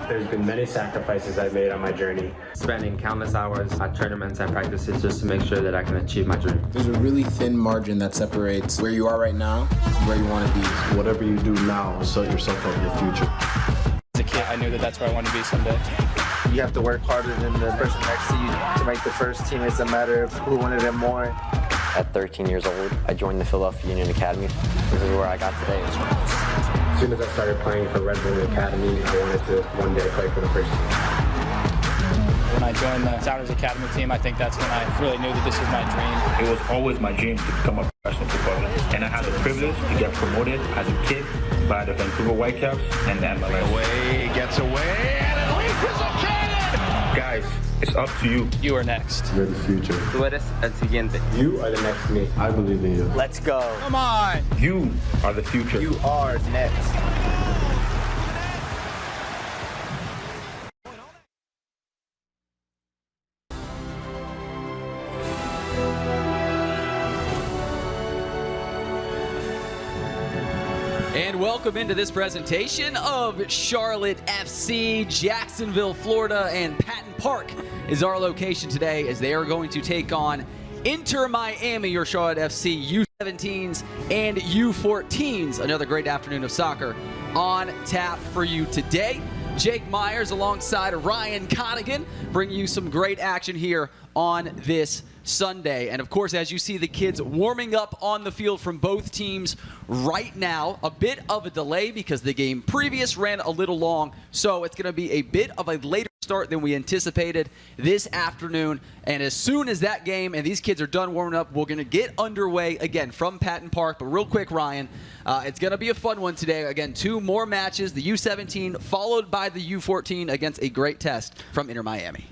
There's been many sacrifices I've made on my journey. Spending countless hours at tournaments and practices just to make sure that I can achieve my dream. There's a really thin margin that separates where you are right now and where you want to be. Whatever you do now, set yourself up for your future. As a kid, I knew that that's where I wanted to be someday. You have to work harder than the person next to you to make the first team. It's a matter of who wanted it more. At 13 years old, I joined the Philadelphia Union Academy. This is where I got today. As soon as I started playing for Red Bull Academy, I wanted to one day play for the first team. When I joined the Sounders Academy team, I think that's when I really knew that this was my dream. It was always my dream to become a professional footballer, and I had the privilege to get promoted as a kid by the Vancouver Whitecaps and the MLS. Away, gets away, and it leaps as a cannon! Guys, it's up to you. You are next. You're the future. Tú eres el siguiente. You are the next me. I believe in you. Let's go. Come on! You are the future. You are next. And welcome into this presentation of Charlotte FC. Jacksonville, Florida, and Patton Park is our location today as they are going to take on Inter Miami, your Charlotte FC U17s and U14s. Another great afternoon of soccer on tap for you today. Jake Myers alongside Ryan Conigan bring you some great action here on this Sunday. And of course, as you see the kids warming up on the field from both teams right now, a bit of a delay because the game previous ran a little long, so it's going to be a bit of a later start than we anticipated this afternoon. And as soon as that game and these kids are done warming up, we're going to get underway again from Patton Park. But real quick, Ryan, it's going to be a fun one today. Again, two more matches, the U17 followed by the U14 against a great test from Inter Miami.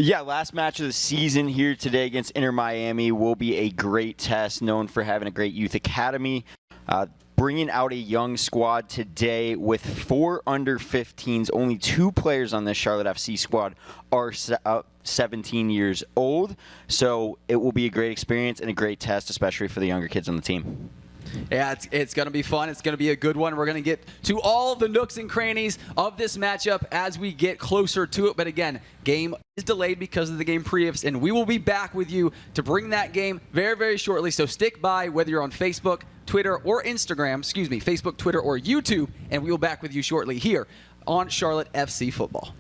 Yeah, last match of the season here today against Inter Miami will be a great test, known for having a great youth academy. Bringing out a young squad today with 4 under-15s. Only 2 players on this Charlotte FC squad are 17 years old. So it will be a great experience and a great test, especially for the younger kids on the team. Yeah, it's going to be fun. It's going to be a good one. We're going to get to all the nooks and crannies of this matchup as we get closer to it. But again, game is delayed because of the game previous, and we will be back with you to bring that game very, very shortly. So stick by, whether you're on Facebook, Twitter, or Instagram, Facebook, Twitter, or YouTube, and we will be back with you shortly here on Charlotte FC Football.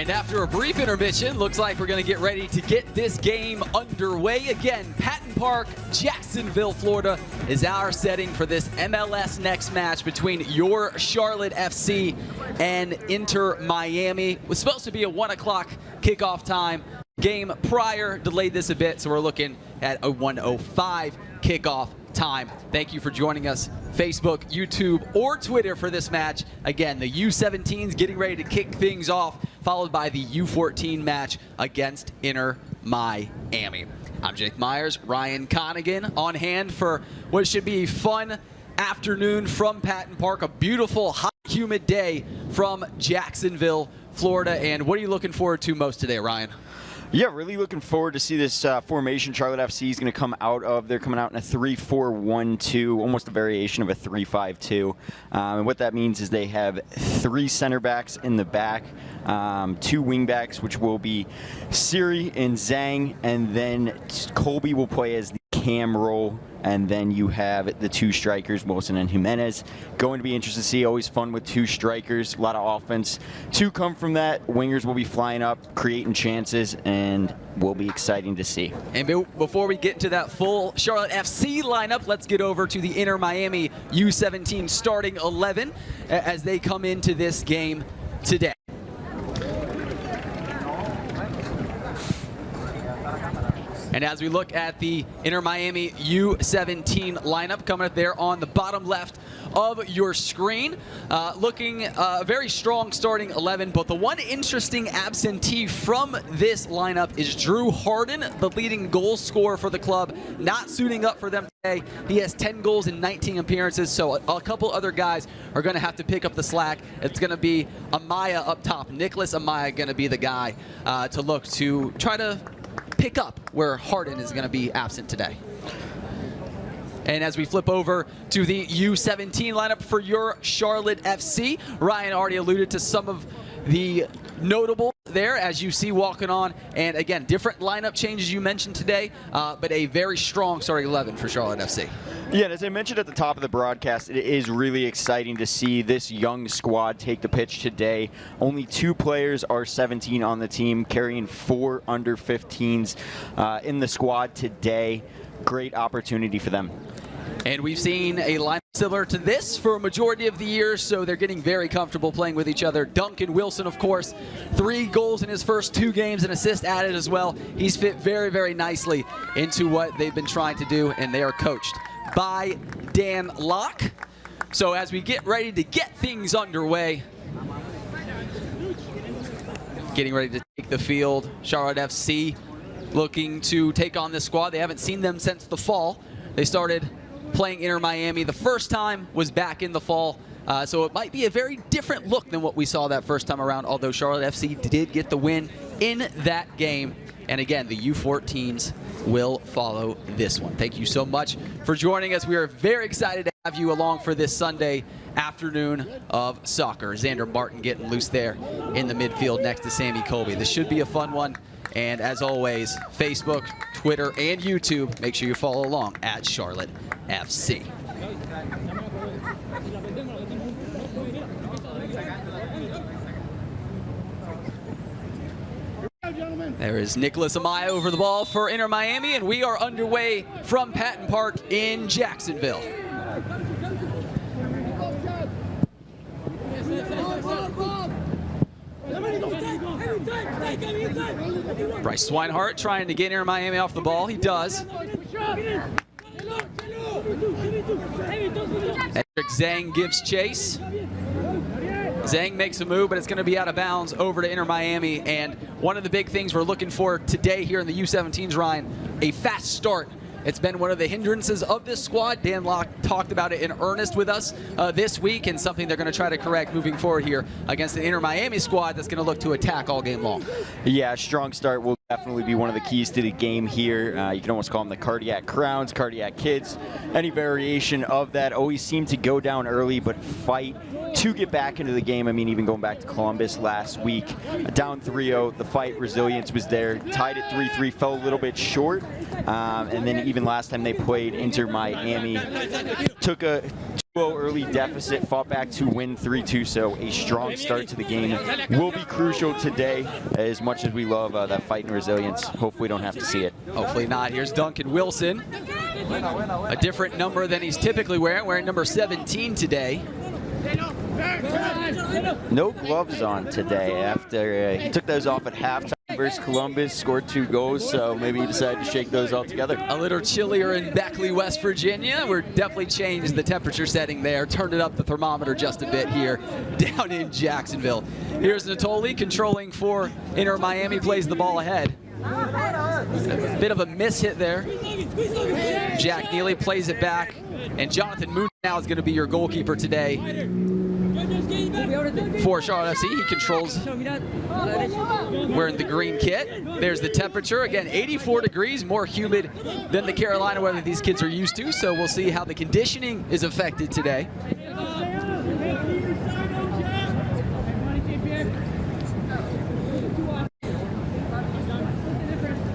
And after a brief intermission, looks like we're going to get ready to get this game underway again. Patton Park, Jacksonville, Florida is our setting for this MLS Next match between your Charlotte FC and Inter Miami. It was supposed to be a 1 o'clock kickoff time. Game prior delayed this a bit, so we're looking at a 1:05 kickoff time. Thank you for joining us, Facebook, YouTube, or Twitter for this match. Again, the U17s getting ready to kick things off, followed by the U14 match against Inter Miami. I'm Jake Myers, Ryan Connigan on hand for what should be a fun afternoon from Patton Park. A beautiful, hot, humid day from Jacksonville, Florida. And what are you looking forward to most today, Ryan? Yeah, really looking forward to see this formation Charlotte FC is going to come out of. They're coming out in a 3-4-1-2, almost a variation of a 3-5-2. And what that means is they have 3 center backs in the back, 2 wing backs, which will be Siri and Zhang, and then Colby will play as the cam role. And then you have the 2 strikers, Wilson and Jimenez. Going to be interesting to see. Always fun with 2 strikers, a lot of offense to come from that. Wingers will be flying up, creating chances, and will be exciting to see. And before we get into that full Charlotte FC lineup, let's get over to the Inter Miami U17 starting 11 as they come into this game today. And as we look at the Inter Miami U17 lineup coming up there on the bottom left of your screen, looking a very strong starting 11, but the one interesting absentee from this lineup is Drew Harden, the leading goal scorer for the club, not suiting up for them today. He has 10 goals in 19 appearances, so a couple other guys are going to have to pick up the slack. It's going to be Amaya up top. Nicholas Amaya going to be the guy to look to try to pick up where Harden is going to be absent today. And as we flip over to the U17 lineup for your Charlotte FC, Ryan already alluded to some of the notable there as you see walking on. And again, different lineup changes you mentioned today, but a very strong starting 11 for Charlotte FC. Yeah, and as I mentioned at the top of the broadcast, it is really exciting to see this young squad take the pitch today. Only 2 players are 17 on the team, carrying 4 under 15s in the squad today. Great opportunity for them. And we've seen a lineup similar to this for a majority of the year, so they're getting very comfortable playing with each other. Duncan Wilson, of course, 3 goals in his first 2 games, an assist added as well. He's fit very, very nicely into what they've been trying to do, and they are coached by Dan Locke. So as we get ready to get things underway, getting ready to take the field, Charlotte FC looking to take on this squad. They haven't seen them since the fall. They started playing Inter Miami the first time was back in the fall, so it might be a very different look than what we saw that first time around, although Charlotte FC did get the win in that game. And again, the U14s will follow this one. Thank you so much for joining us. We are very excited to have you along for this Sunday afternoon of soccer. Xander Martin getting loose there in the midfield next to Sammy Colby. This should be a fun one. And as always, Facebook, Twitter, and YouTube, make sure you follow along at Charlotte FC. There is Nicholas Amaya over the ball for Inter Miami, and we are underway from Patton Park in Jacksonville. Bryce Swinehart trying to get Inter Miami off the ball. He does. Eric Zhang gives chase. Zhang makes a move, but it's going to be out of bounds over to Inter Miami. And one of the big things we're looking for today here in the U17s, Ryan, a fast start. It's been one of the hindrances of this squad. Dan Locke talked about it in earnest with us this week, and something they're going to try to correct moving forward here against the Inter Miami squad that's going to look to attack all game long. Yeah, a strong start will definitely be one of the keys to the game here. You can almost call them the cardiac crowns, cardiac kids. Any variation of that always seem to go down early, but fight to get back into the game. I mean, even going back to Columbus last week, down 3-0, the fight, resilience was there. Tied at 3-3, fell a little bit short. And then even last time they played Inter Miami, took a early deficit, fought back to win 3-2, so a strong start to the game will be crucial today. As much as we love that fight and resilience, hopefully we don't have to see it. Hopefully not. Here's Duncan Wilson. A different number than he's typically wearing number 17 today. No gloves on today after he took those off at halftime versus Columbus, scored 2 goals, so maybe he decided to shake those all together. A little chillier in Beckley, West Virginia. We're definitely changed the temperature setting there, turned it up the thermometer just a bit here down in Jacksonville. Here's Natoli controlling for Inter Miami, plays the ball ahead. A bit of a miss hit there. Jack Neely plays it back, and Jonathan Moon now is going to be your goalkeeper today for Charlotte FC. He controls wearing the green kit. There's the temperature. Again, 84 degrees, more humid than the Carolina weather these kids are used to, so we'll see how the conditioning is affected today.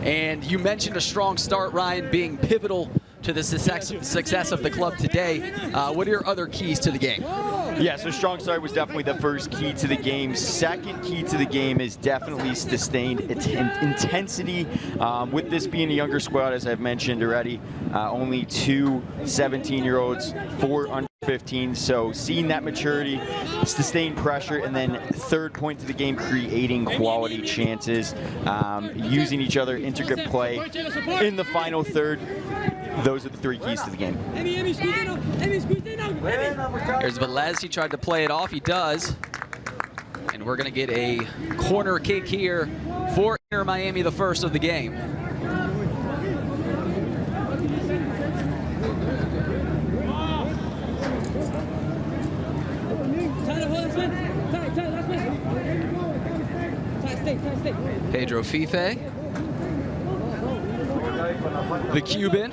And you mentioned a strong start, Ryan, being pivotal to the success of the club today. What are your other keys to the game? Yeah, so strong start was definitely the first key to the game. Second key to the game is definitely sustained intensity. With this being a younger squad, as I've mentioned already, only 2 17-year-olds, 4 under 15. So seeing that maturity, sustained pressure, and then third point to the game, creating quality chances, using each other, intricate play in the final third. Those are the 3 keys to the game. Here's Velez. He tried to play it off. He does. And we're going to get a corner kick here for Inter Miami, the first of the game. Pedro Fife, the Cuban.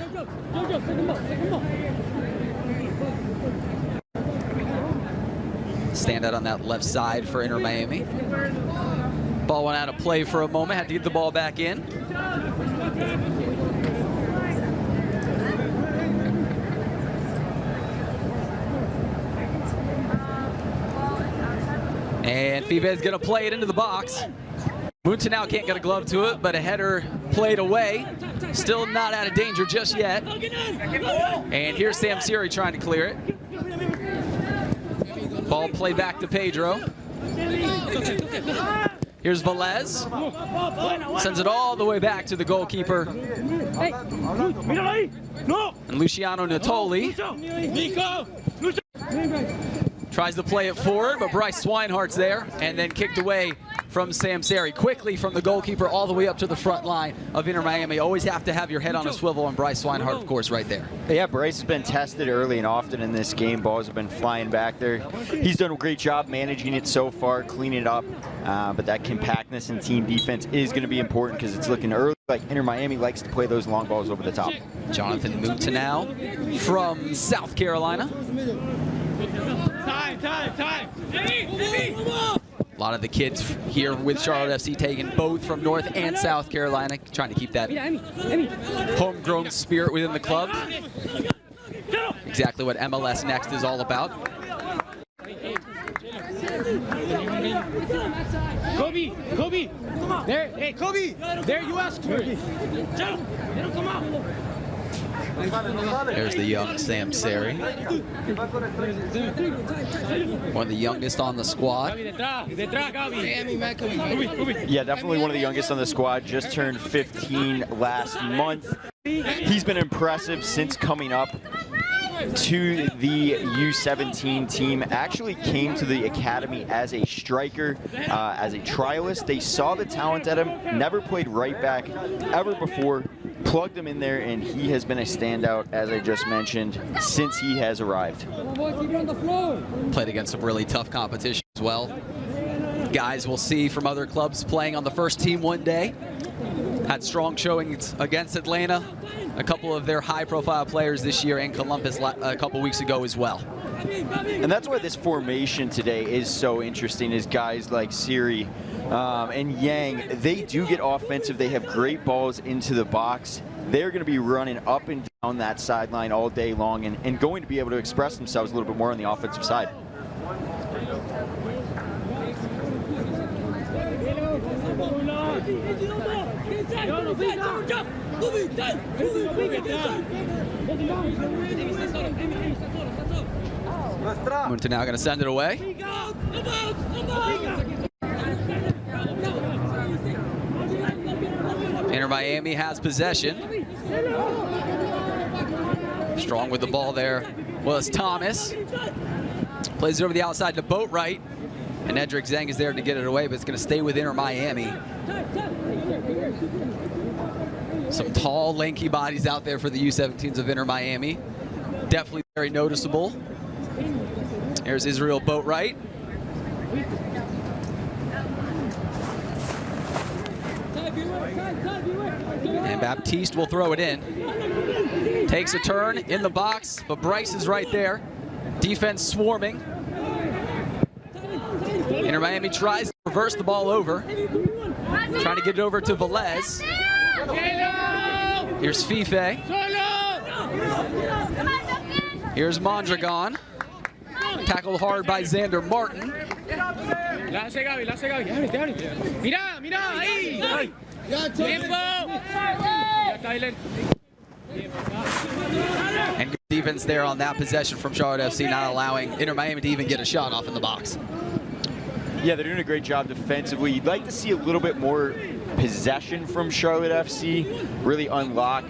Stand out on that left side for Inter Miami. Ball went out of play for a moment, had to get the ball back in. And Five is going to play it into the box. Muntenau can't get a glove to it, but a header played away. Still not out of danger just yet. And here's Sam Siri trying to clear it. Ball played back to Pedro. Here's Velez. Sends it all the way back to the goalkeeper. And Luciano Natoli. Tries to play it forward, but Bryce Swinehart's there, and then kicked away from Sam Seri. Quickly from the goalkeeper all the way up to the front line of Inter Miami. Always have to have your head on a swivel, and Bryce Swinehart, of course, right there. Yeah, Bryce has been tested early and often in this game. Balls have been flying back there. He's done a great job managing it so far, cleaning it up. But that compactness and team defense is going to be important because it's looking early like Inter Miami likes to play those long balls over the top. Jonathan Muntenau from South Carolina. Time. A lot of the kids here with Charlotte FC taking both from North and South Carolina, trying to keep that homegrown spirit within the club. Exactly what MLS Next is all about. Kobe, there, hey Kobe, there you ask for it. Come out. There's the young Sam Seri. One of the youngest on the squad. Yeah, definitely one of the youngest on the squad. Just turned 15 last month. He's been impressive since coming up to the U17 team. Actually came to the academy as a striker, as a trialist. They saw the talent at him, never played right back ever before. Plugged him in there, and he has been a standout, as I just mentioned, since he has arrived. Played against some really tough competition as well. Guys we'll see from other clubs playing on the first team one day. Had strong showings against Atlanta, a couple of their high-profile players this year, and Columbus a couple weeks ago as well. And that's why this formation today is so interesting, is guys like Siri and Yang, they do get offensive. They have great balls into the box. They're going to be running up and down that sideline all day long and going to be able to express themselves a little bit more on the offensive side. Munta now going to send it away. Inter Miami has possession. Strong with the ball there was Thomas. Plays it over the outside to Boatwright. And Edric Zhang is there to get it away, but it's going to stay with Inter Miami. Some tall, lanky bodies out there for the U17s of Inter Miami. Definitely very noticeable. There's Israel Boatwright. And Baptiste will throw it in. Takes a turn in the box, but Bryce is right there. Defense swarming. Inter Miami tries to reverse the ball over. Trying to get it over to Velez. Here's Fife. Here's Mondragon. Tackled hard by Xander Martin. And good defense there on that possession from Charlotte FC, not allowing Inter Miami to even get a shot off in the box. Yeah, they're doing a great job defensively. You'd like to see a little bit more possession from Charlotte FC, really unlock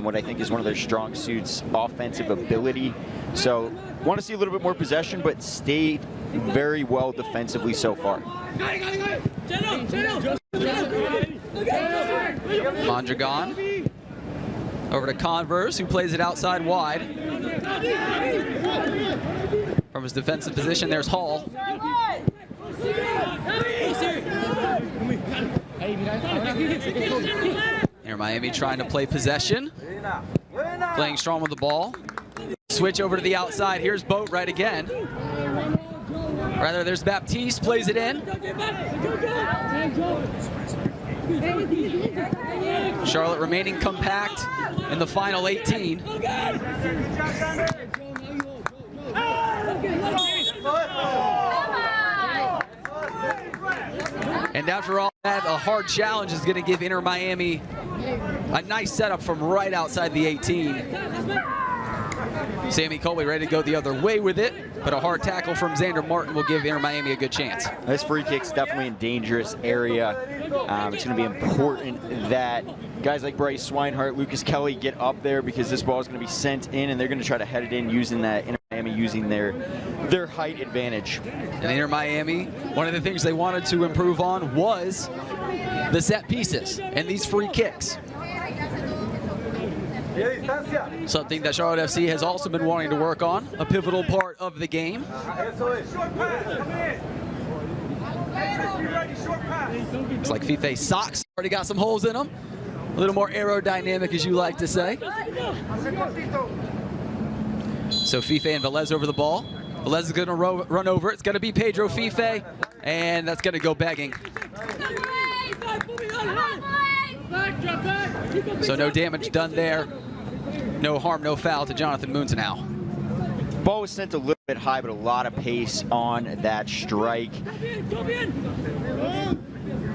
what I think is one of their strong suits, offensive ability. So want to see a little bit more possession, but stay very well defensively so far. Mondragon over to Converse, who plays it outside wide. From his defensive position, there's Hall. Here Miami trying to play possession. Playing strong with the ball. Switch over to the outside. Here's Boatwright again. Rather, there's Baptiste, plays it in. Charlotte remaining compact in the final 18. And after all that, a hard challenge is going to give Inter Miami a nice setup from right outside the 18. Sammy Colby ready to go the other way with it, but a hard tackle from Xander Martin will give Inter Miami a good chance. This free kick's definitely a dangerous area. It's going to be important that guys like Bryce Swinehart, Lucas Kelly get up there, because this ball is going to be sent in and they're going to try to head it in using that Inter Miami using their height advantage. And Inter Miami, one of the things they wanted to improve on was the set pieces and these free kicks. Something that Charlotte FC has also been wanting to work on, a pivotal part of the game. Looks like Fife's socks already got some holes in them. A little more aerodynamic, as you like to say. So Fife and Velez over the ball. Velez is going to run over. It's going to be Pedro Fife, and that's going to go begging. So no damage done there. No harm, no foul to Jonathan Muntenau. Ball was sent a little bit high, but a lot of pace on that strike.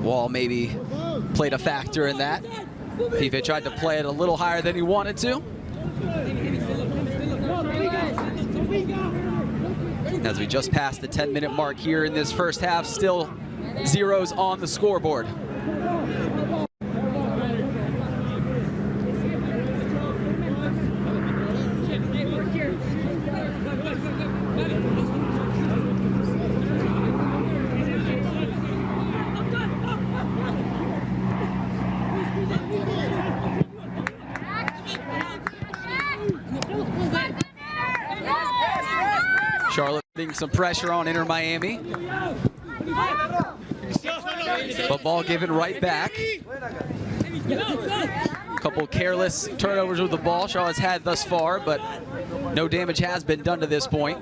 Wall maybe played a factor in that. Fife tried to play it a little higher than he wanted to. As we just passed the 10-minute mark here in this first half, still zeros on the scoreboard. Charlotte putting some pressure on Inter Miami. But ball given right back. A couple careless turnovers with the ball Charlotte's had thus far, but no damage has been done to this point.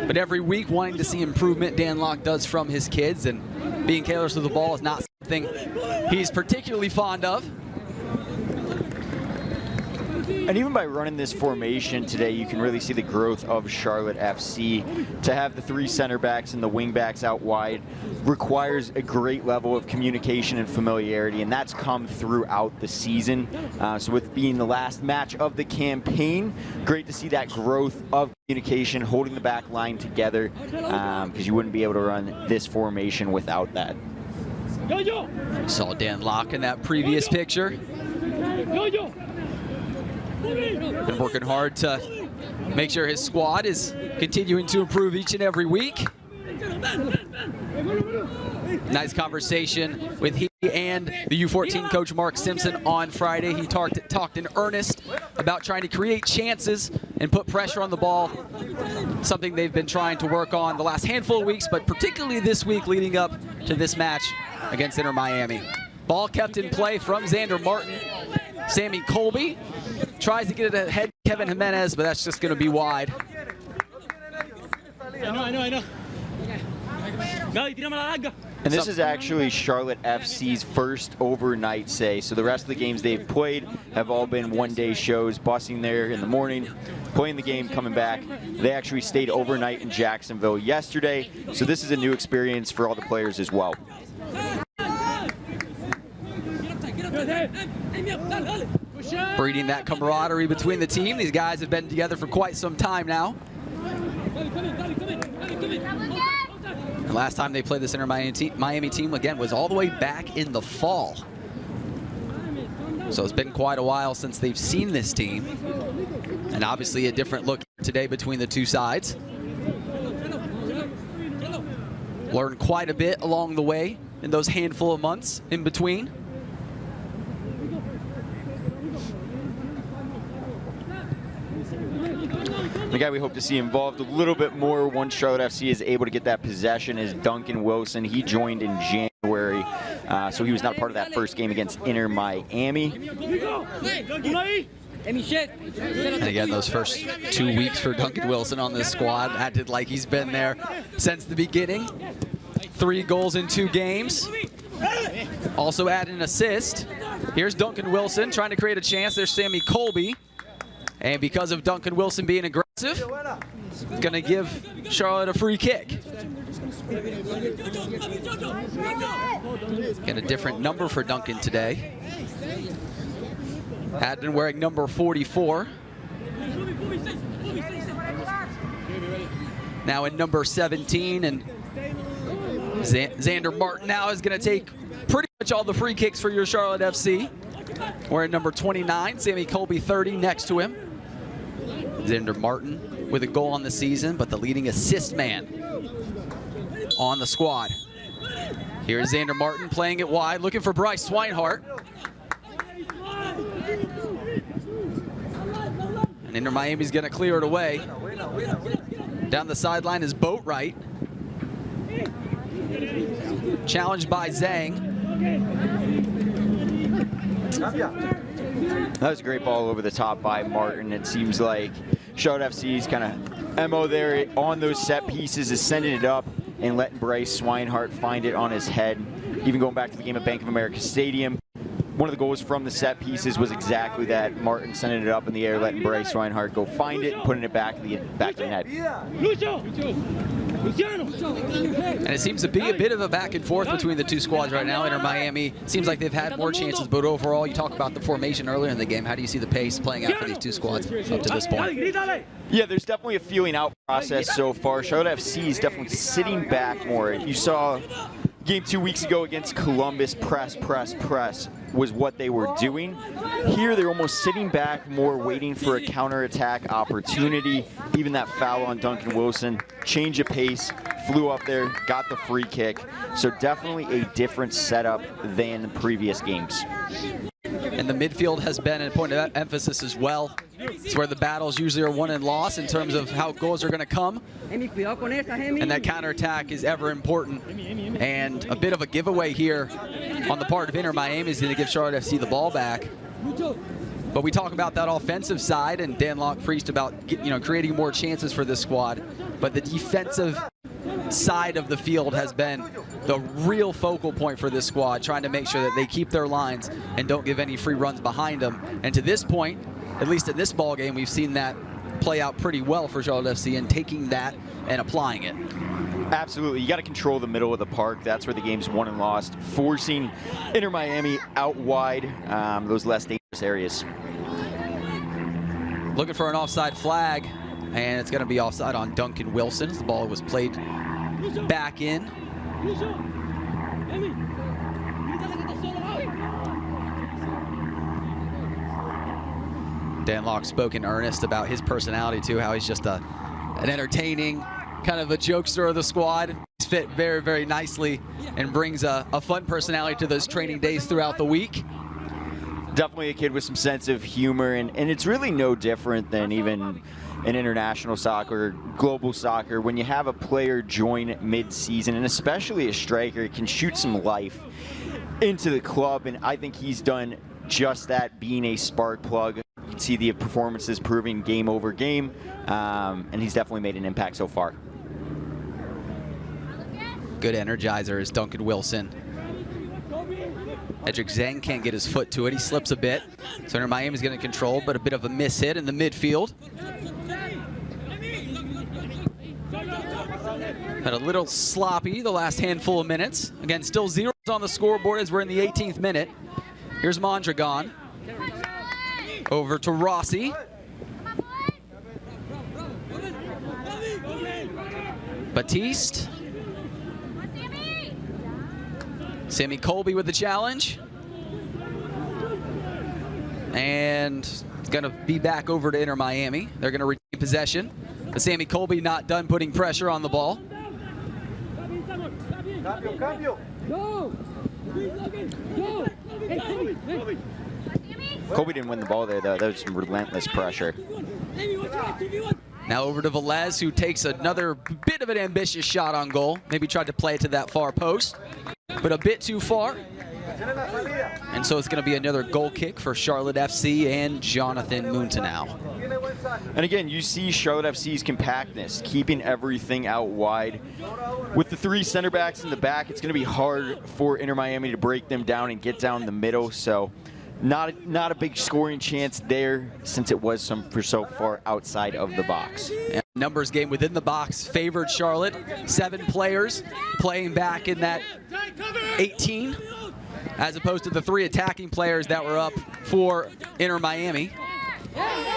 But every week wanting to see improvement Dan Locke does from his kids, and being careless with the ball is not something he's particularly fond of. And even by running this formation today, you can really see the growth of Charlotte FC. To have the 3 center backs and the wing backs out wide requires a great level of communication and familiarity, and that's come throughout the season. So with being the last match of the campaign, great to see that growth of communication, holding the back line together, because you wouldn't be able to run this formation without that. Saw Dan Locke in that previous picture. Been working hard to make sure his squad is continuing to improve each and every week. Nice conversation with he and the U14 coach Mark Simpson on Friday. He talked in earnest about trying to create chances and put pressure on the ball, something they've been trying to work on the last handful of weeks, but particularly this week leading up to this match against Inter Miami. Ball kept in play from Xander Martin. Sammy Colby tries to get it ahead Kevin Jimenez, but that's just going to be wide. I know. And this is actually Charlotte FC's first overnight stay. So the rest of the games they've played have all been one-day shows, busing there in the morning, playing the game, coming back. They actually stayed overnight in Jacksonville yesterday. So this is a new experience for all the players as well. Breeding that camaraderie between the team. These guys have been together for quite some time now. And last time they played this Inter Miami team, again, was all the way back in the fall. So it's been quite a while since they've seen this team. And obviously a different look today between the two sides. Learned quite a bit along the way in those handful of months in between. The guy we hope to see involved a little bit more once Charlotte FC is able to get that possession is Duncan Wilson. He joined in January, so he was not part of that first game against Inter Miami. And again, those first 2 weeks for Duncan Wilson on this squad acted like he's been there since the beginning. 3 goals in 2 games. Also added an assist. Here's Duncan Wilson trying to create a chance. There's Sammy Colby. And because of Duncan Wilson being aggressive, going to give Charlotte a free kick. Get a different number for Duncan today. Had been wearing number 44. Now in number 17, and Xander Martin now is going to take pretty much all the free kicks for your Charlotte FC. Wearing number 29, Sammy Colby 30 next to him. Xander Martin with a goal on the season, but the leading assist man on the squad. Here's Xander Martin playing it wide, looking for Bryce Swinehart. And Inter Miami's going to clear it away. Down the sideline is Boatwright. Challenged by Zhang. That was a great ball over the top by Martin. It seems like Charlotte FC's kind of MO there on those set pieces is sending it up and letting Bryce Swinehart find it on his head. Even going back to the game at Bank of America Stadium, one of the goals from the set pieces was exactly that. Martin sending it up in the air, letting Bryce Swinehart go find it, putting it back to the net. And it seems to be a bit of a back and forth between the two squads right now. Inter Miami seems like they've had more chances, but overall, you talked about the formation earlier in the game. How do you see the pace playing out for these two squads up to this point? Yeah, there's definitely a feeling out process so far. Charlotte FC is definitely sitting back more. You saw game 2 weeks ago against Columbus, press was what they were doing. Here they're almost sitting back more, waiting for a counterattack opportunity. Even that foul on Duncan Wilson, change of pace, flew up there, got the free kick. So definitely a different setup than previous games. And the midfield has been a point of emphasis as well. It's where the battles usually are won and lost in terms of how goals are going to come. And that counterattack is ever important. And a bit of a giveaway here on the part of Inter Miami is going to give Charlotte FC the ball back. But we talk about that offensive side, and Dan Locke preached about creating more chances for this squad. But the defensive side of the field has been the real focal point for this squad, trying to make sure that they keep their lines and don't give any free runs behind them. And to this point, at least in this ball game, we've seen that play out pretty well for Charlotte FC and taking that and applying it. Absolutely. You got to control the middle of the park. That's where the game's won and lost. Forcing Inter Miami out wide, those less dangerous areas. Looking for an offside flag, and it's going to be offside on Duncan Wilson as the ball was played back in. Dan Locke spoke in earnest about his personality too, how he's just an entertaining, kind of a jokester of the squad. He's fit very, very nicely and brings a fun personality to those training days throughout the week. Definitely a kid with some sense of humor, and it's really no different than even in international soccer, global soccer, when you have a player join mid-season, and especially a striker, can shoot some life into the club, and I think he's done just that, being a spark plug. You can see the performances proving game over game, and he's definitely made an impact so far. Good energizer is Duncan Wilson. Edric Zhang can't get his foot to it. He slips a bit. So Inter Miami's going to control, but a bit of a miss hit in the midfield. Had a little sloppy the last handful of minutes. Again, still zeros on the scoreboard as we're in the 18th minute. Here's Mondragon. Over to Rossi. Batiste. Sammy Colby with the challenge. And it's going to be back over to Inter Miami. They're going to retain possession. But Sammy Colby not done putting pressure on the ball. Colby didn't win the ball there, though. That was some relentless pressure. Now over to Velez, who takes another bit of an ambitious shot on goal. Maybe tried to play it to that far post, but a bit too far. And so it's going to be another goal kick for Charlotte FC and Jonathan Muntenau. And again, you see Charlotte FC's compactness, keeping everything out wide. With the three center backs in the back, it's going to be hard for Inter Miami to break them down and get down the middle. So not a big scoring chance there, since it was for so far outside of the box. And numbers game within the box favored Charlotte. 7 players playing back in that 18, as opposed to the 3 attacking players that were up for Inter Miami.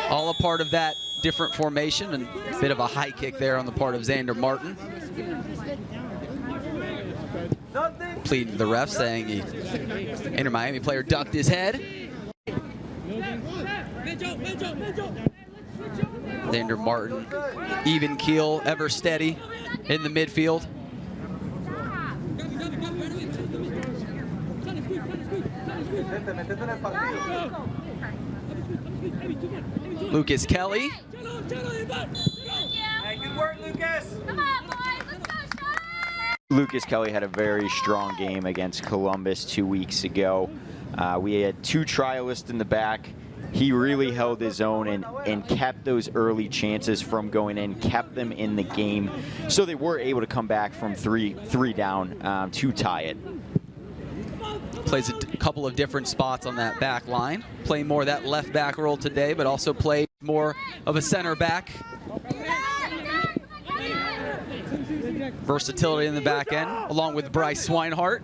All a part of that different formation, and a bit of a high kick there on the part of Xander Martin. Pleading to the ref, saying Inter Miami player ducked his head. Xander Martin, even keel, ever steady in the midfield. Lucas Kelly. Hey, good work, Lucas. Come on, boys. Let's go, Charlotte. Lucas Kelly had a very strong game against Columbus 2 weeks ago. We had 2 trialists in the back. He really held his own and kept those early chances from going in, kept them in the game. So they were able to come back from three down to tie it. Plays a couple of different spots on that back line. Playing more of that left back role today, but also played more of a center back. Versatility in the back end, along with Bryce Swinehart.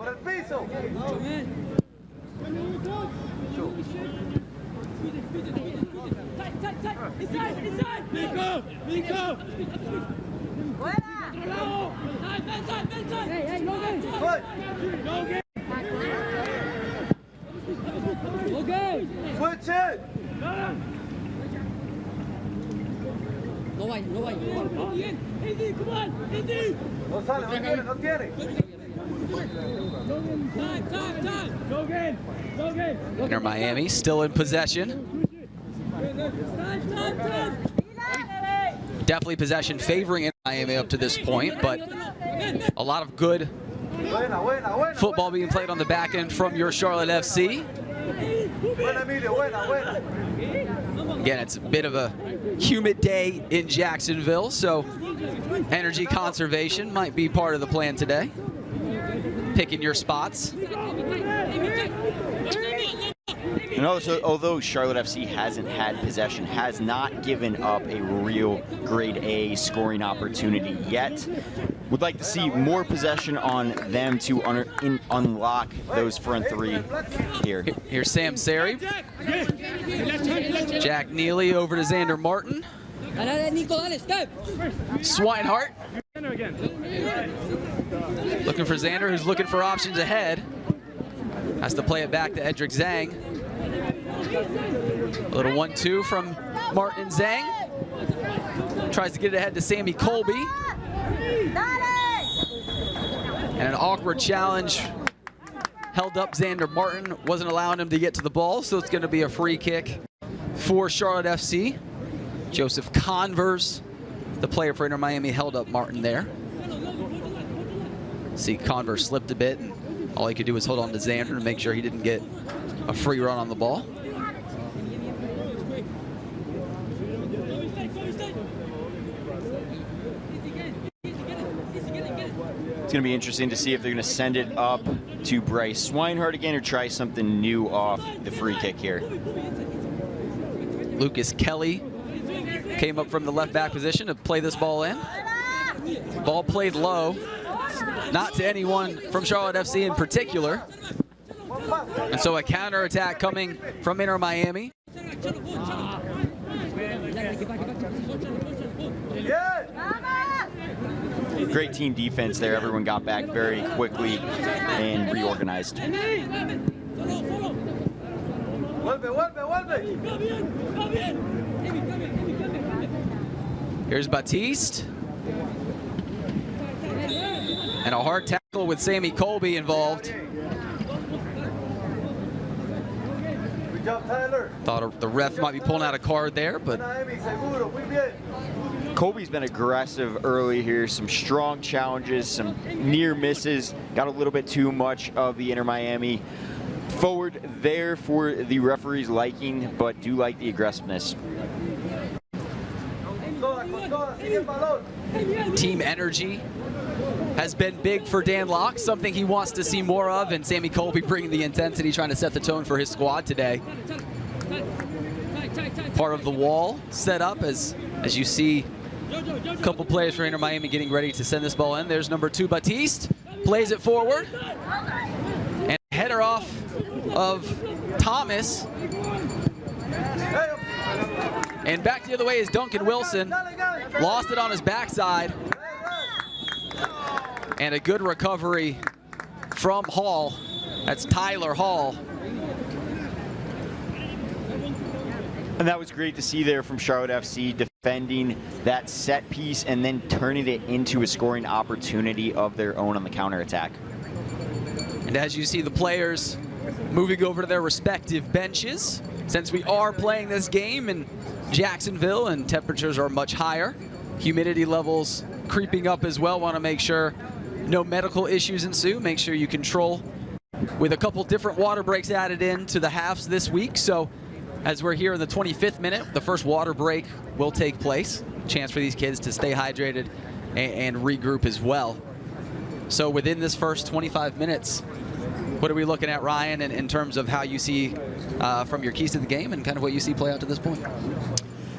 Switch it! No way, no way. Easy, come on, easy! No tiene, no tiene. Time. Go again, go again. Inter Miami still in possession. Definitely possession favoring Inter Miami up to this point, but a lot of good football being played on the back end from your Charlotte FC. Again, it's a bit of a humid day in Jacksonville, so energy conservation might be part of the plan today. Picking your spots. And also, although Charlotte FC hasn't had possession, has not given up a real grade A scoring opportunity yet. Would like to see more possession on them to unlock those front three here. Here's Sam Sari. Jack Neely over to Xander Martin. Swinehart. Looking for Xander, who's looking for options ahead. Has to play it back to Edric Zhang. A little 1-2 from Martin and Zhang. Tries to get it ahead to Sammy Colby. And an awkward challenge held up Xander Martin. Wasn't allowing him to get to the ball, so it's going to be a free kick for Charlotte FC. Joseph Converse, the player for Inter Miami, held up Martin there. See, Converse slipped a bit, and all he could do was hold on to Xander to make sure he didn't get a free run on the ball. It's going to be interesting to see if they're going to send it up to Bryce Swinehart again or try something new off the free kick here. Lucas Kelly came up from the left back position to play this ball in. Ball played low, not to anyone from Charlotte FC in particular. And so a counter attack coming from Inter Miami. Great team defense there. Everyone got back very quickly and reorganized. Here's Batiste. And a hard tackle with Sammy Colby involved. Thought the ref might be pulling out a card there, but Colby's been aggressive early here. Some strong challenges, some near misses. Got a little bit too much of the Inter Miami forward there for the referee's liking, but do like the aggressiveness. Team energy has been big for Dan Locke, something he wants to see more of, and Sammy Colby bringing the intensity, trying to set the tone for his squad today. Part of the wall set up as you see a couple players for Inter Miami getting ready to send this ball in. There's number 2, Batiste, plays it forward, and header off of Thomas. And back the other way is Duncan Wilson. Lost it on his backside. And a good recovery from Hall. That's Tyler Hall. And that was great to see there from Charlotte FC, defending that set piece and then turning it into a scoring opportunity of their own on the counterattack. And as you see the players moving over to their respective benches, since we are playing this game in Jacksonville and temperatures are much higher, humidity levels creeping up as well, want to make sure no medical issues ensue. Make sure you control with a couple different water breaks added in to the halves this week. So as we're here in the 25th minute, the first water break will take place. Chance for these kids to stay hydrated and regroup as well. So within this first 25 minutes, what are we looking at, Ryan, in terms of how you see from your keys to the game and kind of what you see play out to this point?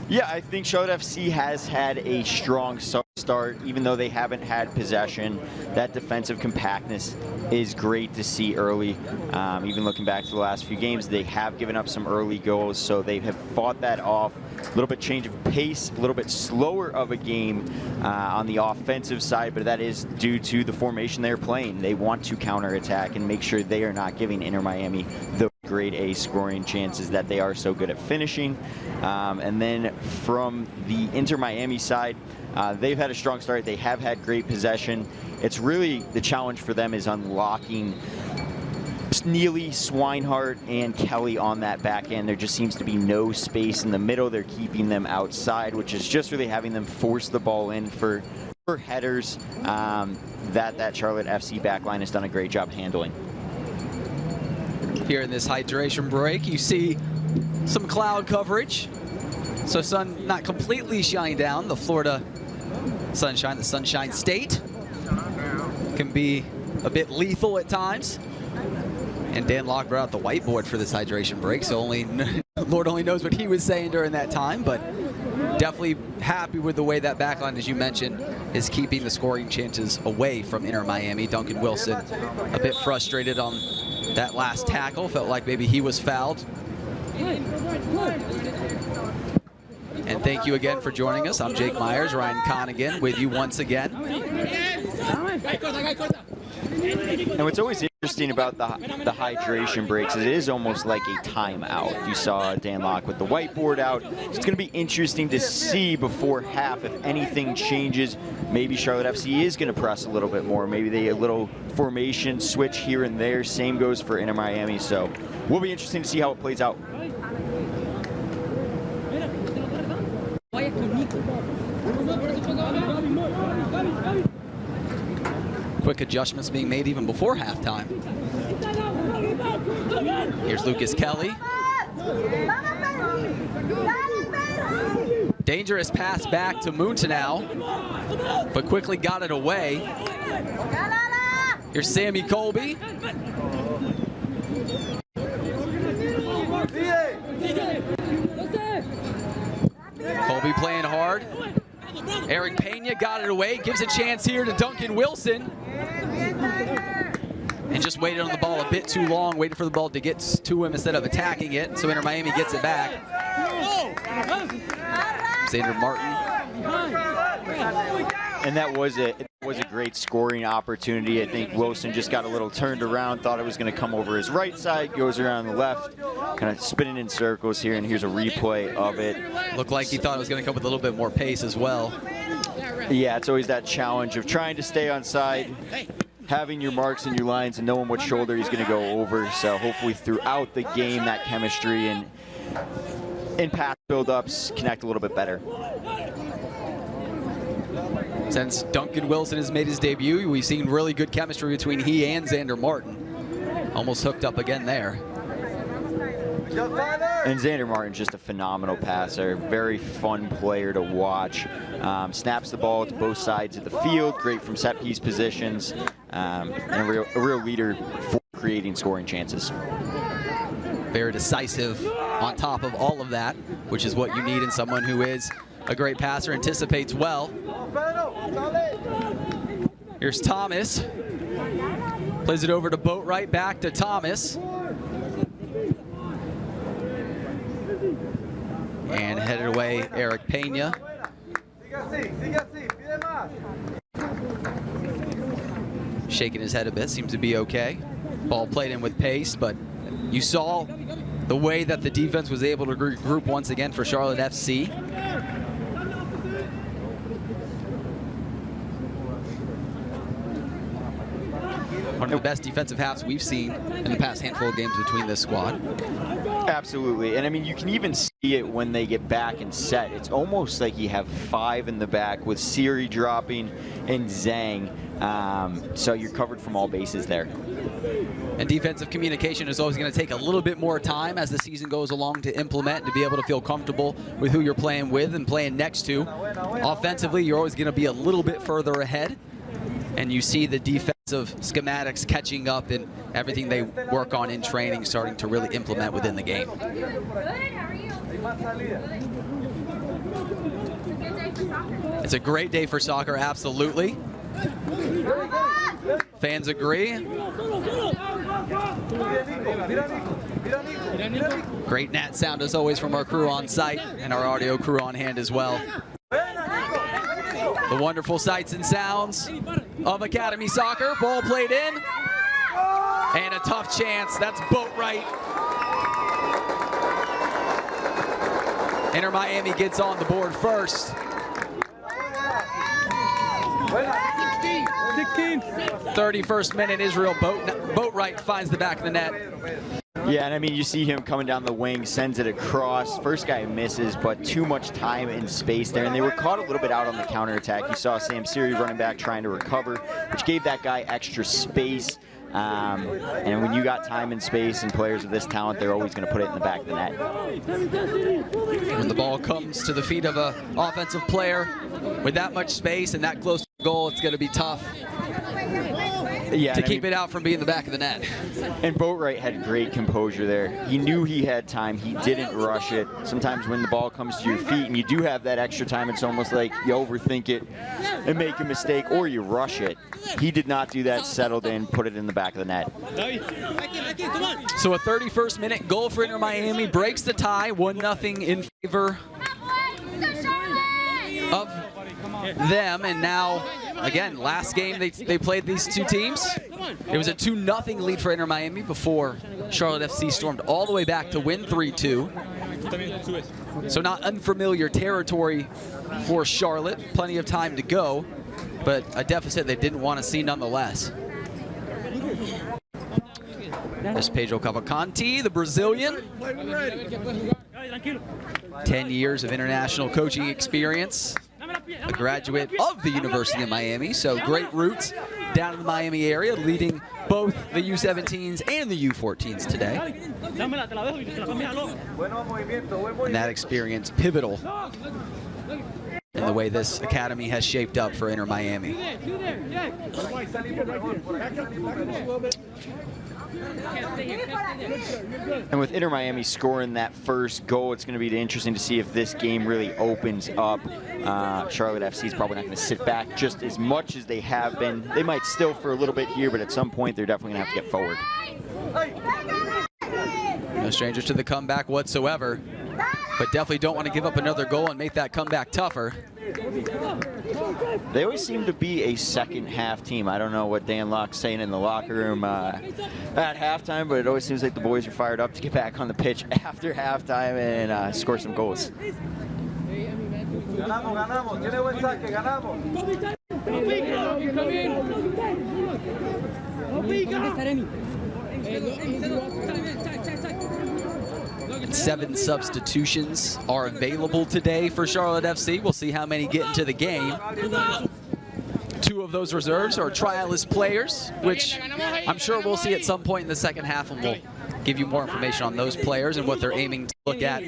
Yeah, I think Charlotte FC has had a strong start, even though they haven't had possession. That defensive compactness is great to see early. Even looking back to the last few games, they have given up some early goals, so they have fought that off. A little bit change of pace, a little bit slower of a game on the offensive side, but that is due to the formation they're playing. They want to counterattack and make sure they are not giving Inter Miami the grade A scoring chances that they are so good at finishing. And then from the Inter Miami side, they've had a strong start. They have had great possession. It's really the challenge for them is unlocking Neely, Swinehart, and Kelly on that back end. There just seems to be no space in the middle. They're keeping them outside, which is just really having them force the ball in for headers that Charlotte FC backline has done a great job handling. Here in this hydration break, you see some cloud coverage. So sun not completely shining down. The Florida sunshine, the Sunshine State, can be a bit lethal at times. And Dan Locke brought out the whiteboard for this hydration break, so Lord only knows what he was saying during that time, but definitely happy with the way that backline, as you mentioned, is keeping the scoring chances away from Inter Miami. Duncan Wilson a bit frustrated on that last tackle, felt like maybe he was fouled. And thank you again for joining us. I'm Jake Myers, Ryan Connigan with you once again. And what's always interesting about the hydration breaks is it is almost like a timeout. You saw Dan Locke with the whiteboard out. It's going to be interesting to see before half if anything changes. Maybe Charlotte FC is going to press a little bit more. Maybe they a little formation switch here and there. Same goes for Inter Miami. So we'll be interesting to see how it plays out. Quick adjustments being made even before halftime. Here's Lucas Kelly. Dangerous pass back to Muntenau, but quickly got it away. Here's Sammy Colby. Colby playing hard. Eric Pena got it away, gives a chance here to Duncan Wilson. And just waited on the ball a bit too long, waited for the ball to get to him instead of attacking it. So Inter Miami gets it back. Xander Martin. And that was a great scoring opportunity. I think Wilson just got a little turned around, thought it was going to come over his right side, goes around the left, kind of spinning in circles here, and here's a replay of it. Looked like he thought it was going to come with a little bit more pace as well. Yeah, it's always that challenge of trying to stay on side, having your marks and your lines and knowing what shoulder he's going to go over. So hopefully throughout the game, that chemistry and in pass build-ups connect a little bit better. Since Duncan Wilson has made his debut, we've seen really good chemistry between he and Xander Martin. Almost hooked up again there. And Xander Martin's just a phenomenal passer, very fun player to watch. Snaps the ball to both sides of the field, great from set piece positions, and a real leader for creating scoring chances. Very decisive on top of all of that, which is what you need in someone who is a great passer, anticipates well. Here's Thomas. Plays it over to Boatwright, back to Thomas. And headed away, Eric Pena. Shaking his head a bit, seems to be okay. Ball played in with pace, but you saw the way that the defense was able to regroup once again for Charlotte FC. One of the best defensive halves we've seen in the past handful of games between this squad. Absolutely, and I mean, you can even see it when they get back and set. It's almost like you have 5 in the back with Siri dropping and Zhang. So you're covered from all bases there. And defensive communication is always going to take a little bit more time as the season goes along to implement, to be able to feel comfortable with who you're playing with and playing next to. Offensively, you're always going to be a little bit further ahead. And you see the defensive schematics catching up and everything they work on in training starting to really implement within the game. It's a great day for soccer, absolutely. Fans agree. Great nat sound as always from our crew on site and our audio crew on hand as well. The wonderful sights and sounds of Academy Soccer. Ball played in. And a tough chance. That's Boatwright. Inter Miami gets on the board first. 31st minute, Israel Boatwright finds the back of the net. Yeah, and I mean, you see him coming down the wing, sends it across. First guy misses, but too much time and space there. And they were caught a little bit out on the counterattack. You saw Sam Siri running back trying to recover, which gave that guy extra space. And when you got time and space and players of this talent, they're always going to put it in the back of the net. When the ball comes to the feet of an offensive player with that much space and that close to goal, it's going to be tough. to keep it out from being the back of the net. And Boatwright had great composure there. He knew he had time. He didn't rush it. Sometimes when the ball comes to your feet and you do have that extra time, it's almost like you overthink it and make a mistake, or you rush it. He did not do that, settled in, put it in the back of the net. So a 31st minute goal for Inter Miami breaks the tie, 1-0 in favor of them. And now, again, last game they played these two teams. It was a 2-0 lead for Inter Miami before Charlotte FC stormed all the way back to win 3-2. So not unfamiliar territory for Charlotte. Plenty of time to go, but a deficit they didn't want to see nonetheless. There's Pedro Cavalcanti, the Brazilian. 10 years of international coaching experience. A graduate of the University of Miami, so great roots down in the Miami area, leading both the U17s and the U14s today. And that experience pivotal in the way this academy has shaped up for Inter Miami. And with Inter Miami scoring that first goal, it's going to be interesting to see if this game really opens up. Charlotte FC is probably not going to sit back just as much as they have been. They might still for a little bit here, but at some point they're definitely going to have to get forward. No strangers to the comeback whatsoever, but definitely don't want to give up another goal and make that comeback tougher. They always seem to be a second half team. I don't know what Dan Locke's saying in the locker room at halftime, but it always seems like the boys are fired up to get back on the pitch after halftime and score some goals. Seven substitutions are available today for Charlotte FC. We'll see how many get into the game. 2 of those reserves are trialist players, which I'm sure we'll see at some point in the second half, and we'll give you more information on those players and what they're aiming to look at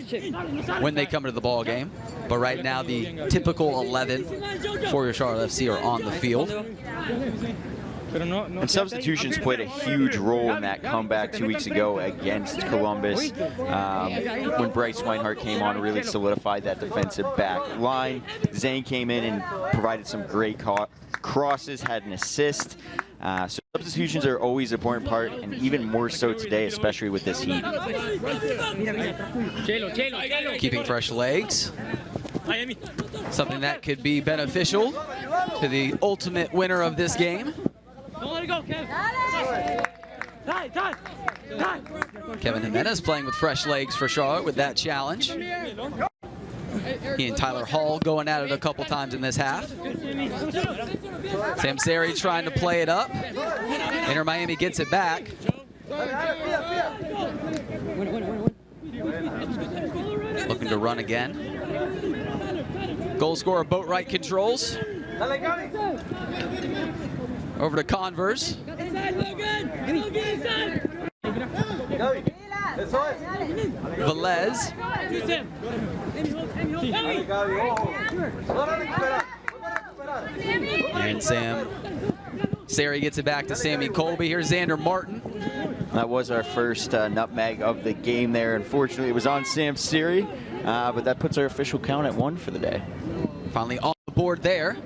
when they come to the ball game. But right now, the typical 11 for your Charlotte FC are on the field. And substitutions played a huge role in that comeback 2 weeks ago against Columbus. When Bryce Weinhardt came on, really solidified that defensive back line. Zane came in and provided some great crosses, had an assist. So substitutions are always an important part, and even more so today, especially with this heat. Keeping fresh legs. Something that could be beneficial to the ultimate winner of this game. Kevin Jimenez playing with fresh legs for Charlotte with that challenge. He and Tyler Hall going at it a couple times in this half. Sam Seri trying to play it up. Inter Miami gets it back. Looking to run again. Goal scorer Boatwright controls. Over to Converse. Velez. And Sam Seri gets it back to Sammy Colby. Here's Xander Martin. That was our first nutmeg of the game there. Unfortunately, it was on Sam Seri, but that puts our official count at 1 for the day. Finally on the board there.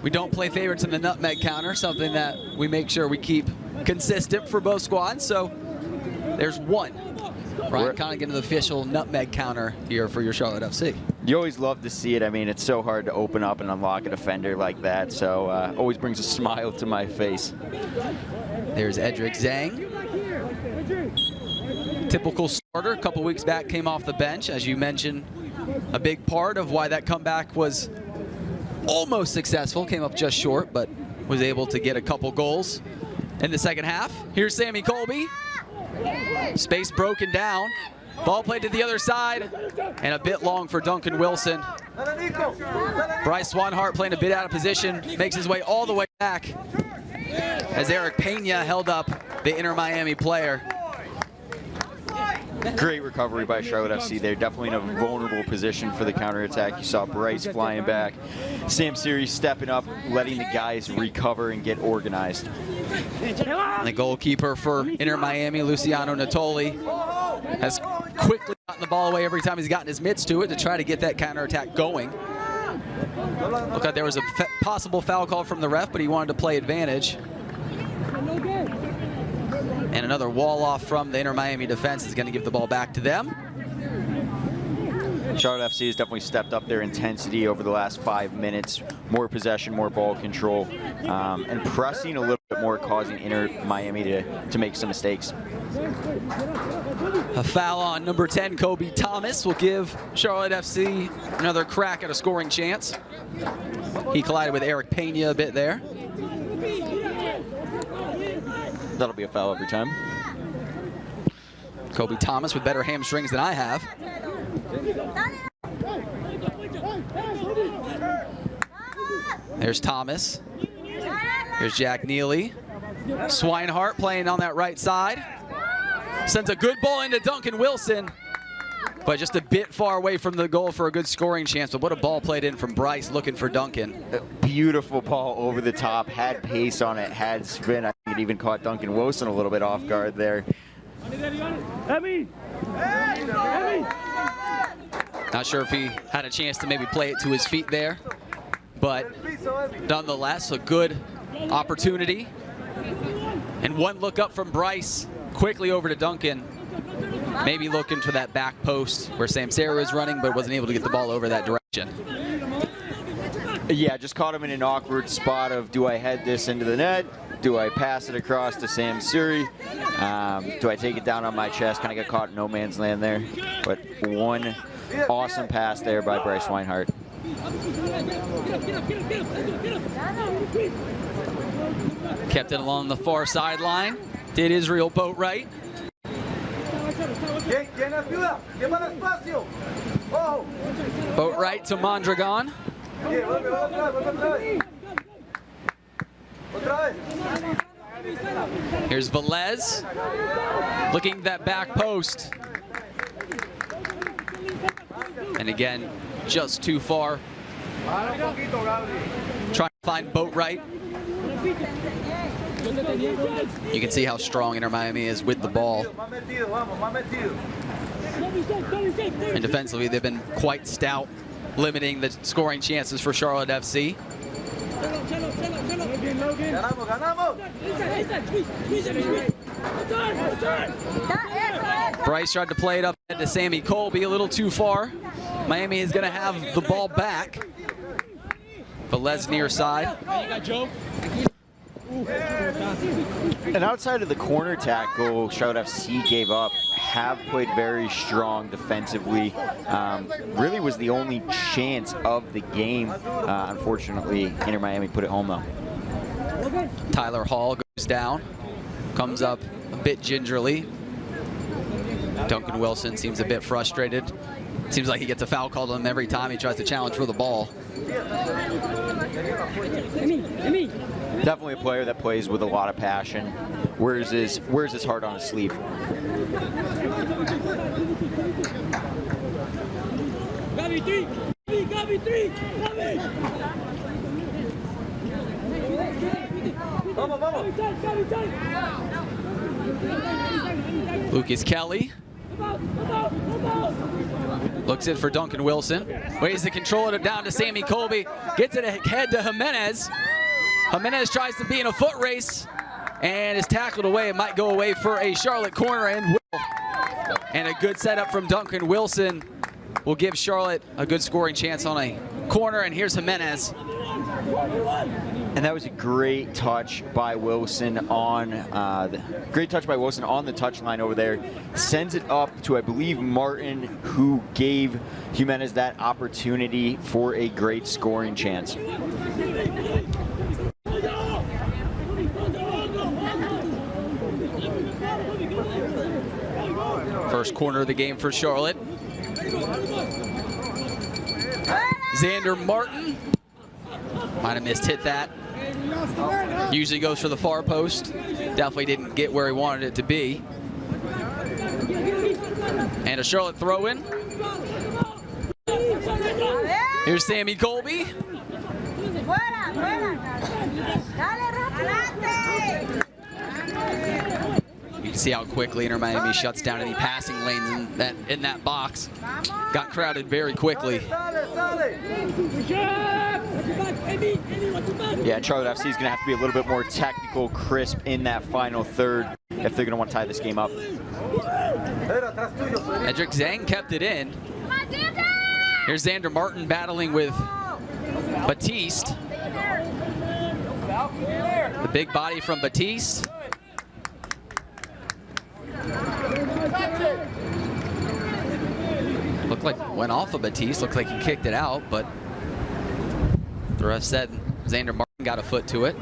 We don't play favorites in the nutmeg counter, something that we make sure we keep consistent for both squads. So there's 1. Ryan Connick into the official nutmeg counter here for your Charlotte FC. You always love to see it. I mean, it's so hard to open up and unlock a defender like that. So always brings a smile to my face. There's Edric Zhang. Typical starter, a couple weeks back came off the bench. As you mentioned, a big part of why that comeback was almost successful, came up just short, but was able to get a couple goals in the second half. Here's Sammy Colby. Space broken down. Ball played to the other side, and a bit long for Duncan Wilson. Bryce Weinhardt playing a bit out of position, makes his way all the way back as Eric Pena held up the Inter Miami player. Great recovery by Charlotte FC. They're definitely in a vulnerable position for the counterattack. You saw Bryce flying back. Sam Seri stepping up, letting the guys recover and get organized. And the goalkeeper for Inter Miami, Luciano Natoli, has quickly gotten the ball away every time he's gotten his mitts to it to try to get that counterattack going. Looked like there was a possible foul call from the ref, but he wanted to play advantage. And another wall off from the Inter Miami defense is going to give the ball back to them. Charlotte FC has definitely stepped up their intensity over the last 5 minutes. More possession, more ball control, and pressing a little bit more, causing Inter Miami to make some mistakes. A foul on number 10, Kobe Thomas, will give Charlotte FC another crack at a scoring chance. He collided with Eric Pena a bit there. That'll be a foul every time. Kobe Thomas with better hamstrings than I have. There's Thomas. Here's Jack Neely. Swinehart playing on that right side. Sends a good ball into Duncan Wilson, but just a bit far away from the goal for a good scoring chance. But what a ball played in from Bryce looking for Duncan. A beautiful ball over the top, had pace on it, had spin. I think it even caught Duncan Wilson a little bit off guard there. Not sure if he had a chance to maybe play it to his feet there, but nonetheless, a good opportunity. And one look up from Bryce, quickly over to Duncan. Maybe looking for that back post where Samsera was running, but wasn't able to get the ball over that direction. Yeah, just caught him in an awkward spot of, do I head this into the net? Do I pass it across to Sam Suri? Do I take it down on my chest? Kind of got caught in no man's land there. But one awesome pass there by Bryce Swinehart. Kept it along the far sideline. Did Israel Boatwright. Boatwright to Mondragon. Here's Velez looking at that back post. And again, just too far. Trying to find Boatwright. You can see how strong Inter Miami is with the ball. And defensively, they've been quite stout, limiting the scoring chances for Charlotte FC. Bryce tried to play it up to Sammy Colby, a little too far. Miami is going to have the ball back. Velez near side. And outside of the corner attack goal Charlotte FC gave up, have played very strong defensively. Really was the only chance of the game. Unfortunately, Inter Miami put it home though. Tyler Hall goes down, comes up a bit gingerly. Duncan Wilson seems a bit frustrated. Seems like he gets a foul called on him every time he tries to challenge for the ball. Definitely a player that plays with a lot of passion. Wears his heart on his sleeve. Lucas Kelly looks in for Duncan Wilson. Ways to control it down to Sammy Colby. Gets it ahead to Jimenez. Jimenez tries to be in a foot race and is tackled away. It might go away for a Charlotte corner and will. And a good setup from Duncan Wilson will give Charlotte a good scoring chance on a corner. And here's Jimenez. And that was a great touch by Wilson on the touchline over there. Sends it up to, I believe, Martin, who gave Jimenez that opportunity for a great scoring chance. First corner of the game for Charlotte. Xander Martin. Might have missed hit that. Usually goes for the far post. Definitely didn't get where he wanted it to be. And a Charlotte throw in. Here's Sammy Colby. can see how quickly Inter Miami shuts down any passing lanes in that box. Got crowded very quickly. Yeah, Charlotte FC is going to have to be a little bit more technical, crisp in that final third if they're going to want to tie this game up. Edric Zhang kept it in. Here's Xander Martin battling with Batiste. The big body from Batiste. Looked like it went off of Batiste. Looked like he kicked it out, but the ref said Xander Martin got a foot to it.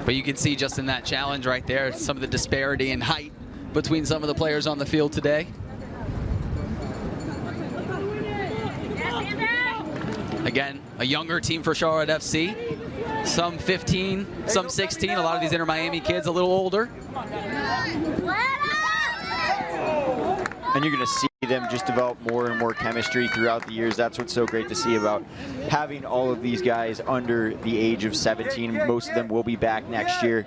But you can see just in that challenge right there, some of the disparity in height between some of the players on the field today. Again, a younger team for Charlotte FC. Some 15, some 16. A lot of these Inter Miami kids a little older. And you're going to see them just develop more and more chemistry throughout the years. That's what's so great to see about having all of these guys under the age of 17. Most of them will be back next year.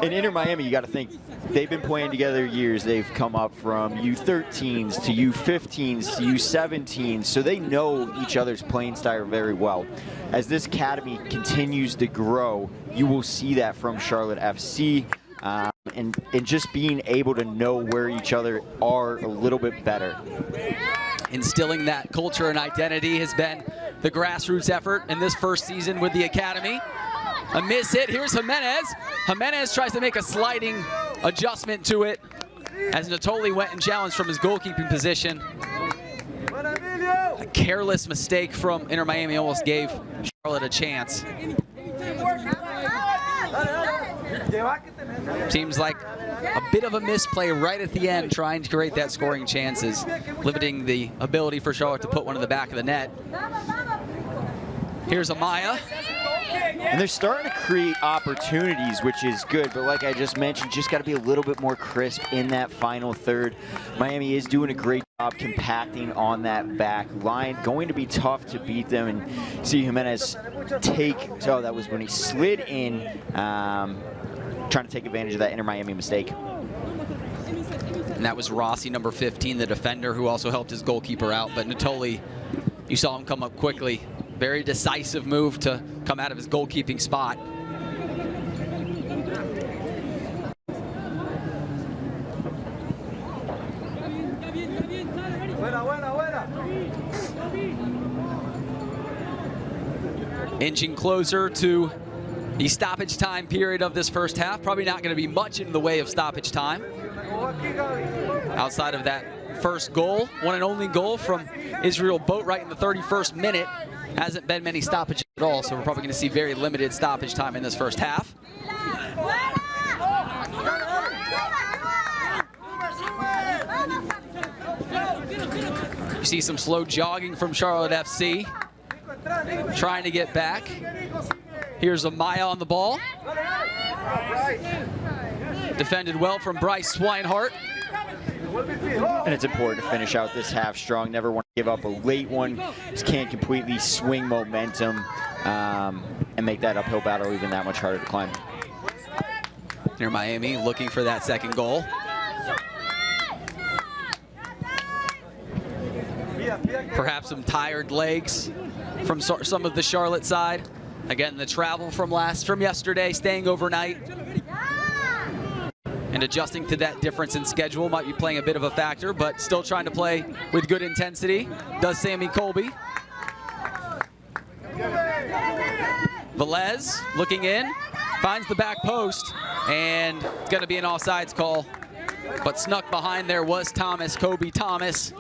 In Inter Miami, you got to think they've been playing together years. They've come up from U13s to U15s to U17s, so they know each other's playing style very well. As this academy continues to grow, you will see that from Charlotte FC. And just being able to know where each other are a little bit better. Instilling that culture and identity has been the grassroots effort in this first season with the academy. A miss hit. Here's Jimenez. Jimenez tries to make a sliding adjustment to it as Natoli went and challenged from his goalkeeping position. A careless mistake from Inter Miami almost gave Charlotte a chance. Seems like a bit of a misplay right at the end, trying to create that scoring chances, limiting the ability for Charlotte to put one in the back of the net. Here's Amaya. And they're starting to create opportunities, which is good. But like I just mentioned, just got to be a little bit more crisp in that final third. Miami is doing a great job compacting on that back line. Going to be tough to beat them. And see Jimenez take, oh, that was when he slid in, trying to take advantage of that Inter Miami mistake. And that was Rossi, number 15, the defender, who also helped his goalkeeper out. But Natoli, you saw him come up quickly. Very decisive move to come out of his goalkeeping spot. Inching closer to the stoppage time period of this first half. Probably not going to be much in the way of stoppage time. Outside of that first goal, one and only goal from Israel Boatwright in the 31st minute. Hasn't been many stoppages at all, so we're probably going to see very limited stoppage time in this first half. You see some slow jogging from Charlotte FC, trying to get back. Here's Amaya on the ball. Defended well from Bryce Swinehart. And it's important to finish out this half strong. Never want to give up a late one. Just can't completely swing momentum and make that uphill battle even that much harder to climb. Near Miami looking for that second goal. Perhaps some tired legs from some of the Charlotte side. Again, the travel from yesterday, staying overnight. And adjusting to that difference in schedule might be playing a bit of a factor, but still trying to play with good intensity, does Sammy Colby. Velez looking in, finds the back post, and it's going to be an offsides call. But snuck behind there was Thomas, Kobe Thomas.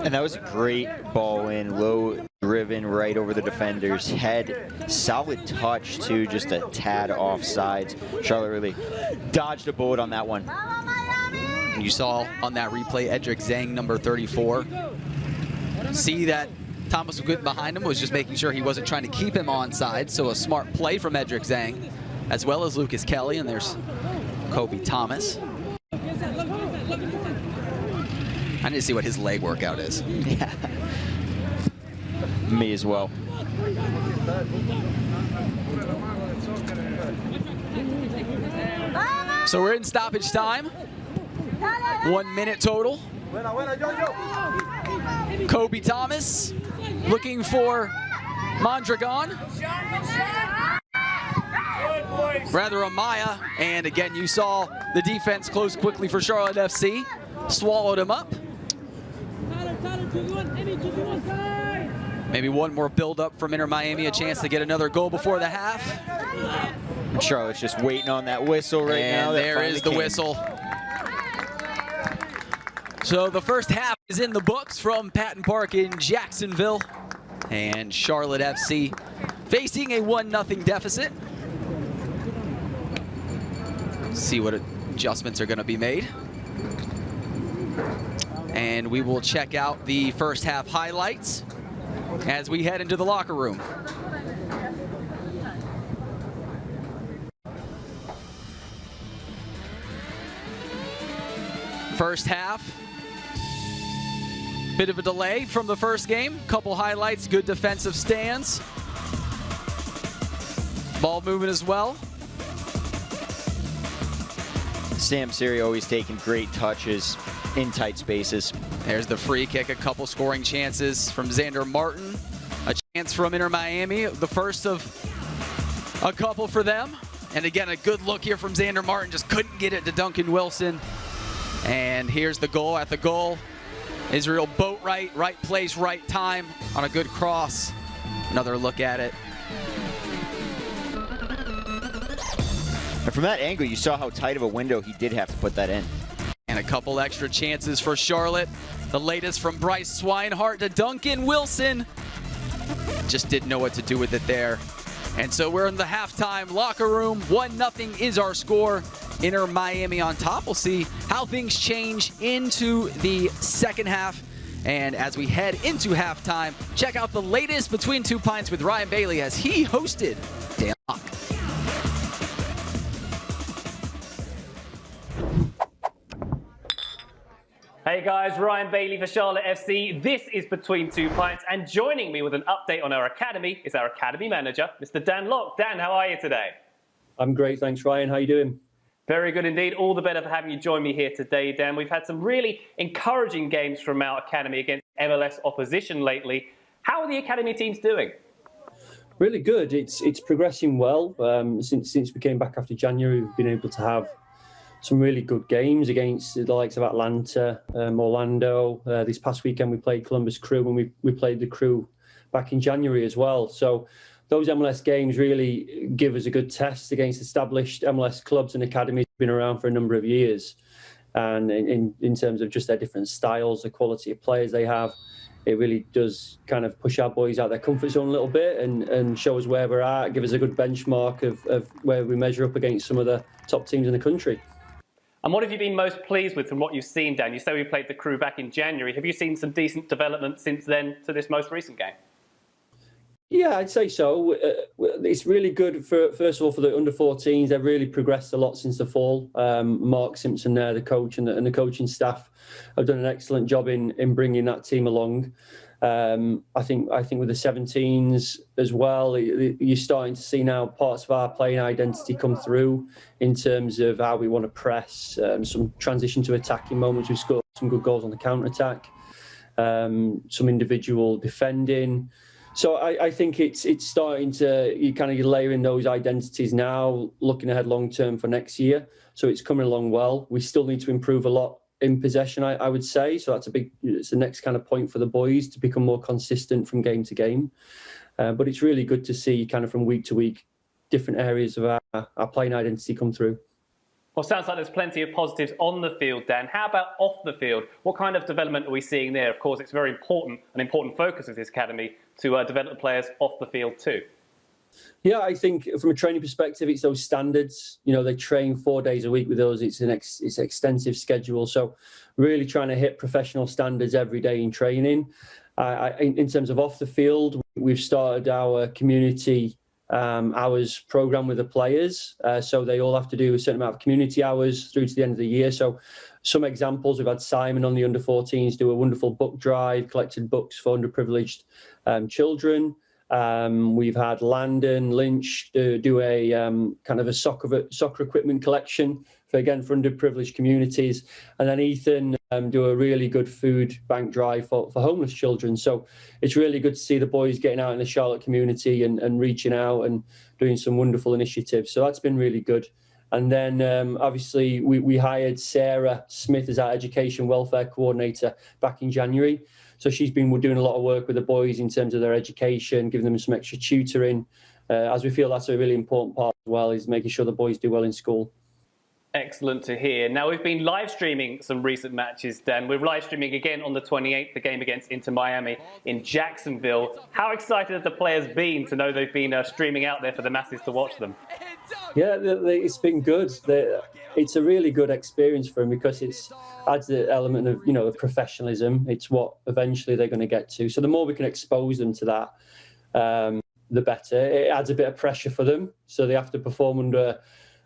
And that was a great ball in, low driven right over the defender's head. Solid touch too, just a tad offsides. Charlotte really dodged a bullet on that one. And you saw on that replay, Edric Zhang, number 34. See that Thomas was good behind him, was just making sure he wasn't trying to keep him onside. So a smart play from Edric Zhang, as well as Lucas Kelly, and there's Kobe Thomas. I need to see what his leg workout is. Yeah. Me as well. So we're in stoppage time. 1 minute total. Kobe Thomas looking for Mondragon. Rather Amaya. And again, you saw the defense close quickly for Charlotte FC. Swallowed him up. Maybe one more build-up from Inter Miami, a chance to get another goal before the half. Charlotte's just waiting on that whistle right now. And there is the whistle. So the first half is in the books from Patton Park in Jacksonville. And Charlotte FC facing a 1-0 deficit. See what adjustments are going to be made. And we will check out the first half highlights as we head into the locker room. First half, bit of a delay from the first game. Couple highlights, good defensive stands. Ball movement as well. Sam Siri always taking great touches in tight spaces. There's the free kick, a couple scoring chances from Xander Martin. A chance from Inter Miami, the first of a couple for them. And again, a good look here from Xander Martin, just couldn't get it to Duncan Wilson. And here's the goal. At the goal, Israel Boatwright, right place, right time on a good cross. Another look at it. And from that angle, you saw how tight of a window he did have to put that in. And a couple extra chances for Charlotte. The latest from Bryce Swinehart to Duncan Wilson. Just didn't know what to do with it there. And so we're in the halftime locker room. 1-0 is our score. Inter Miami on top. We'll see how things change into the second half. And as we head into halftime, check out the latest Between Two Pints with Ryan Bailey as he hosted Dan Locke. Hey guys, Ryan Bailey for Charlotte FC. This is Between Two Pints, and joining me with an update on our academy is our academy manager, Mr. Dan Locke. Dan, how are you today? I'm great, thanks Ryan. How are you doing? Very good indeed. All the better for having you join me here today, Dan. We've had some really encouraging games from our academy against MLS opposition lately. How are the academy teams doing? Really good. It's progressing well. Since we came back after January, we've been able to have some really good games against the likes of Atlanta, Orlando. This past weekend we played Columbus Crew, and we played the Crew back in January as well. So those MLS games really give us a good test against established MLS clubs and academies who've been around for a number of years. And in terms of just their different styles, the quality of players they have, it really does kind of push our boys out their comfort zone a little bit and show us where we're at, give us a good benchmark of where we measure up against some of the top teams in the country. And what have you been most pleased with from what you've seen, Dan? You say we played the Crew back in January. Have you seen some decent development since then to this most recent game? Yeah, I'd say so. It's really good, first of all, for the under-14s. They've really progressed a lot since the fall. Mark Simpson there, the coach, and the coaching staff have done an excellent job in bringing that team along. I think with the 17s as well, you're starting to see now parts of our playing identity come through in terms of how we want to press, some transition to attacking moments. We've scored some good goals on the counter-attack, some individual defending. So I think it's starting to, you kind of layer in those identities now, looking ahead long-term for next year. So it's coming along well. We still need to improve a lot in possession, I would say. So it's the next kind of point for the boys to become more consistent from game to game. But it's really good to see kind of from week to week, different areas of our playing identity come through. Well, sounds like there's plenty of positives on the field, Dan. How about off the field? What kind of development are we seeing there? Of course, it's very important, an important focus of this academy to develop players off the field too. Yeah, I think from a training perspective, it's those standards. You know, they train 4 days a week with us. It's an extensive schedule. So really trying to hit professional standards every day in training. In terms of off the field, we've started our community hours program with the players. So they all have to do a certain amount of community hours through to the end of the year. So some examples, we've had Simon on the under-14s do a wonderful book drive, collected books for underprivileged children. We've had Landon Lynch do a kind of a soccer equipment collection for underprivileged communities, and then Ethan do a really good food bank drive for homeless children. So it's really good to see the boys getting out in the Charlotte community and reaching out and doing some wonderful initiatives. So that's been really good. And then obviously we hired Sarah Smith as our education welfare coordinator back in January. So she's been doing a lot of work with the boys in terms of their education, giving them some extra tutoring, as we feel that's a really important part as well, is making sure the boys do well in school. Excellent to hear. Now, we've been live streaming some recent matches, Dan. We're live streaming again on the 28th, the game against Inter Miami in Jacksonville. How excited have the players been to know they've been streaming out there for the masses to watch them? Yeah, it's been good. It's a really good experience for them because it adds the element of, of professionalism. It's what eventually they're going to get to. So the more we can expose them to that, the better. It adds a bit of pressure for them. So they have to perform under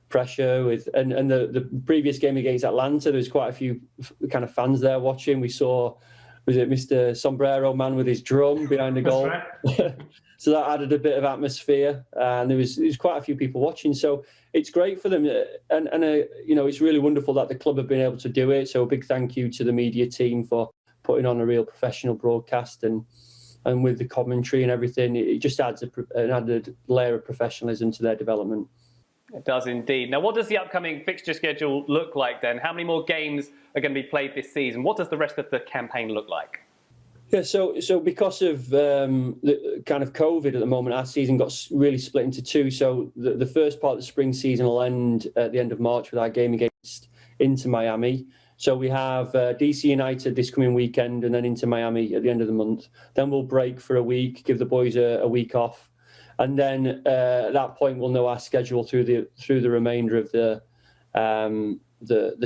pressure and the previous game against Atlanta, there was quite a few kind of fans there watching. We saw, was it Mr. Sombrero Man with his drum behind the goal? Right. So that added a bit of atmosphere, and there was quite a few people watching. So it's great for them, and it's really wonderful that the club have been able to do it. So a big thank you to the media team for putting on a real professional broadcast, and with the commentary and everything, it just adds an added layer of professionalism to their development. It does indeed. Now, what does the upcoming fixture schedule look like then? How many more games are going to be played this season? What does the rest of the campaign look like? Yeah, so because of the kind of COVID at the moment, our season got really split into two. So the first part of the spring season will end at the end of March with our game against Inter Miami. So we have DC United this coming weekend and then Inter Miami at the end of the month. Then we'll break for a week, give the boys a week off. And then at that point, we'll know our schedule through the remainder of the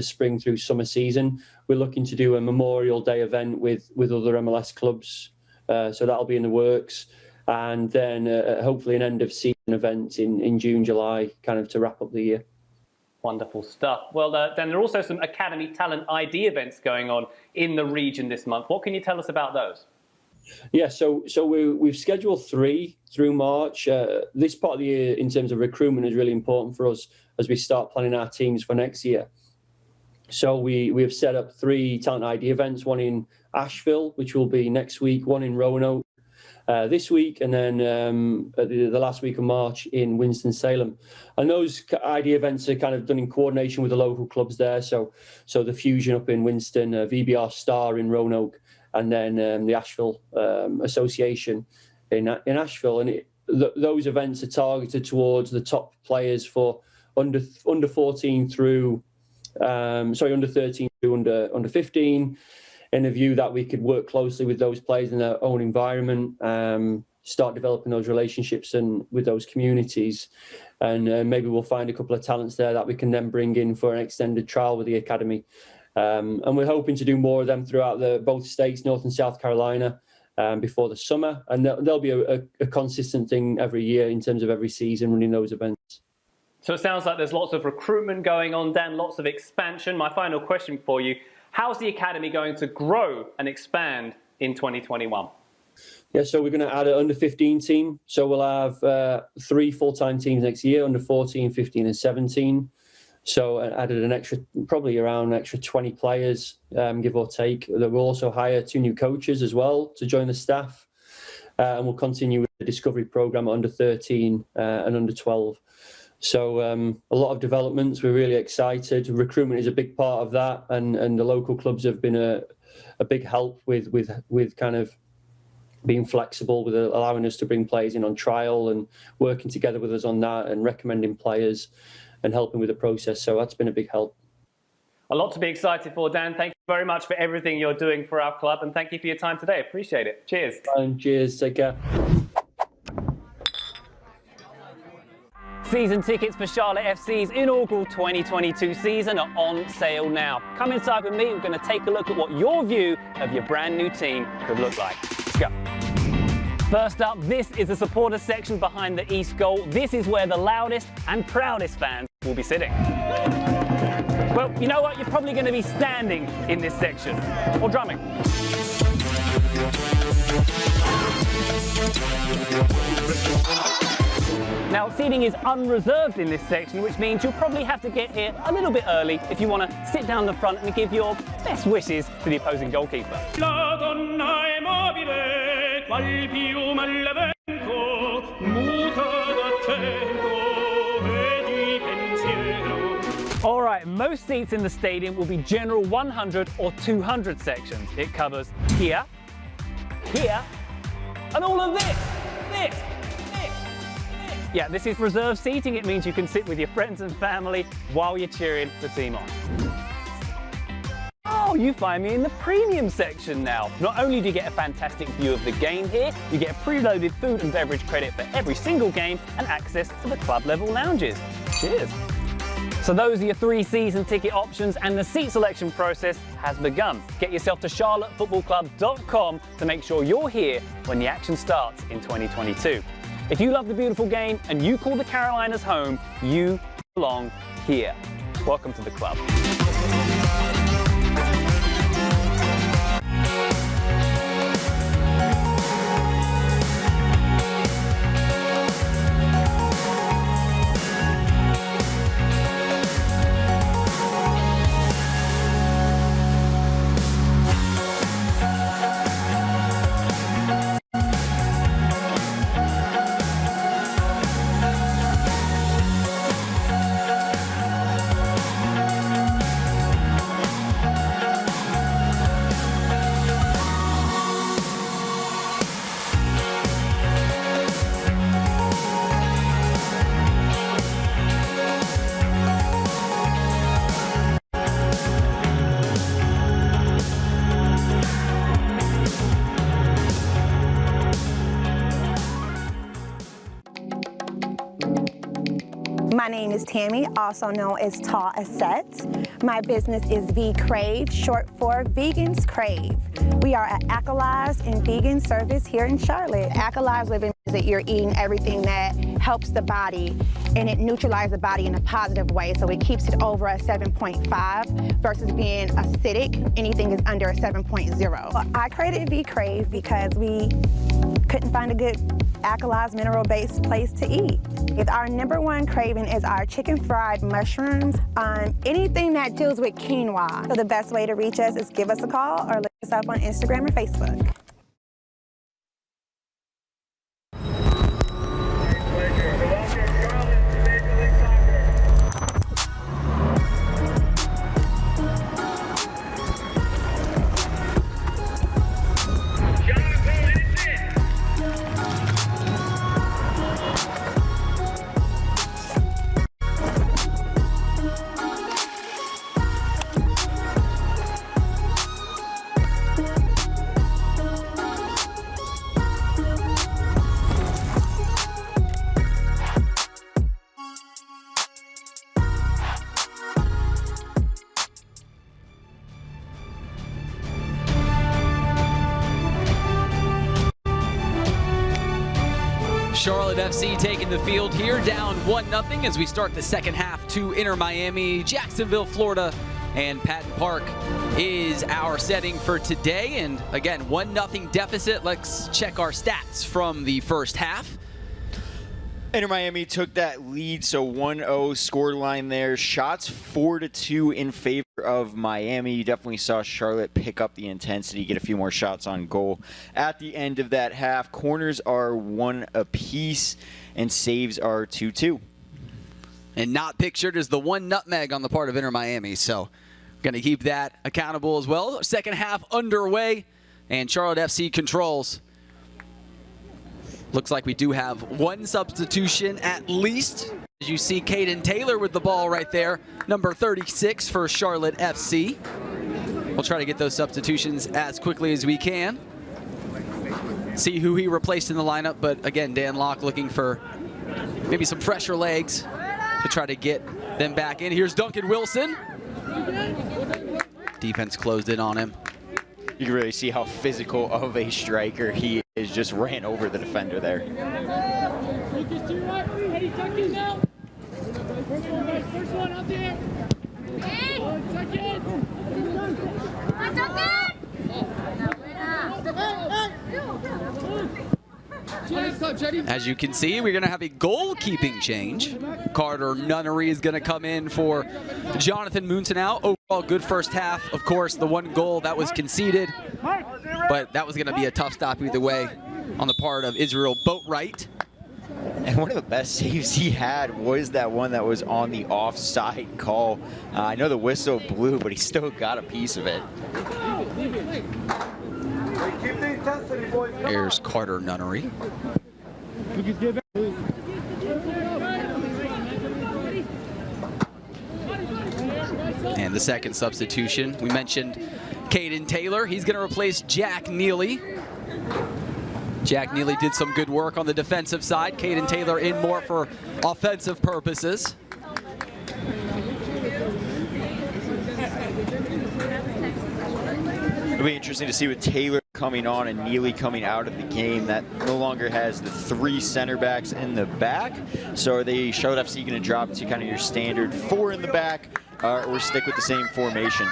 spring through summer season. We're looking to do a Memorial Day event with other MLS clubs, so that'll be in the works. And then hopefully an end of season event in June, July, kind of to wrap up the year. Wonderful stuff. Well, then there are also some Academy Talent ID events going on in the region this month. What can you tell us about those? Yeah, so we've scheduled 3 through March. This part of the year, in terms of recruitment, is really important for us as we start planning our teams for next year. So we have set up 3 talent ID events, one in Asheville, which will be next week, one in Roanoke this week, and then the last week of March in Winston-Salem. And those ID events are kind of done in coordination with the local clubs there. So the Fusion up in Winston, VBR Star in Roanoke, and then the Asheville Association in Asheville. And those events are targeted towards the top players for under 14 through, under 13 through under 15, in a view that we could work closely with those players in their own environment, start developing those relationships and with those communities. And maybe we'll find a couple of talents there that we can then bring in for an extended trial with the academy. And we're hoping to do more of them throughout both states, North and South Carolina, before the summer. And there'll be a consistent thing every year in terms of every season running those events. So it sounds like there's lots of recruitment going on, Dan, lots of expansion. My final question for you, how's the academy going to grow and expand in 2021? Yeah, so we're going to add an under-15 team. So we'll have 3 full-time teams next year, under 14, 15 and 17. So added an extra, probably around an extra 20 players, give or take. We'll also hire 2 new coaches as well to join the staff. And we'll continue with the discovery program at under 13 and under 12. So a lot of developments. We're really excited. Recruitment is a big part of that. And the local clubs have been a big help with kind of being flexible, with allowing us to bring players in on trial and working together with us on that and recommending players and helping with the process. So that's been a big help. A lot to be excited for, Dan. Thank you very much for everything you're doing for our club, and thank you for your time today. Appreciate it. Cheers. Cheers. Take care. Season tickets for Charlotte FC's inaugural 2022 season are on sale now. Come inside with me. We're going to take a look at what your view of your brand new team could look like. Let's go. First up, this is the supporter section behind the East goal. This is where the loudest and proudest fans will be sitting. Well, you know what? You're probably going to be standing in this section, or drumming. Now, seating is unreserved in this section, which means you'll probably have to get here a little bit early if you want to sit down the front and give your best wishes to the opposing goalkeeper. All right, most seats in the stadium will be general 100 or 200 sections. It covers here, here, and all of this. Yeah, this is reserved seating. It means you can sit with your friends and family while you're cheering the team on. Oh, you find me in the premium section now. Not only do you get a fantastic view of the game here, you get a preloaded food and beverage credit for every single game and access to the club level lounges. Cheers. So those are your 3 season ticket options, and the seat selection process has begun. Get yourself to charlottefootballclub.com to make sure you're here when the action starts in 2022. If you love the beautiful game and you call the Carolinas home, you belong here. Welcome to the club. My name is Tammy, also known as Tall Asset. My business is V Crave, short for Vegans Crave. We are an alkalized and vegan service here in Charlotte. Alkalized living is that you're eating everything that helps the body and it neutralizes the body in a positive way, so it keeps it over a 7.5 versus being acidic. Anything is under a 7.0. I created V Crave because we couldn't find a good alkalized mineral-based place to eat. Our #1 craving is our chicken fried mushrooms, anything that deals with quinoa. So the best way to reach us is give us a call or look us up on Instagram or Facebook. Charlotte FC taking the field here, down 1-0 as we start the second half to Inter Miami. Jacksonville, Florida, and Patton Park is our setting for today. And again, 1-0 deficit. Let's check our stats from the first half. Inter Miami took that lead, so 1-0 scoreline there. Shots 4-2 in favor of Miami. You definitely saw Charlotte pick up the intensity, get a few more shots on goal at the end of that half. Corners are 1 apiece, and saves are 2-2. And not pictured as the 1 nutmeg on the part of Inter Miami, so going to keep that accountable as well. Second half underway, and Charlotte FC controls. Looks like we do have 1 substitution at least. As you see, Caden Taylor with the ball right there, number 36 for Charlotte FC. We'll try to get those substitutions as quickly as we can. See who he replaced in the lineup, but again, Dan Locke looking for maybe some fresher legs to try to get them back in. Here's Duncan Wilson. Defense closed in on him. You can really see how physical of a striker he is. Just ran over the defender there. First one out there. As you can see, we're going to have a goalkeeping change. Carter Nunnery is going to come in for Jonathan Muntenau. Overall, good first half. Of course, the one goal that was conceded, but that was going to be a tough stop either way on the part of Israel Boatwright. And one of the best saves he had was that one that was on the offside call. I know the whistle blew, but he still got a piece of it. There's Carter Nunnery. And the second substitution, we mentioned Caden Taylor. He's going to replace Jack Neely. Jack Neely did some good work on the defensive side. Caden Taylor in more for offensive purposes. It'll be interesting to see with Taylor coming on and Neely coming out of the game. That no longer has the 3 center backs in the back. So are they Charlotte FC going to drop to kind of your standard 4 in the back or stick with the same formation?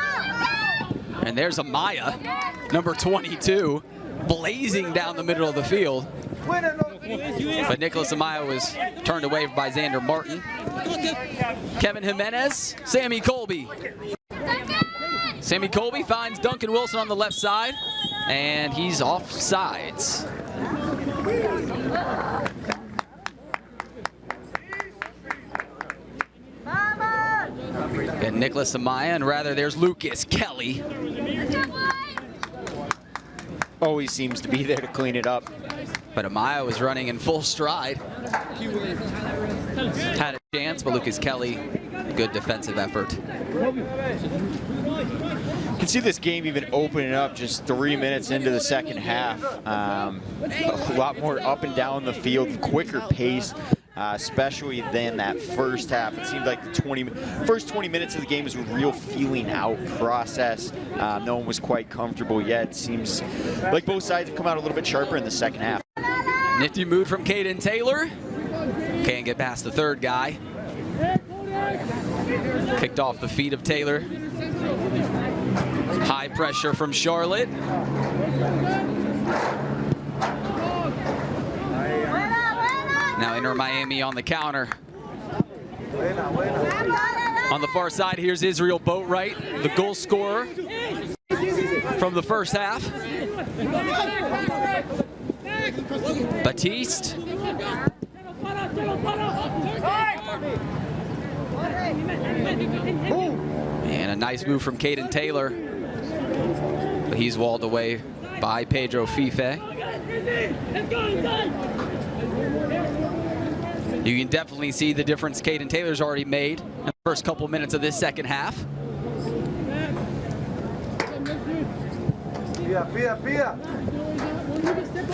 And there's Amaya, number 22, blazing down the middle of the field. But Nicholas Amaya was turned away by Xander Martin. Kevin Jimenez, Sammy Colby. Sammy Colby finds Duncan Wilson on the left side, and he's off sides. And Nicholas Amaya, and rather there's Lucas Kelly. Always seems to be there to clean it up. But Amaya was running in full stride. Had a chance, but Lucas Kelly, good defensive effort. You can see this game even opening up just 3 minutes into the second half. A lot more up and down the field, quicker pace, especially than that first half. It seemed like the first 20 minutes of the game was a real feeling out process. No one was quite comfortable yet. It seems like both sides have come out a little bit sharper in the second half. Nifty move from Caden Taylor. Can't get past the third guy. Kicked off the feet of Taylor. High pressure from Charlotte. Now Inter Miami on the counter. On the far side, here's Israel Boatwright, the goal scorer from the first half. Batiste. And a nice move from Caden Taylor. But he's walled away by Pedro Fife. You can definitely see the difference Caden Taylor's already made in the first couple minutes of this second half.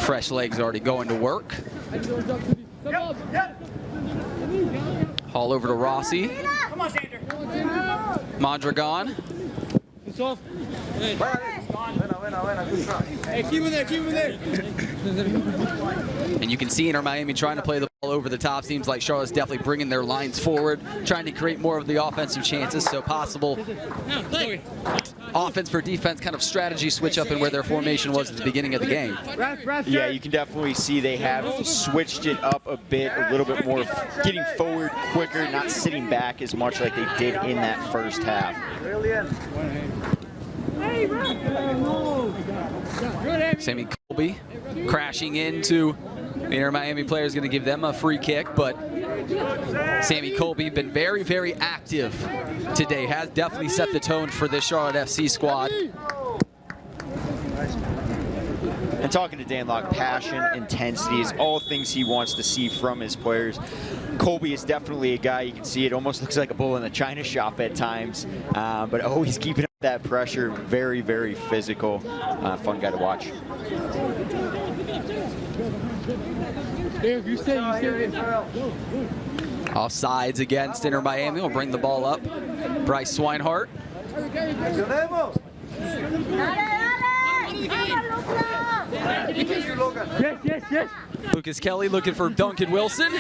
Fresh legs already going to work. Haul over to Rossi. Mondragon. Hey, keep him there, keep him there. And you can see Inter Miami trying to play the ball over the top. Seems like Charlotte's definitely bringing their lines forward, trying to create more of the offensive chances, so possible offense for defense kind of strategy switch up in where their formation was at the beginning of the game. Yeah, you can definitely see they have switched it up a bit, a little bit more, getting forward quicker, not sitting back as much like they did in that first half. Sammy Colby crashing into the Inter Miami players, going to give them a free kick, but Sammy Colby been very, very active today. Has definitely set the tone for this Charlotte FC squad. And talking to Dan Locke, passion, intensity is all things he wants to see from his players. Colby is definitely a guy, you can see it almost looks like a bull in the china shop at times, but always keeping up that pressure. Very, very physical. Fun guy to watch. Offsides against Inter Miami. Will bring the ball up. Bryce Swinehart. Yes, yes, yes. Lucas Kelly looking for Duncan Wilson.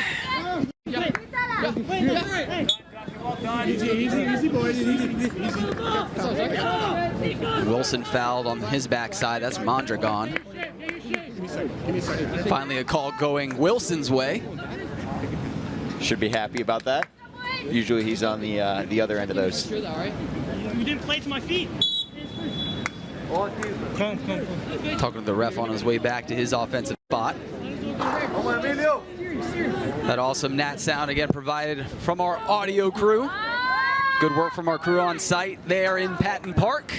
Wilson fouled on his backside. That's Mondragon. Finally a call going Wilson's way. Should be happy about that. Usually he's on the other end of those. You didn't play to my feet. Come. Talking to the ref on his way back to his offensive spot. That awesome Nat sound again provided from our audio crew. Good work from our crew on site there in Patton Park.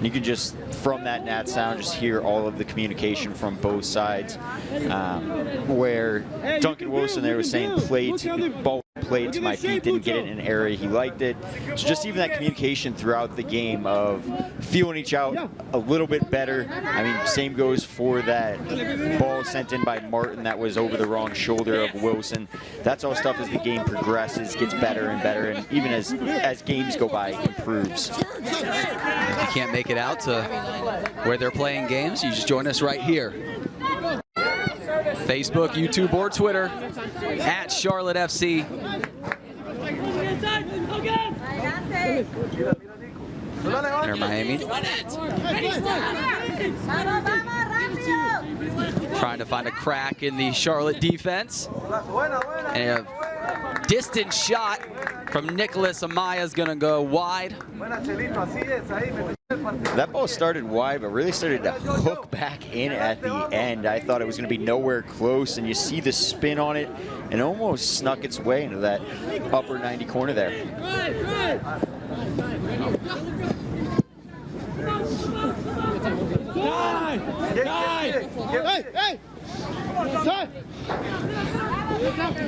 You can just, from that Nat sound, just hear all of the communication from both sides. Where Duncan Wilson there was saying ball played to my feet, didn't get it in an area he liked it. So just even that communication throughout the game of feeling each out a little bit better. I mean, same goes for that ball sent in by Martin that was over the wrong shoulder of Wilson. That's all stuff as the game progresses, gets better and better, and even as games go by, improves. If you can't make it out to where they're playing games, you just join us right here. Facebook, YouTube, or Twitter, at Charlotte FC. Inter Miami. Trying to find a crack in the Charlotte defense. And a distant shot from Nicholas Amaya is going to go wide. That ball started wide, but really started to hook back in at the end. I thought it was going to be nowhere close, and you see the spin on it, and almost snuck its way into that upper 90 corner there.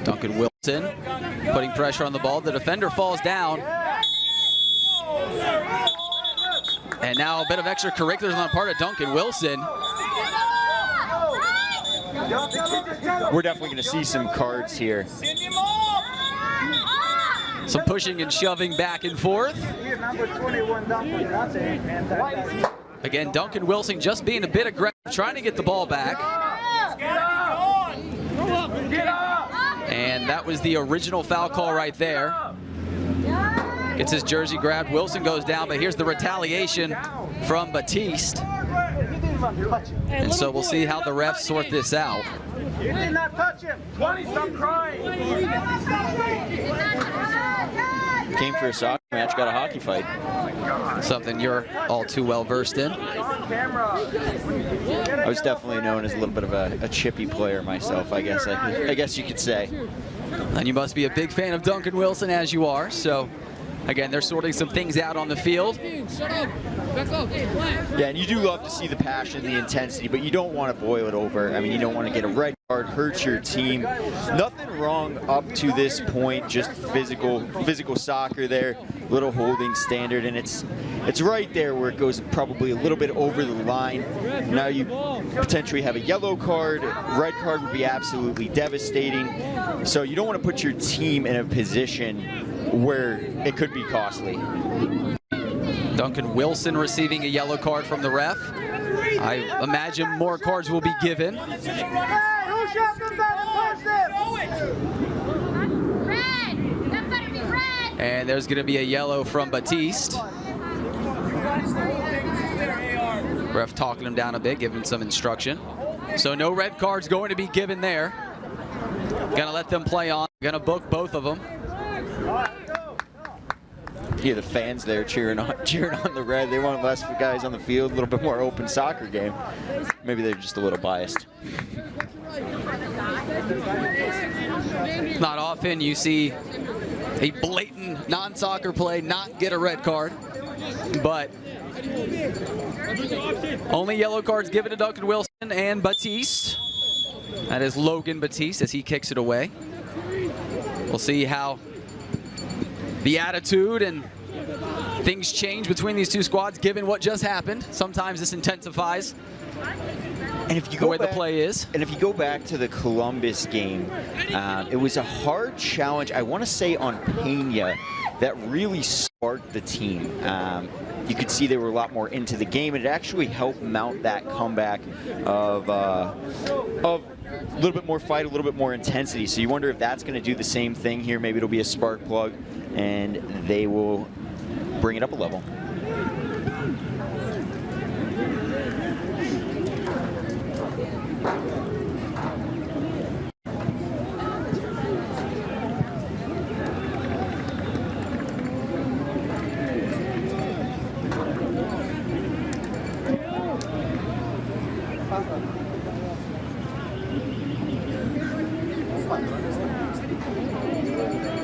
Duncan Wilson putting pressure on the ball. The defender falls down. And now a bit of extracurriculars on the part of Duncan Wilson. We're definitely going to see some cards here. Some pushing and shoving back and forth. Again, Duncan Wilson just being a bit aggressive, trying to get the ball back. And that was the original foul call right there. Gets his jersey grabbed. Wilson goes down, but here's the retaliation from Batiste. And so we'll see how the refs sort this out. You did not touch him. 20, stop crying. Came for a soccer match, got a hockey fight. Something you're all too well versed in. I was definitely known as a little bit of a chippy player myself, I guess you could say. And you must be a big fan of Duncan Wilson, as you are. So again, they're sorting some things out on the field. Yeah, and you do love to see the passion, the intensity, but you don't want to boil it over. I mean, you don't want to get a red card, hurt your team. Nothing wrong up to this point, just physical soccer there, little holding standard, and it's right there where it goes probably a little bit over the line. Now you potentially have a yellow card, red card would be absolutely devastating. So you don't want to put your team in a position where it could be costly. Duncan Wilson receiving a yellow card from the ref. I imagine more cards will be given. And there's going to be a yellow from Batiste. Ref talking him down a bit, giving him some instruction. So no red cards going to be given there. Gonna let them play on. Gonna book both of them. Yeah, the fans there cheering on the red. They want less guys on the field, a little bit more open soccer game. Maybe they're just a little biased. Not often you see a blatant non-soccer play not get a red card, but only yellow cards given to Duncan Wilson and Batiste. That is Logan Batiste as he kicks it away. We'll see how the attitude and things change between these two squads given what just happened. Sometimes this intensifies. And if you go where the play is. And if you go back to the Columbus game, it was a hard challenge, I want to say, on Pena that really sparked the team. You could see they were a lot more into the game, and it actually helped mount that comeback of a little bit more fight, a little bit more intensity. So you wonder if that's going to do the same thing here. Maybe it'll be a spark plug, and they will bring it up a level.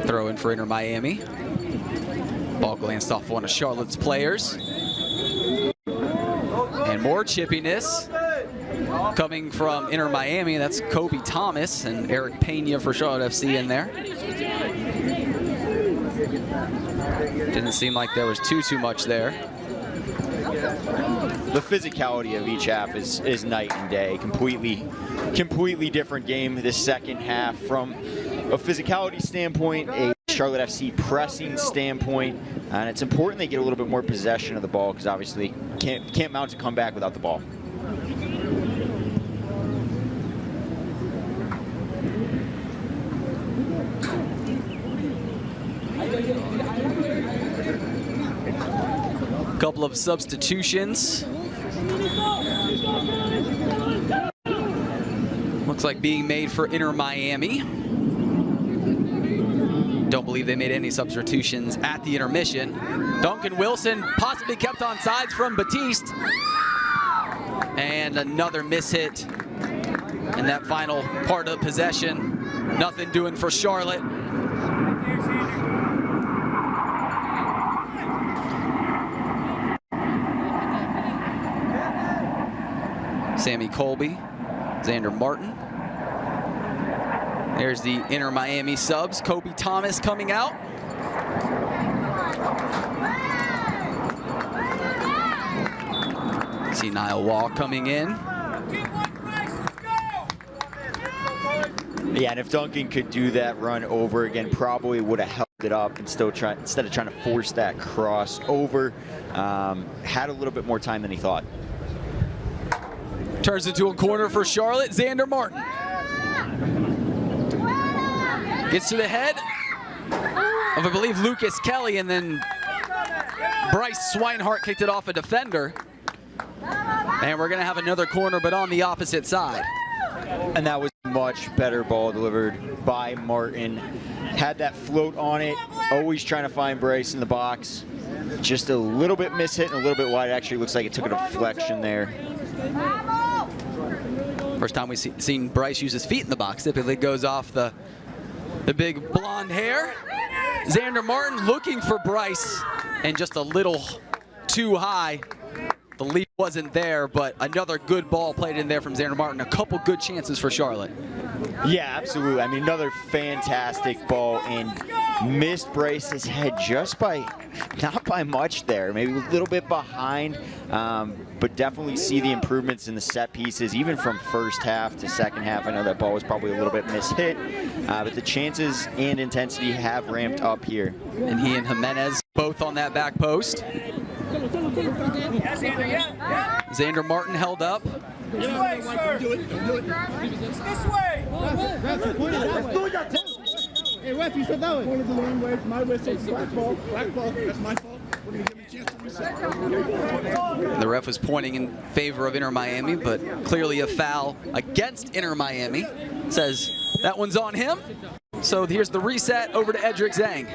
Throw in for Inter Miami. Ball glanced off one of Charlotte's players. And more chippiness coming from Inter Miami. That's Kobe Thomas and Eric Pena for Charlotte FC in there. Didn't seem like there was too much there. The physicality of each half is night and day. Completely different game this second half from a physicality standpoint, a Charlotte FC pressing standpoint, and it's important they get a little bit more possession of the ball because obviously can't mount a comeback without the ball. Couple of substitutions. Looks like being made for Inter Miami. Don't believe they made any substitutions at the intermission. Duncan Wilson possibly kept on sides from Batiste. And another mishit in that final part of possession. Nothing doing for Charlotte. Sammy Colby, Xander Martin. There's the Inter Miami subs. Kobe Thomas coming out. See Niall Wall coming in. Yeah, and if Duncan could do that run over again, probably would have held it up and still instead of trying to force that cross over, had a little bit more time than he thought. Turns into a corner for Charlotte. Xander Martin gets to the head of, I believe, Lucas Kelly, and then Bryce Swinehart kicked it off a defender. And we're going to have another corner, but on the opposite side. And that was a much better ball delivered by Martin. Had that float on it, always trying to find Bryce in the box. Just a little bit mishit and a little bit wide. It actually looks like it took a deflection there. First time we've seen Bryce use his feet in the box. Typically goes off the big blonde hair. Xander Martin looking for Bryce and just a little too high. The lead wasn't there, but another good ball played in there from Xander Martin. A couple good chances for Charlotte. Yeah, absolutely. I mean, another fantastic ball and missed Bryce's head just by, not by much there, maybe a little bit behind, but definitely see the improvements in the set pieces, even from first half to second half. I know that ball was probably a little bit mishit, but the chances and intensity have ramped up here. And he and Jimenez both on that back post. Xander Martin held up. This way, sir. Do it. This way. Let's do that. Hey, ref, you said that way. The wrong way. My whistle. Black ball. Black ball. That's my fault. We're going to give me a chance to reset. The ref was pointing in favor of Inter Miami, but clearly a foul against Inter Miami. Says that one's on him. So here's the reset over to Edric Zhang.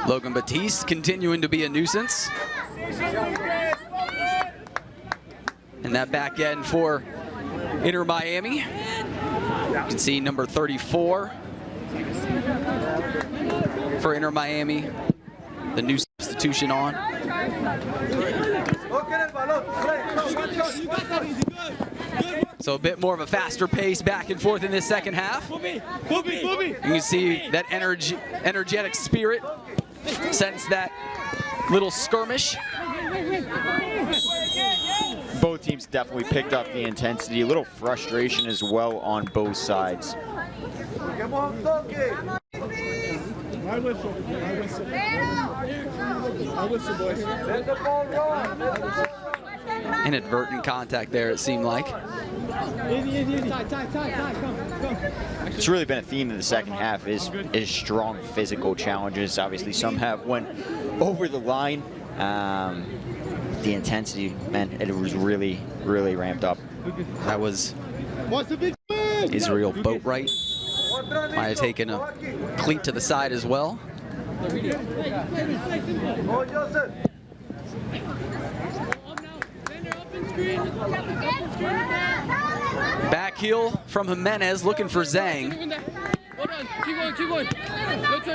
Logan Batiste continuing to be a nuisance. And that back end for Inter Miami. You can see number 34 for Inter Miami. The new substitution on. So a bit more of a faster pace back and forth in this second half. You can see that energetic spirit. Sense that little skirmish. Both teams definitely picked up the intensity. A little frustration as well on both sides. My whistle. My whistle, boys. Inadvertent contact there, it seemed like. It's really been a theme in the second half is strong physical challenges. Obviously, some have went over the line. The intensity, man, it was really, really ramped up. That was Israel Boatwright. Might have taken a cleat to the side as well. Back heel from Jimenez, looking for Zhang. Hold on, keep going.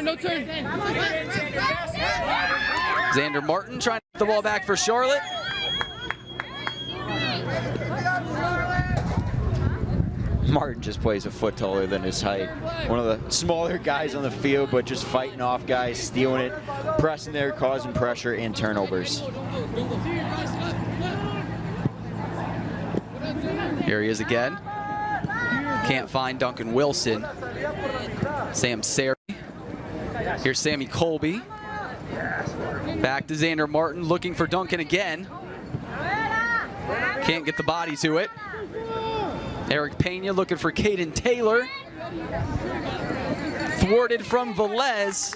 No turn. Xander Martin trying to get the ball back for Charlotte. Martin just plays a foot taller than his height. One of the smaller guys on the field, but just fighting off guys, stealing it, pressing there, causing pressure and turnovers. Here he is again. Can't find Duncan Wilson. Sam Sari. Here's Sammy Colby. Back to Xander Martin, looking for Duncan again. Can't get the body to it. Eric Pena looking for Caden Taylor. Thwarted from Velez.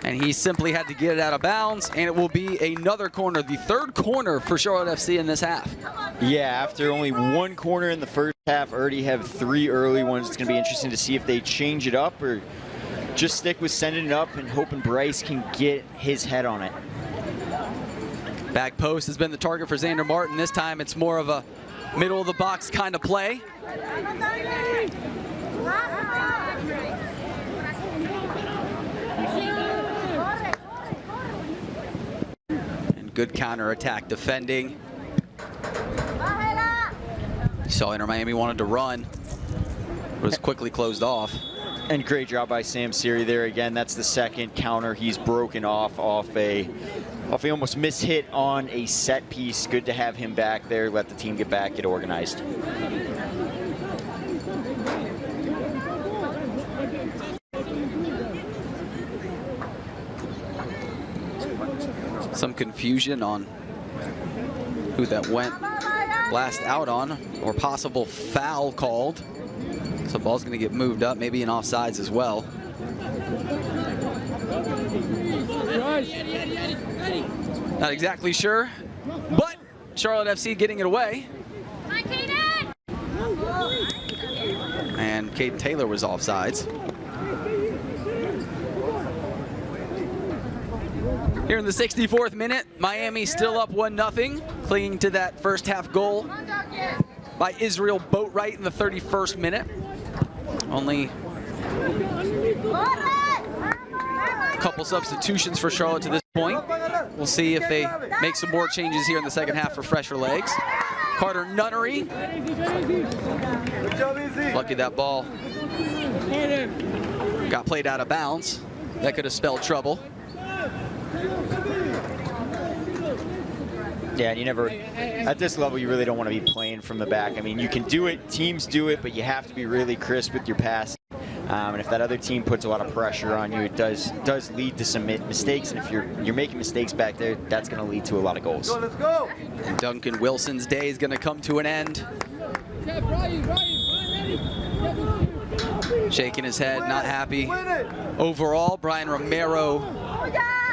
And he simply had to get it out of bounds, and it will be another corner, the third corner for Charlotte FC in this half. Yeah, after only one corner in the first half, already have 3 early ones. It's going to be interesting to see if they change it up or just stick with sending it up and hoping Bryce can get his head on it. Back post has been the target for Xander Martin. This time it's more of a middle of the box kind of play. And good counter-attack defending. You saw Inter Miami wanted to run, but was quickly closed off. And great job by Sam Siri there again. That's the second counter he's broken off a almost missed hit on a set piece. Good to have him back there. Let the team get back, get organized. Some confusion on who that went last out on, or possible foul called. So the ball's going to get moved up, maybe in offsides as well. Not exactly sure, but Charlotte FC getting it away. And Caden Taylor was offsides. Here in the 64th minute, Miami still up 1-0, clinging to that first half goal by Israel Boatwright in the 31st minute. Only a couple substitutions for Charlotte to this point. We'll see if they make some more changes here in the second half for fresher legs. Carter Nunnery. Lucky that ball got played out of bounds. That could have spelled trouble. Yeah, and you never, at this level, you really don't want to be playing from the back. I mean, you can do it, teams do it, but you have to be really crisp with your passing. And if that other team puts a lot of pressure on you, it does lead to some mistakes. And if you're making mistakes back there, that's going to lead to a lot of goals. Let's go. And Duncan Wilson's day is going to come to an end. Shaking his head, not happy. Overall, Brian Romero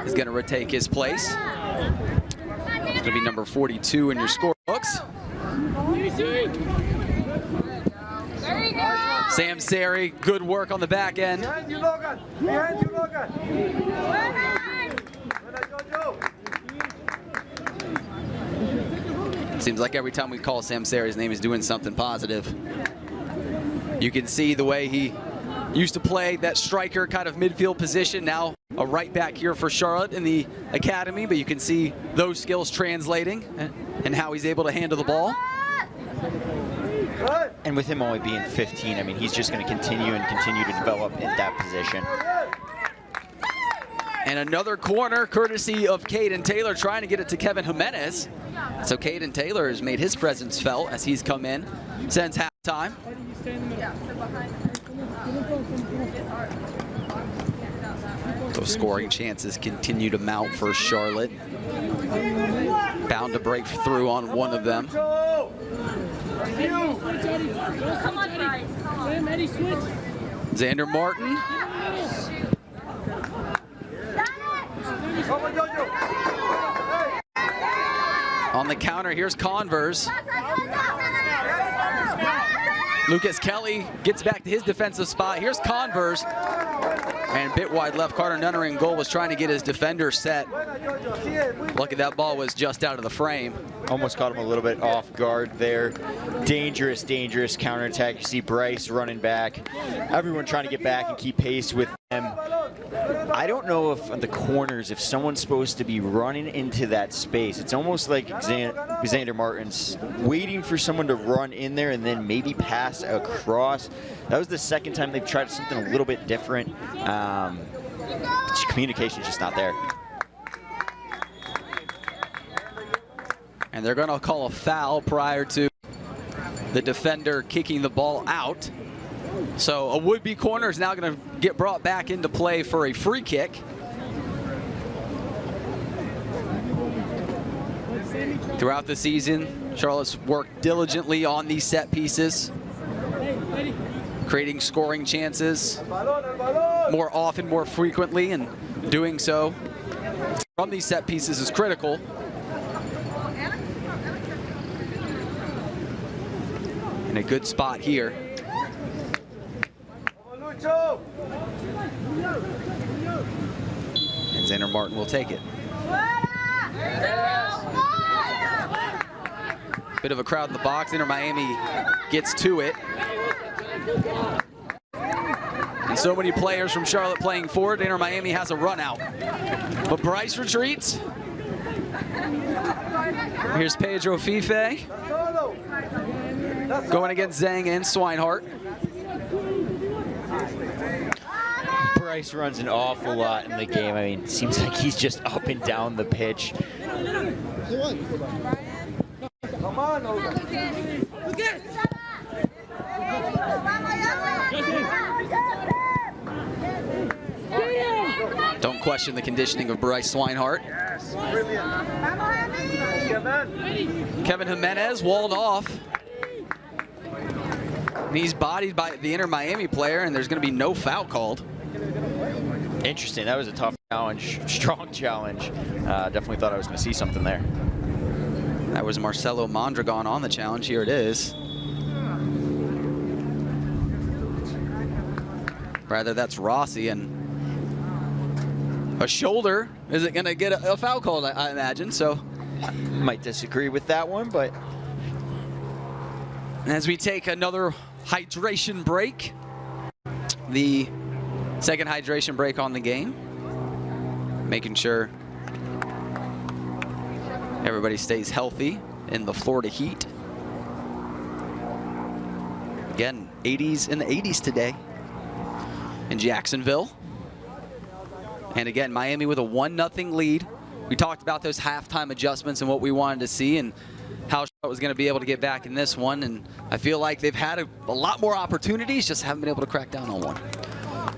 is going to retake his place. It's going to be number 42 in your scorebooks. Sam Sari, good work on the back end. Behind you, Logan. Behind you, Logan. Seems like every time we call Sam Sari's name, he's doing something positive. You can see the way he used to play that striker kind of midfield position, now a right back here for Charlotte in the academy, but you can see those skills translating and how he's able to handle the ball. And with him only being 15, I mean, he's just going to continue to develop in that position. And another corner courtesy of Caden Taylor, trying to get it to Kevin Jimenez. So Caden Taylor has made his presence felt as he's come in since halftime. Those scoring chances continue to mount for Charlotte. Bound to break through on one of them. Xander Martin. On the counter, here's Converse. Lucas Kelly gets back to his defensive spot. Here's Converse. And bit wide left, Carter Nunnery in goal was trying to get his defender set. Lucky that ball was just out of the frame. Almost caught him a little bit off guard there. Dangerous, dangerous counterattack. You see Bryce running back. Everyone trying to get back and keep pace with them. I don't know if on the corners, if someone's supposed to be running into that space. It's almost like Xander Martin's waiting for someone to run in there and then maybe pass across. That was the second time they've tried something a little bit different. Communication's just not there. And they're going to call a foul prior to the defender kicking the ball out. So a would-be corner is now going to get brought back into play for a free kick. Throughout the season, Charlotte's worked diligently on these set pieces, creating scoring chances more often, more frequently, and doing so from these set pieces is critical. In a good spot here. And Xander Martin will take it. Bit of a crowd in the box. Inter Miami gets to it. And so many players from Charlotte playing forward. Inter Miami has a run out. But Bryce retreats. Here's Pedro Fife going against Zhang and Swinehart. Bryce runs an awful lot in the game. I mean, it seems like he's just up and down the pitch. Don't question the conditioning of Bryce Swinehart. Kevin Jimenez walled off. And he's bodied by the Inter Miami player, and there's going to be no foul called. Interesting. That was a tough challenge, strong challenge. Definitely thought I was going to see something there. That was Marcelo Mondragon on the challenge. Here it is. Rather, that's Rossi, and a shoulder isn't going to get a foul called, I imagine. So, might disagree with that one, but as we take another hydration break, the second hydration break on the game, making sure everybody stays healthy in the Florida heat. Again, 80s in the 80s today in Jacksonville. And again, Miami with a 1-0 lead. We talked about those halftime adjustments and what we wanted to see and how Charlotte was going to be able to get back in this one. And I feel like they've had a lot more opportunities, just haven't been able to crack down on one.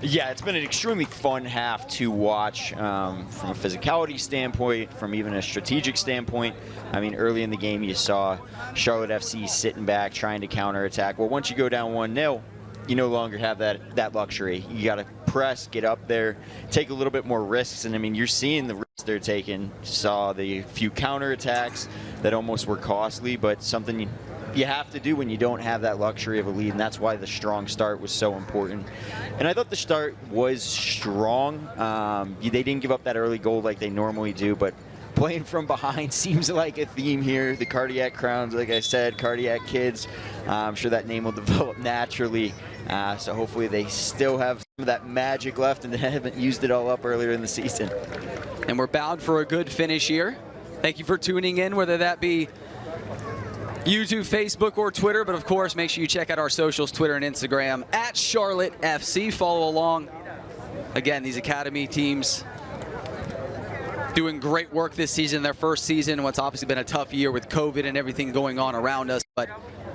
Yeah, it's been an extremely fun half to watch from a physicality standpoint, from even a strategic standpoint. I mean, early in the game, you saw Charlotte FC sitting back, trying to counterattack. Well, once you go down 1-0, you no longer have that luxury. You got to press, get up there, take a little bit more risks. And I mean, you're seeing the risks they're taking. You saw the few counterattacks that almost were costly, but something you have to do when you don't have that luxury of a lead, and that's why the strong start was so important. And I thought the start was strong. They didn't give up that early goal like they normally do, but playing from behind seems like a theme here. The Cardiac Crowns, like I said, Cardiac Kids. I'm sure that name will develop naturally. So hopefully they still have some of that magic left and they haven't used it all up earlier in the season. And we're bound for a good finish here. Thank you for tuning in, whether that be YouTube, Facebook, or Twitter. But of course, make sure you check out our socials, Twitter and Instagram, at Charlotte FC. Follow along. Again, these academy teams doing great work this season, their first season, what's obviously been a tough year with COVID and everything going on around us. But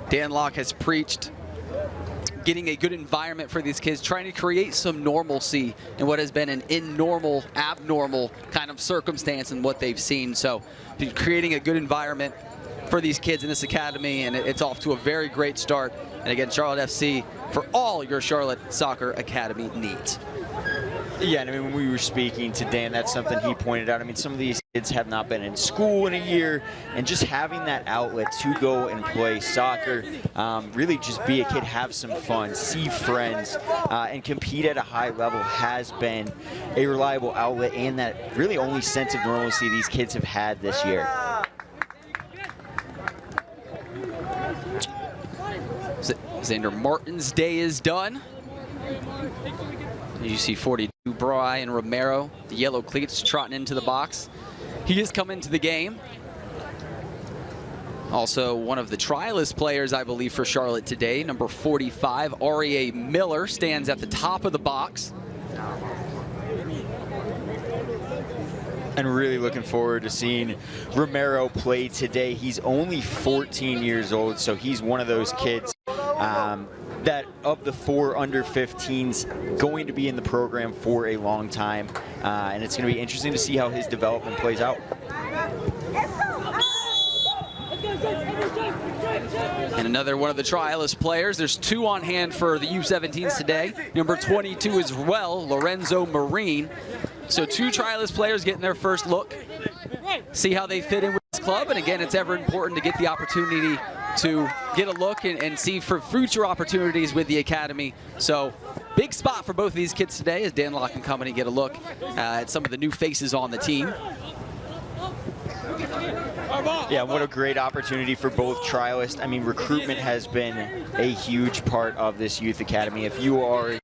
Dan Locke has preached getting a good environment for these kids, trying to create some normalcy in what has been an abnormal kind of circumstance in what they've seen. So creating a good environment for these kids in this academy, and it's off to a very great start. And again, Charlotte FC for all your Charlotte Soccer Academy needs. Yeah, and I mean, when we were speaking to Dan, that's something he pointed out. I mean, some of these kids have not been in school in a year, and just having that outlet to go and play soccer, really just be a kid, have some fun, see friends, and compete at a high level has been a reliable outlet and that really only sense of normalcy these kids have had this year. Xander Martin's day is done. You see 42 Brian Romero, the yellow cleats, trotting into the box. He has come into the game. Also one of the trialist players, I believe, for Charlotte today, number 45, R.A. Miller, stands at the top of the box. And really looking forward to seeing Romero play today. He's only 14 years old, so he's one of those kids that of the 4 under 15s going to be in the program for a long time. And it's going to be interesting to see how his development plays out. And another one of the trialist players. There's 2 on hand for the U17s today. Number 22 as well, Lorenzo Marine. So 2 trialist players getting their first look. See how they fit in with this club. And again, it's ever important to get the opportunity to get a look and see for future opportunities with the academy. So big spot for both of these kids today as Dan Locke and company get a look at some of the new faces on the team. Yeah, what a great opportunity for both trialists. I mean, recruitment has been a huge part of this youth academy. If you are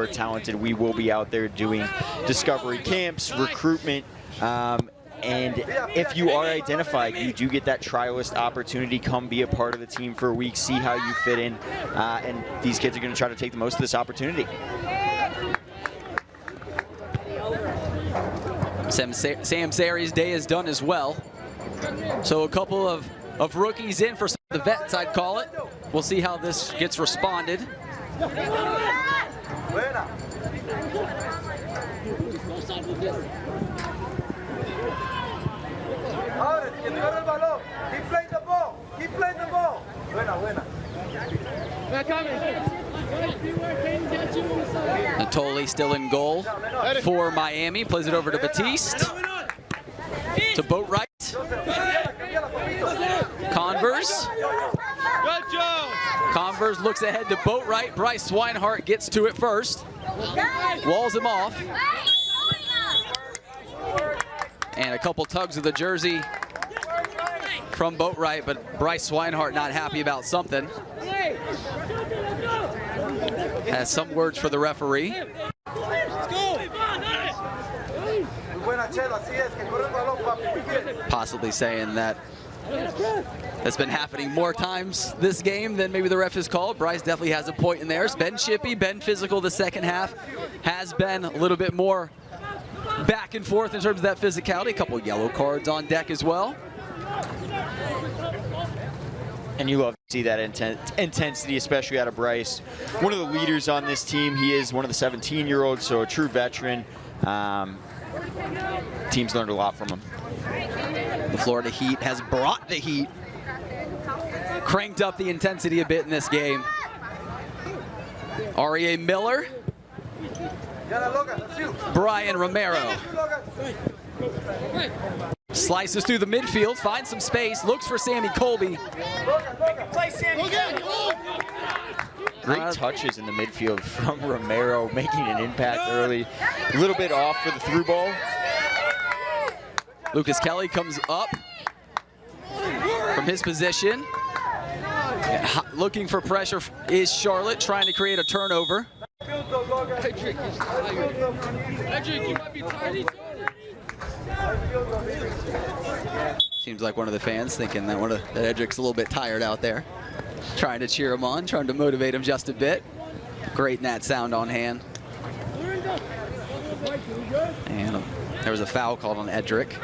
talented, we will be out there doing discovery camps, recruitment, and if you are identified, you do get that trialist opportunity. Come be a part of the team for a week, see how you fit in, and these kids are going to try to take the most of this opportunity. Sam Sari's day is done as well. So a couple of rookies in for some of the vets, I'd call it. We'll see how this gets responded. Keep playing the ball. Keep playing the ball. Natoli still in goal for Miami. Plays it over to Batiste. To Boatwright. Converse. Converse looks ahead to Boatwright. Bryce Swinehart gets to it first. Walls him off. And a couple tugs of the jersey from Boatwright, but Bryce Swinehart not happy about something. Has some words for the referee. Possibly saying that that's been happening more times this game than maybe the ref has called. Bryce definitely has a point in there. It's been chippy, been physical the second half. Has been a little bit more back and forth in terms of that physicality. A couple yellow cards on deck as well. And you love to see that intensity, especially out of Bryce. One of the leaders on this team. He is one of the 17-year-olds, so a true veteran. Team's learned a lot from him. The Florida Heat has brought the heat. Cranked up the intensity a bit in this game. R.A. Miller. Brian Romero. Slices through the midfield, finds some space, looks for Sammy Colby. Great touches in the midfield from Romero, making an impact early. A little bit off for the through ball. Lucas Kelly comes up from his position. Looking for pressure is Charlotte, trying to create a turnover. Seems like one of the fans thinking that that Edric's a little bit tired out there. Trying to cheer him on, trying to motivate him just a bit. Great net sound on hand. And there was a foul called on Edric.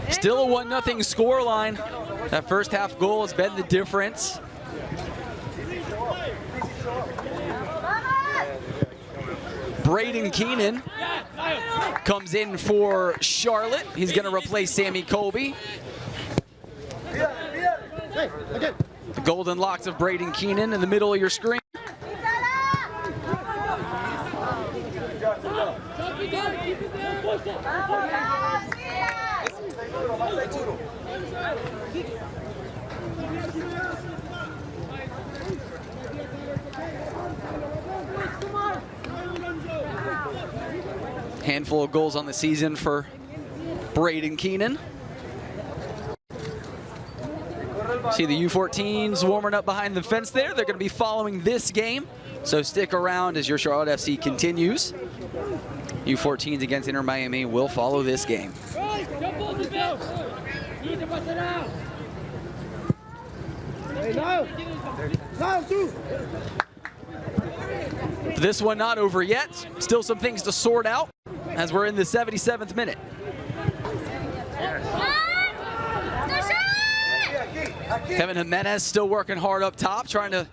Still a 1-0 score line. That first half goal has been the difference. Braden Keenan comes in for Charlotte. He's going to replace Sammy Colby. The golden locks of Braden Keenan in the middle of your screen. Handful of goals on the season for Braden Keenan. See the U14s warming up behind the fence there. They're going to be following this game, so stick around as your Charlotte FC continues. U14s against Inter Miami will follow this game. This one not over yet. Still some things to sort out as we're in the 77th minute. Kevin Jimenez still working hard up top, trying to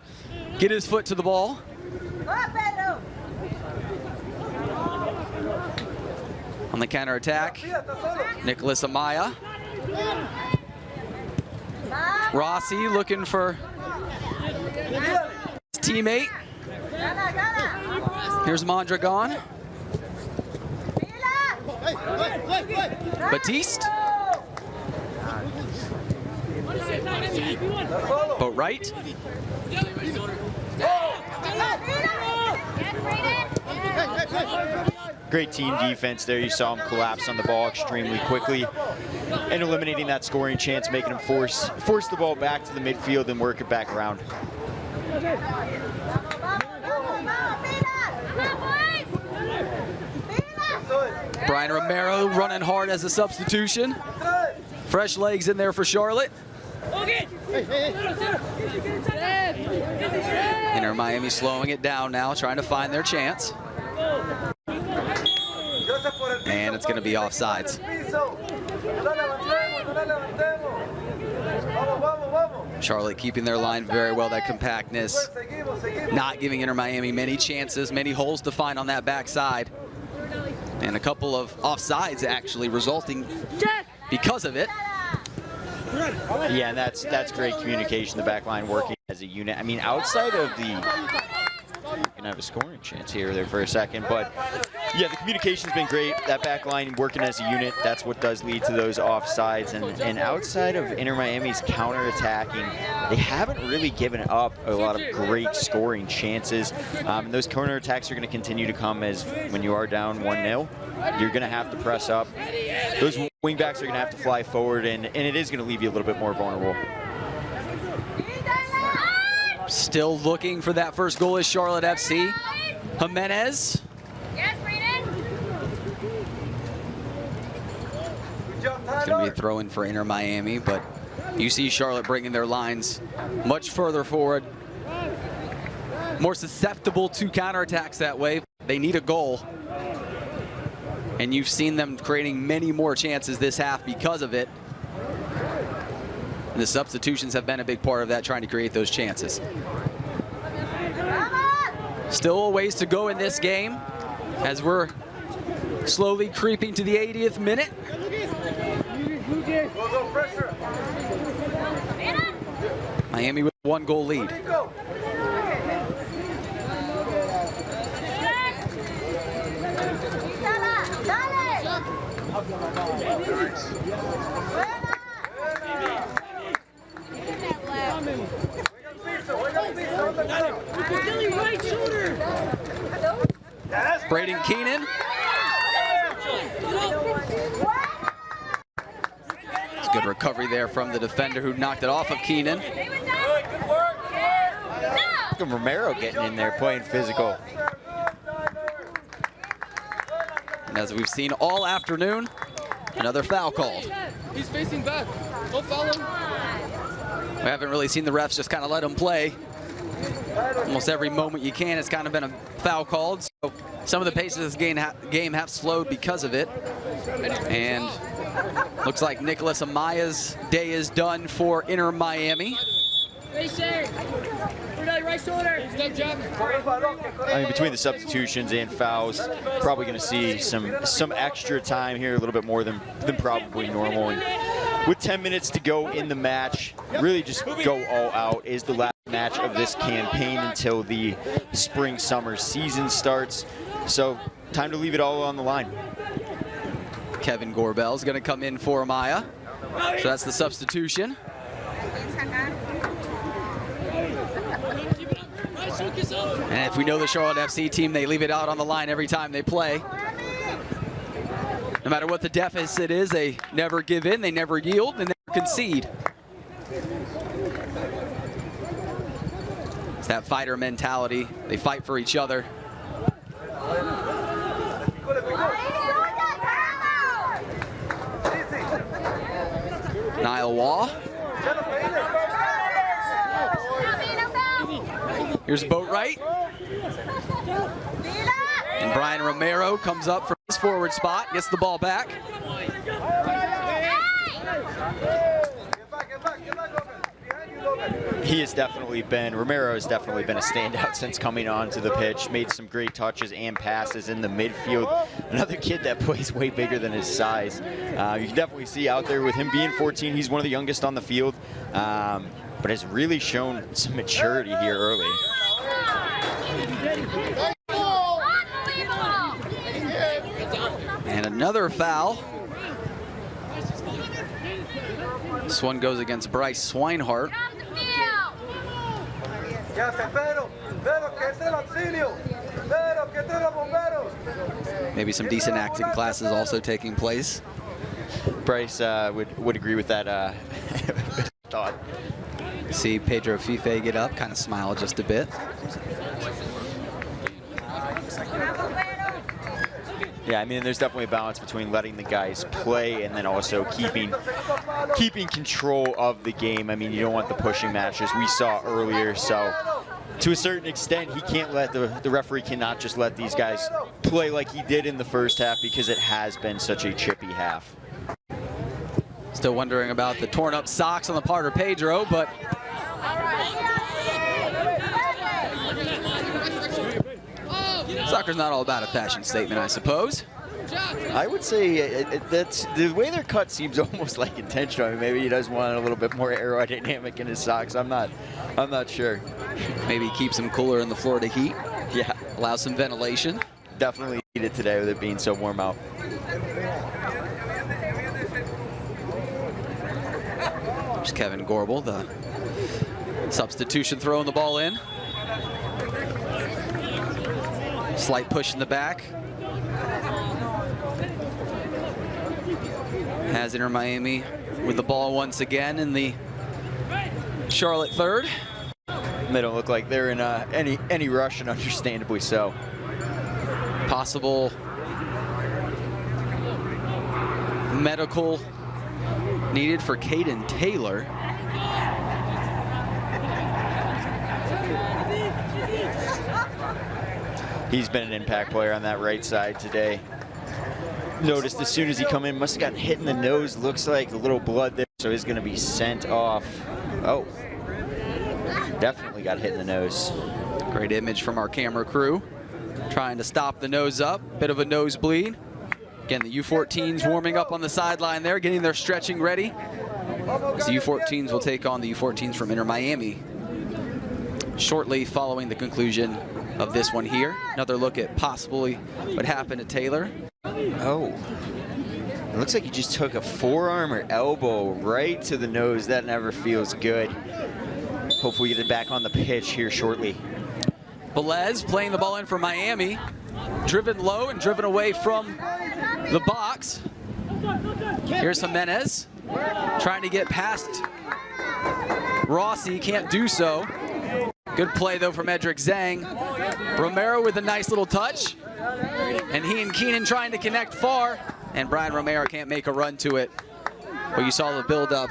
get his foot to the ball. On the counter attack, Nicholas Amaya. Rossi looking for his teammate. Here's Mondragon. Batiste. But right. Great team defense there. You saw him collapse on the ball extremely quickly and eliminating that scoring chance, making him force the ball back to the midfield and work it back around. Brian Romero running hard as a substitution. Fresh legs in there for Charlotte. Inter Miami slowing it down now, trying to find their chance. And it's going to be offsides. Charlotte keeping their line very well, that compactness, not giving Inter Miami many chances, many holes to find on that backside. And a couple of offsides actually resulting because of it. Yeah, and that's great communication, the back line working as a unit. I mean, outside of the, you can have a scoring chance here or there for a second, but yeah, the communication's been great. That back line working as a unit, that's what does lead to those offsides. And outside of Inter Miami's counterattacking, they haven't really given up a lot of great scoring chances. And those counterattacks are going to continue to come as when you are down 1-0, you're going to have to press up. Those wingbacks are going to have to fly forward, and it is going to leave you a little bit more vulnerable. Still looking for that first goal is Charlotte FC. Jimenez. It's going to be a throw-in for Inter Miami, but you see Charlotte bringing their lines much further forward. More susceptible to counterattacks that way. They need a goal. And you've seen them creating many more chances this half because of it. And the substitutions have been a big part of that, trying to create those chances. Still a ways to go in this game as we're slowly creeping to the 80th minute. Miami with a 1-goal lead. Braden Keenan. It's a good recovery there from the defender who knocked it off of Keenan. Romero getting in there, playing physical. And as we've seen all afternoon, another foul called. He's facing back. Don't foul him. We haven't really seen the refs just kind of let him play. Almost every moment you can, it's kind of been a foul called. So some of the pace of this game have slowed because of it. And looks like Nicholas Amaya's day is done for Inter Miami. I mean, between the substitutions and fouls, probably going to see some extra time here, a little bit more than probably normal. And with 10 minutes to go in the match, really just go all out. Is the last match of this campaign until the spring-summer season starts. So time to leave it all on the line. Kevin Gorbell is going to come in for Amaya. So that's the substitution. And if we know the Charlotte FC team, they leave it out on the line every time they play. No matter what the deficit is, they never give in, they never yield, and never concede. It's that fighter mentality. They fight for each other. Niall Waugh. Here's Boatwright. And Brian Romero comes up from his forward spot, gets the ball back. Romero has definitely been a standout since coming onto the pitch. Made some great touches and passes in the midfield. Another kid that plays way bigger than his size. You can definitely see out there with him being 14, he's one of the youngest on the field, but has really shown some maturity here early. And another foul. This one goes against Bryce Swinehart. Maybe some decent acting classes also taking place. Bryce would agree with that thought. See Pedro Fife get up, kind of smile just a bit. Yeah, I mean, there's definitely a balance between letting the guys play and then also keeping control of the game. I mean, you don't want the pushing matches we saw earlier, so to a certain extent, he can't let the referee cannot just let these guys play like he did in the first half, because it has been such a chippy half. Still wondering about the torn up socks on the part of Pedro, but soccer's not all about a fashion statement, I suppose. I would say that's the way they're cut seems almost like intentional. I mean, maybe he does want a little bit more aerodynamic in his socks. I'm not sure. Maybe keeps them cooler in the Florida heat. Yeah, allows some ventilation. Definitely needed today with it being so warm out. There's Kevin Gorbel, the substitution, throwing the ball in. Slight push in the back. Has Inter Miami with the ball once again in the Charlotte third. They don't look like they're in any rush, and understandably so. Possible medical needed for Caden Taylor. He's been an impact player on that right side today. Noticed as soon as he come in, must have gotten hit in the nose. Looks like a little blood there, so he's going to be sent off. Oh, definitely got hit in the nose. Great image from our camera crew. Trying to stop the nose up, bit of a nosebleed. Again, the U14s warming up on the sideline there, getting their stretching ready. As the U14s will take on the U14s from Inter Miami shortly following the conclusion of this one here. Another look at possibly what happened to Taylor. Oh, it looks like he just took a forearm or elbow right to the nose. That never feels good. Hopefully get it back on the pitch here shortly. Velez playing the ball in for Miami. Driven low and driven away from the box. Here's Jimenez trying to get past Rossi, can't do so. Good play though from Edric Zhang. Romero with a nice little touch. And he and Keenan trying to connect far. And Brian Romero can't make a run to it. But you saw the build-up.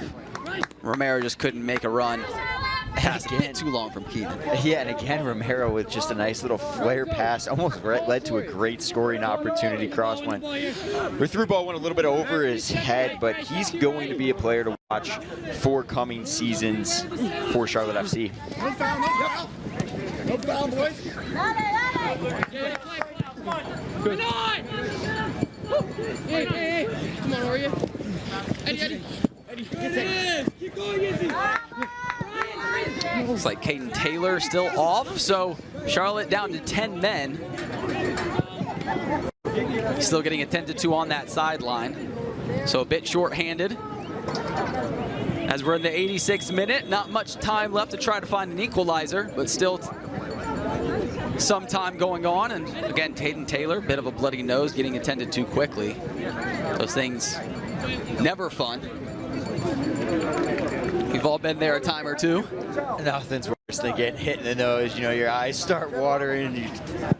Romero just couldn't make a run. Passed a bit too long from Keenan. Yeah, and again, Romero with just a nice little flare pass. Almost led to a great scoring opportunity. Cross went. The through ball went a little bit over his head, but he's going to be a player to watch for coming seasons for Charlotte FC. No foul, no foul. No foul, boys. Good. Hey. Come on, Aria. Eddie. Keep going, Izzy. Looks like Caden Taylor still off, so Charlotte down to 10 men. Still getting attended to on that sideline. So a bit short-handed. As we're in the 86th minute, not much time left to try to find an equalizer, but still some time going on. And again, Tatum Taylor, bit of a bloody nose, getting attended to quickly. Those things never fun. We've all been there a time or two. Nothing's worse than getting hit in the nose. You know, your eyes start watering, you're a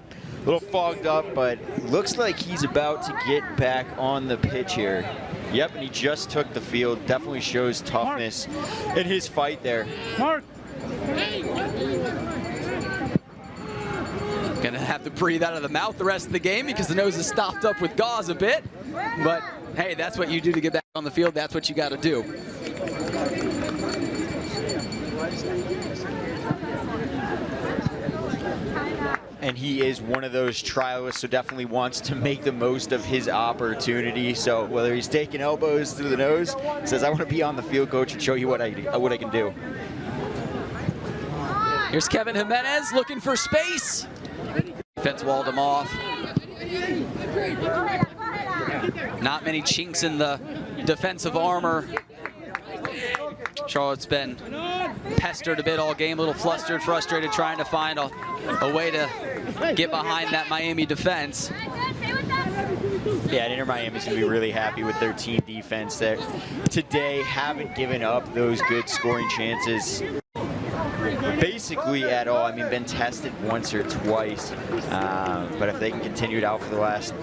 little fogged up, but looks like he's about to get back on the pitch here. Yep, and he just took the field. Definitely shows toughness in his fight there. Gonna have to breathe out of the mouth the rest of the game because the nose is stopped up with gauze a bit. But hey, that's what you do to get back on the field. That's what you got to do. And he is one of those trialists, so definitely wants to make the most of his opportunity. So whether he's taking elbows through the nose, says, I want to be on the field, coach, and show you what I can do. Here's Kevin Jimenez looking for space. Defense walled him off. Not many chinks in the defensive armor. Charlotte's been pestered a bit all game, a little flustered, frustrated, trying to find a way to get behind that Miami defense. Yeah, and Inter Miami's going to be really happy with their team defense there. Today, haven't given up those good scoring chances basically at all. I mean, been tested once or twice, but if they can continue it out for the last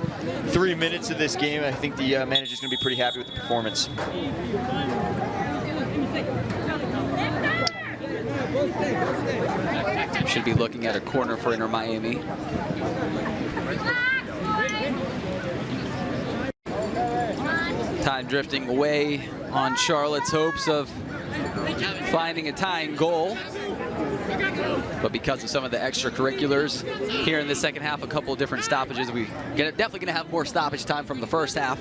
3 minutes of this game, I think the manager's going to be pretty happy with the performance. Should be looking at a corner for Inter Miami. Time drifting away on Charlotte's hopes of finding a tying goal. But because of some of the extracurriculars here in the second half, a couple of different stoppages, we definitely going to have more stoppage time from the first half.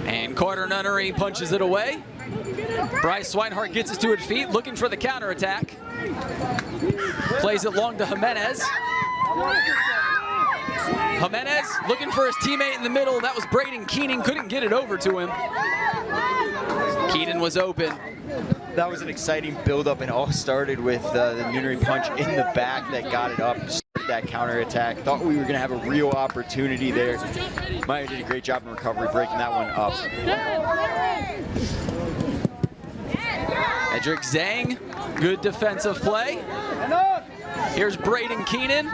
And Carter Nunnery punches it away. Bryce Swinehart gets his to his feet, looking for the counterattack. Plays it long to Jimenez. Jimenez looking for his teammate in the middle. That was Braden Keenan. Couldn't get it over to him. Keenan was open. That was an exciting build-up, and all started with the Nunnery punch in the back that got it up, started that counterattack. Thought we were going to have a real opportunity there. Meyer did a great job in recovery, breaking that one up. Edric Zhang, good defensive play. Here's Braden Keenan.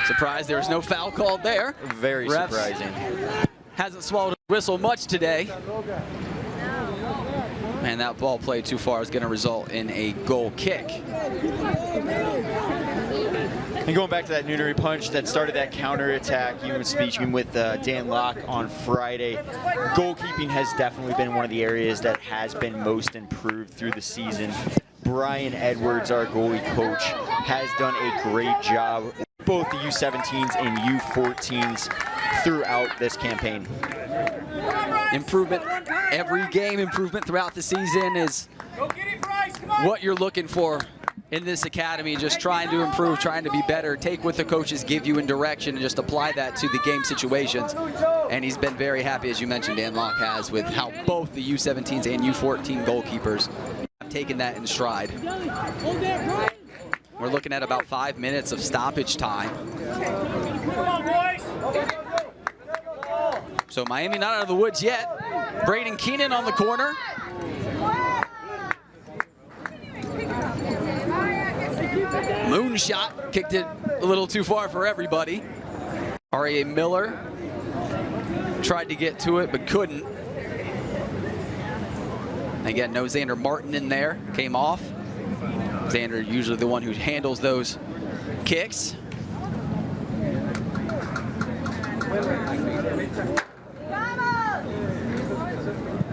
Surprised there was no foul called there. Very Refs surprising. Hasn't swallowed a whistle much today. And that ball played too far is going to result in a goal kick. And going back to that Nunnery punch that started that counterattack, you were speaking with Dan Locke on Friday. Goalkeeping has definitely been one of the areas that has been most improved through the season. Brian Edwards, our goalie coach, has done a great job with both the U17s and U14s throughout this campaign. Improvement every game, improvement throughout the season is what you're looking for in this academy. Just trying to improve, trying to be better, take what the coaches give you in direction and just apply that to the game situations. And he's been very happy, as you mentioned, Dan Locke has, with how both the U17s and U14 goalkeepers have taken that in stride. We're looking at about 5 minutes of stoppage time. So Miami not out of the woods yet. Braden Keenan on the corner. Moonshot, kicked it a little too far for everybody. R.A. Miller tried to get to it, but couldn't. Again, no Xander Martin in there, came off. Xander usually the one who handles those kicks.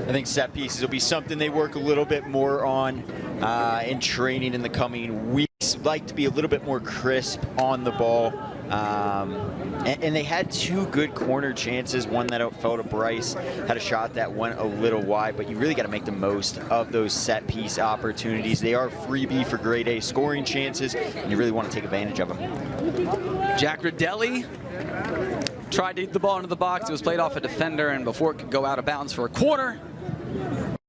I think set pieces will be something they work a little bit more on in training in the coming weeks. Like to be a little bit more crisp on the ball. And they had two good corner chances. One that fell to Bryce, had a shot that went a little wide, but you really got to make the most of those set piece opportunities. They are freebie for grade A scoring chances, and you really want to take advantage of them. Jack Rodelli tried to hit the ball into the box. It was played off a defender, and before it could go out of bounds for a corner,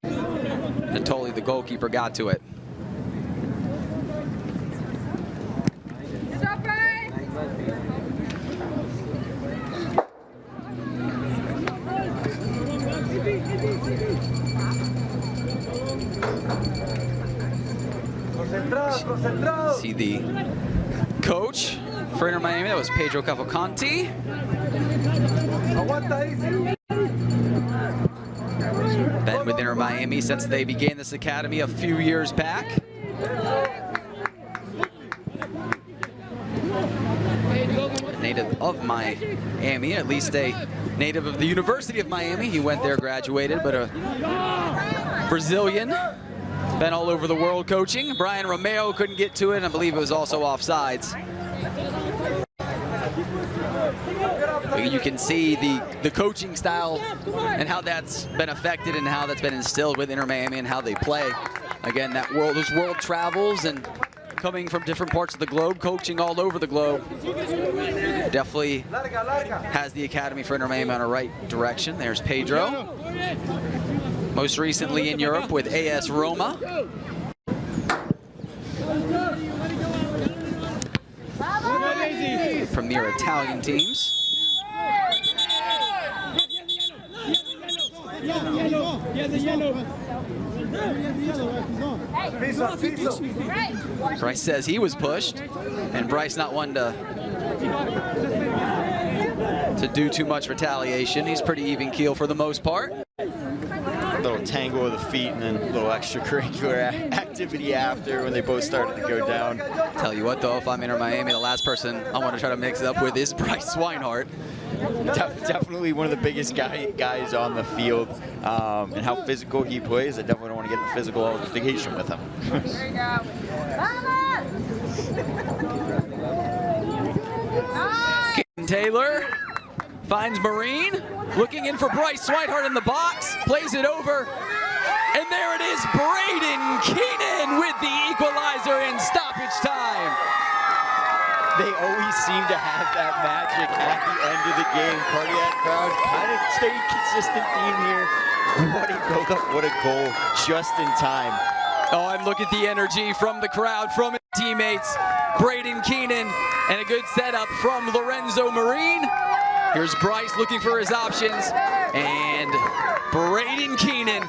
Natoli, the goalkeeper, got to it. See the coach for Inter Miami, that was Pedro Cavalcanti. Been with Inter Miami since they began this academy a few years back. Native of Miami, at least a native of the University of Miami. He went there, graduated, but a Brazilian. Been all over the world coaching. Brian Romeo couldn't get to it, and I believe it was also offsides. You can see the coaching style and how that's been affected and how that's been instilled with Inter Miami and how they play. Again, those world travels and coming from different parts of the globe, coaching all over the globe. Definitely has the academy for Inter Miami on the right direction. There's Pedro. Most recently in Europe with AS Roma. Premier Italian teams. Bryce says he was pushed, and Bryce not one to do too much retaliation. He's pretty even keel for the most part. Little tangle of the feet and then a little extracurricular activity after when they both started to go down. Tell you what though, if I'm Inter Miami, the last person I want to try to mix it up with is Bryce Swinehart. Definitely one of the biggest guys on the field, and how physical he plays. I definitely don't want to get in a physical altercation with him. There you go. Taylor finds Marine, looking in for Bryce Swinehart in the box, plays it over, and there it is, Braden Keenan with the equalizer in stoppage time. They always seem to have that magic at the end of the game. Cardiac crowd kind of stayed consistent theme here. What a build-up, what a goal, just in time. Oh, and look at the energy from the crowd, from his teammates. Braden Keenan, and a good setup from Lorenzo Marine. Here's Bryce looking for his options, and Braden Keenan.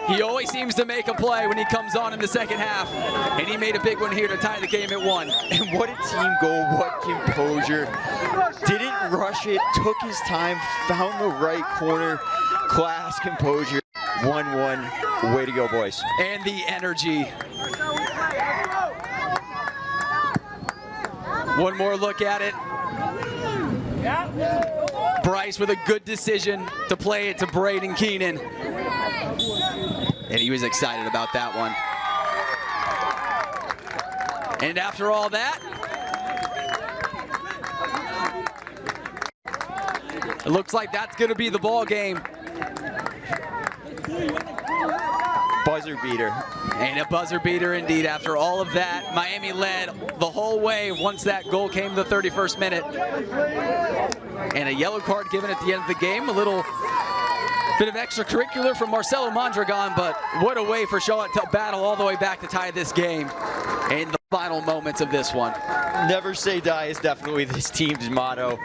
He always seems to make a play when he comes on in the second half, and he made a big one here to tie the game at 1. And what a team goal, what composure. Didn't rush it, took his time, found the right corner, class, composure. 1-1, way to go, boys. And the energy. One more look at it. Bryce with a good decision to play it to Braden Keenan. And he was excited about that one. And after all that, it looks like that's going to be the ball game. Buzzer beater. And a buzzer beater indeed. After all of that, Miami led the whole way once that goal came the 31st minute. And a yellow card given at the end of the game. A little bit of extracurricular from Marcelo Mondragon, but what a way for Charlotte to battle all the way back to tie this game in the final moments of this one. Never say die is definitely this team's motto.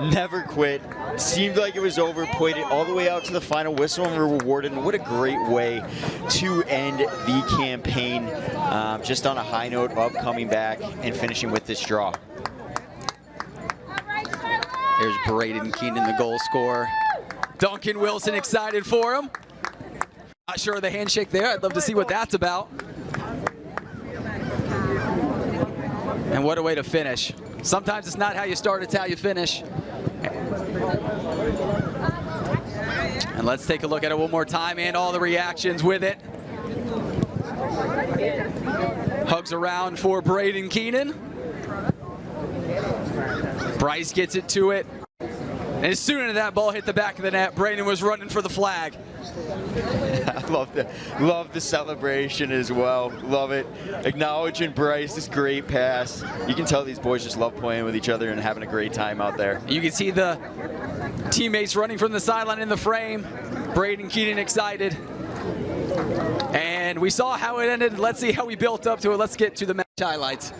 Never quit. Seemed like it was over, played it all the way out to the final whistle and were rewarded. And what a great way to end the campaign, just on a high note of coming back and finishing with this draw. There's Braden Keenan, the goal scorer. Duncan Wilson excited for him. Not sure of the handshake there. I'd love to see what that's about. And what a way to finish. Sometimes it's not how you start, it's how you finish. And let's take a look at it one more time and all the reactions with it. Hugs around for Braden Keenan. Bryce gets it to it. And as soon as that ball hit the back of the net, Braden was running for the flag. I love the celebration as well. Love it. Acknowledging Bryce, this great pass. You can tell these boys just love playing with each other and having a great time out there. You can see the teammates running from the sideline in the frame. Braden Keenan excited. And we saw how it ended. Let's see how we built up to it. Let's get to the match highlights.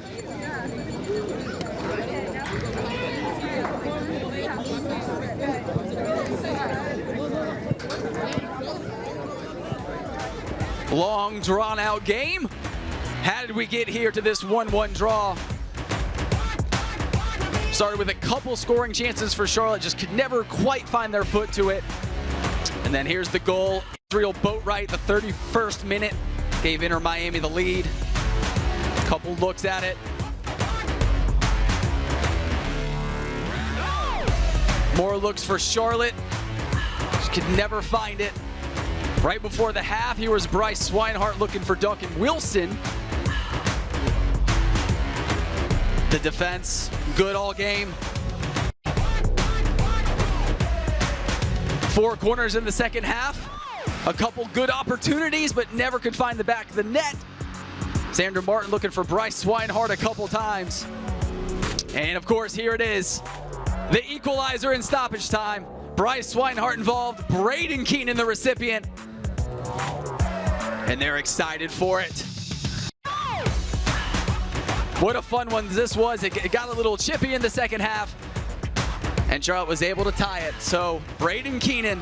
Long, drawn-out game. How did we get here to this 1-1 draw? Started with a couple scoring chances for Charlotte, just could never quite find their foot to it. And then here's the goal. Israel Boatwright, the 31st minute, gave Inter Miami the lead. Couple looks at it. More looks for Charlotte. Just could never find it. Right before the half, here was Bryce Swinehart looking for Duncan Wilson. The defense, good all game. 4 corners in the second half. A couple good opportunities, but never could find the back of the net. Sandra Martin looking for Bryce Swinehart a couple times. And of course, here it is. The equalizer in stoppage time. Bryce Swinehart involved, Braden Keenan the recipient. And they're excited for it. What a fun one this was. It got a little chippy in the second half, and Charlotte was able to tie it. So Braden Keenan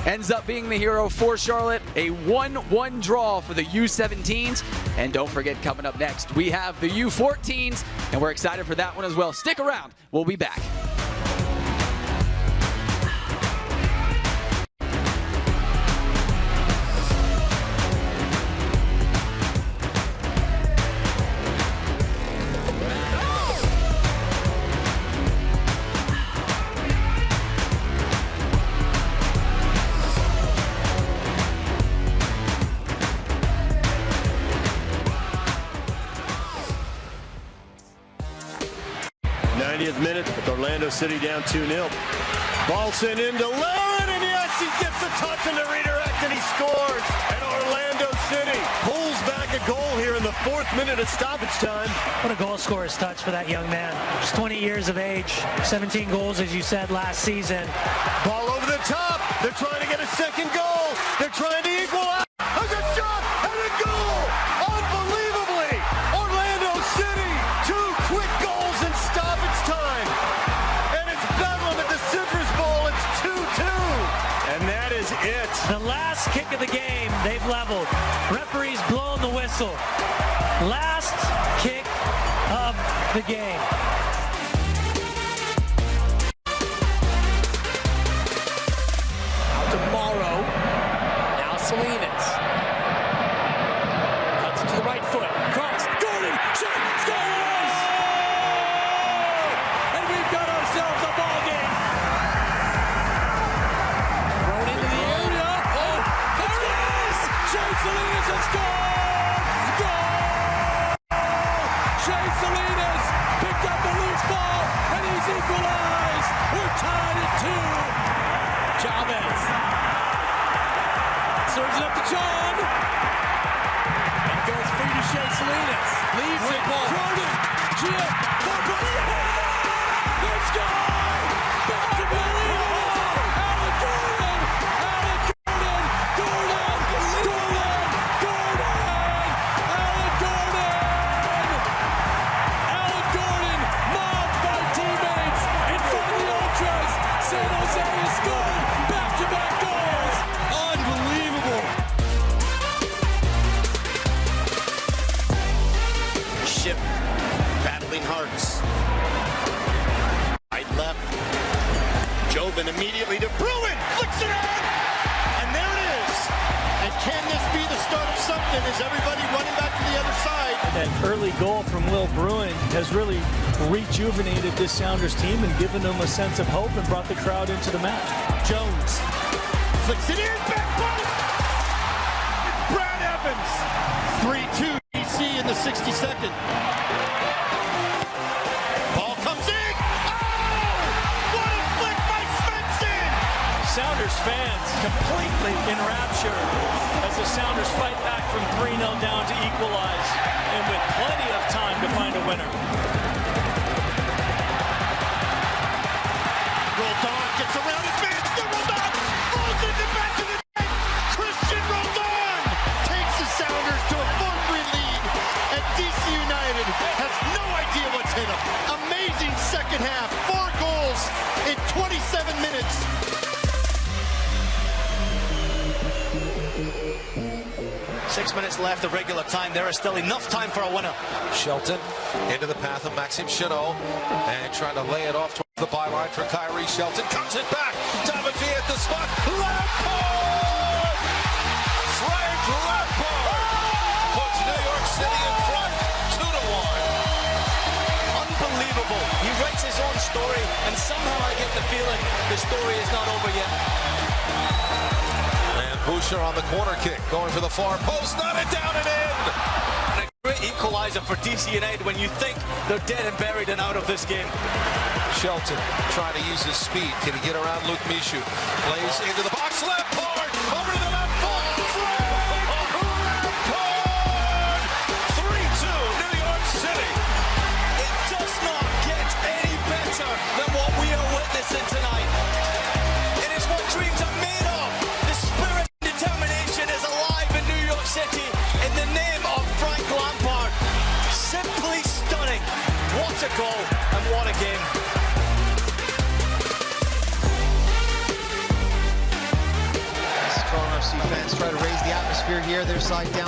ends up being the hero for Charlotte. A 1-1 draw for the U17s. And don't forget, coming up next, we have the U14s, and we're excited for that one as well. Stick around. We'll be back. Minute with Orlando City down 2-0. Ball sent into Laren, and yes, he gets the touch and the redirect, and he scores. And Orlando City pulls back a goal here in the 4th minute of stoppage time. What a goal scorer's touch for that young man. Just 20 years of age, 17 goals, as you said, last season. Ball over the top. They're trying to get a second goal. They're trying to equalize. A good shot and a goal. Unbelievably, Orlando City, 2 quick goals in stoppage time. And it's bedlam at the Citrus Bowl. It's 2-2. And that is it. The last kick of the game, they've leveled. Referees blowing the whistle. Last kick of the game. Tomorrow, now Salinas. Cuts it to the right foot. Cross. Gordon. Shot. Scores! And we've got ourselves a ball game. Thrown into the area. Oh, there it is! Shea Salinas has scored! Goal! Shea Salinas picked up the loose ball, and he's equalized. We're tied at 2. Chavez serves it up to John and goes free to Shea Salinas. Leaves it. Jordan. Chip. Let's go! That's unbelievable! Alan Gordon! Alan Gordon! Gordon! Gordon! Gordon! Alan Gordon! Alan Gordon mobbed by teammates in front of the Ultras. San Jose has scored back-to-back goals. Unbelievable. Ship battling hearts. Right left. Jobin immediately to Bruin. Flicks it out. And there it is. And can this be the start of something? Is everybody running back to the other side? That early goal from Will Bruin has really rejuvenated this Sounders team and given them a sense of hope and brought the crowd into the match. Jones flicks it in, back post. It's Brad Evans. 3-2 DC in the 62nd. Ball comes in. Oh! completely enraptured as the Sounders fight back from 3-0 down to equalize, and with plenty of time to find a winner. Roldan gets around his man. Still Roldan falls into back to the net. Christian Roldan takes the Sounders to a 4-3 lead, and DC United has no idea what's hit them. Amazing second half. 4 goals in 27 minutes. Six minutes left of regular time. There is still enough time for a winner. Shelton into the path of Maxime Chenot and trying to lay it off towards the byline for Kyrie Shelton. Comes it back. Davide at the spot. Lampard! Frank Lampard puts New York City in front 2-1. Unbelievable. He writes his own story, and somehow I get the feeling the story is not over yet. And Boucher on the corner kick, going for the far post, not it down and in. And a great equalizer for DC United when you think they're dead and buried and out of this game. Shelton trying to use his speed. Can he get around Luke Michu? Plays into the box. Lampard over to the left foot. Lampard! 3-2 New York City. It does not get any better than what we are witnessing tonight. It is what dreams are made of. The spirit and determination is alive in New York City in the name of Frank Lampard. Simply stunning. What a goal and what a game. Strong FC fans try to raise the atmosphere here. Their side down 3-1.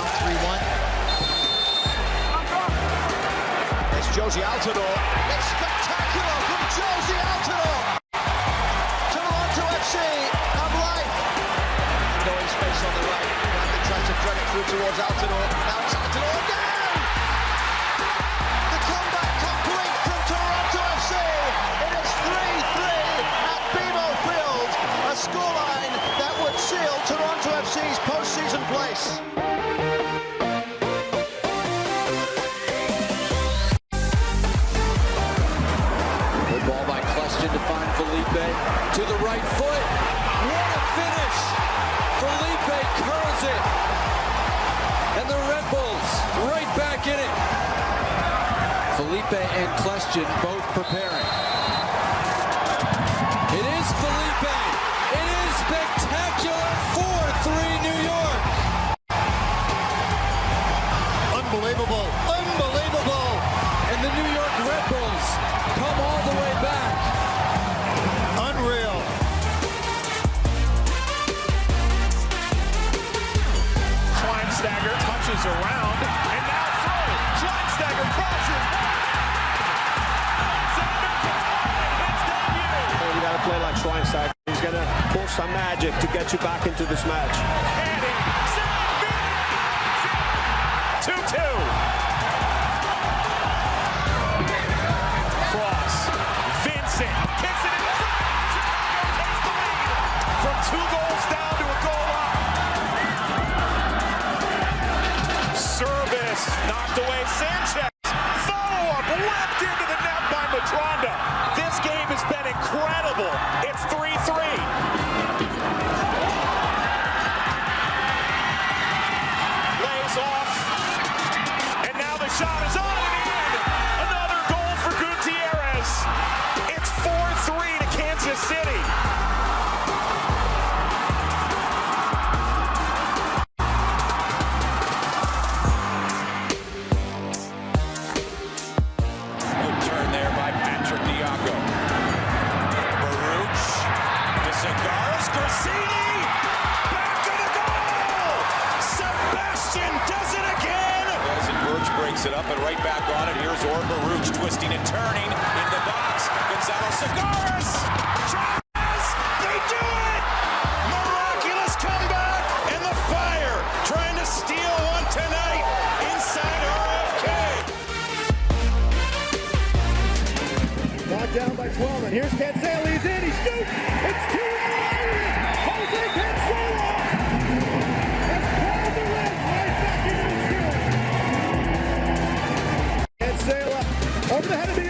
It's Josie Altidore. It's spectacular from Josie Altidore. Toronto FC have life. No space on the right. They tries to thread it through towards Altidore. Now it's Altidore down. The comeback complete from Toronto FC. It is 3-3 at BMO Field. A scoreline that would seal Toronto FC's postseason place. Good ball by Kleston to find Felipe to the right foot. What a finish! Felipe curls it. And the Red Bulls right back in it. Felipe and Kleston both preparing. It is Felipe. It is spectacular. 4-3 New York. Unbelievable. Unbelievable. And the New York Red Bulls come all the way back. Unreal. Schweinsteiger touches around and now throw. Schweinsteiger crosses. You got to play like Schweinsteiger. He's going to pull some magic to get you back into this match. 2-2. Cross. Vincent kicks it in. Takes the lead from 2 goals down to a goal up. Service knocked away. Sanchez. Follow-up whipped into the net by Madronda. This game has been incredible. It's 3-3. Off, and now the shot is on and in. Another goal for Gutierrez. It's 4-3 to Kansas City. Good turn there by Patrick Diaco. Baruch, De Segares, Corsini. Back to the goal. Sebastian does it again. Burch breaks it up and right back on it. Here's Baruch twisting and turning in the box. Gonzalo Segares. Chavez. They do it. Miraculous comeback. And the Fire trying to steal one tonight inside RFK. Brought down by 12, and here's Cancelo. He's in. He shoots. It's 2-1. Jose Cancelo. Over the head of the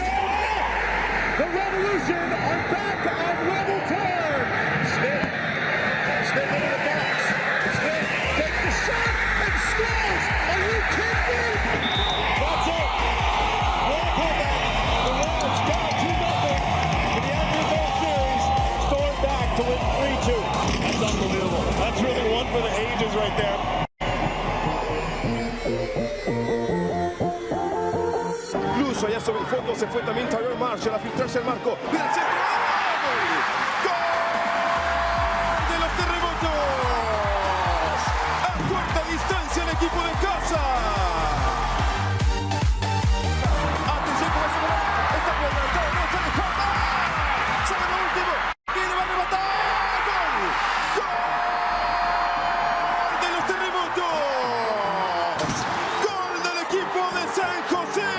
the Revolution are back on level terms. Smith puso allá sobre el fondo, se fue también Tyrell Marshall a filtrarse el marco. Mira el centro. ¡Gol! ¡Gol de los terremotos! A corta distancia el equipo de casa. Atención con ese gol. Está adelantado, no sale Juan. Sale lo último. ¿Quién le va a rematar? ¡Gol! ¡Gol de los terremotos! ¡Gol del equipo de San José!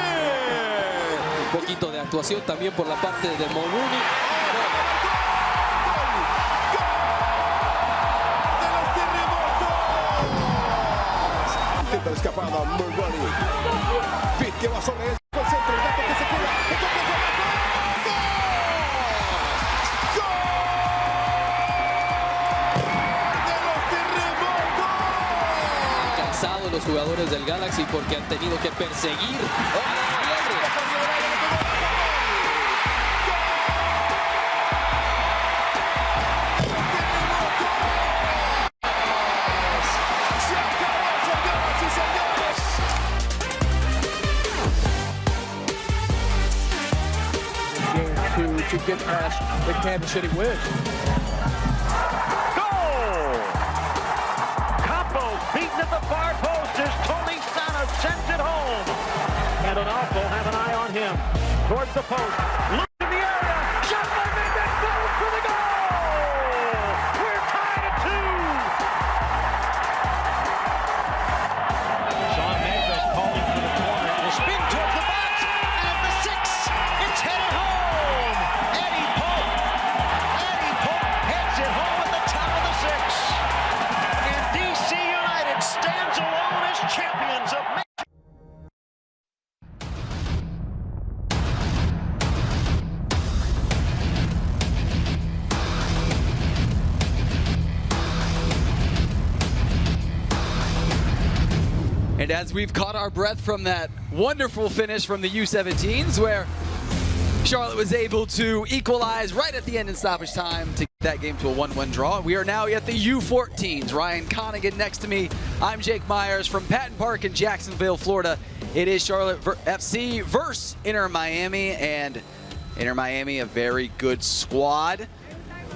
Un poquito de actuación también por la parte de Monuni. Intenta la escapada, Mulroney. Pitt que va sobre él, con el centro, el gato que se queda. Cansados los jugadores del Galaxy porque han tenido que perseguir. To get past the Kansas City Wiz. Goal! Campos beaten at the far post as Tony Santos sends it home. And Donaldo have an eye on him. Towards the post. Look in the area. Shot by Mendez. Goes for the goal! We're tied at 2. Sean Mendes calling for the corner. It will spin towards the box. And the 6. It's headed home. Heads it home at the top of the 6. And DC United stands alone as champions of And as we've caught our breath from that wonderful finish from the U17s, where Charlotte was able to equalize right at the end in stoppage time to get that game to a 1-1 draw. We are now at the U14s. Ryan Connigan next to me. I'm Jake Myers from Patton Park in Jacksonville, Florida. It is Charlotte FC versus Inter Miami, and Inter Miami, a very good squad.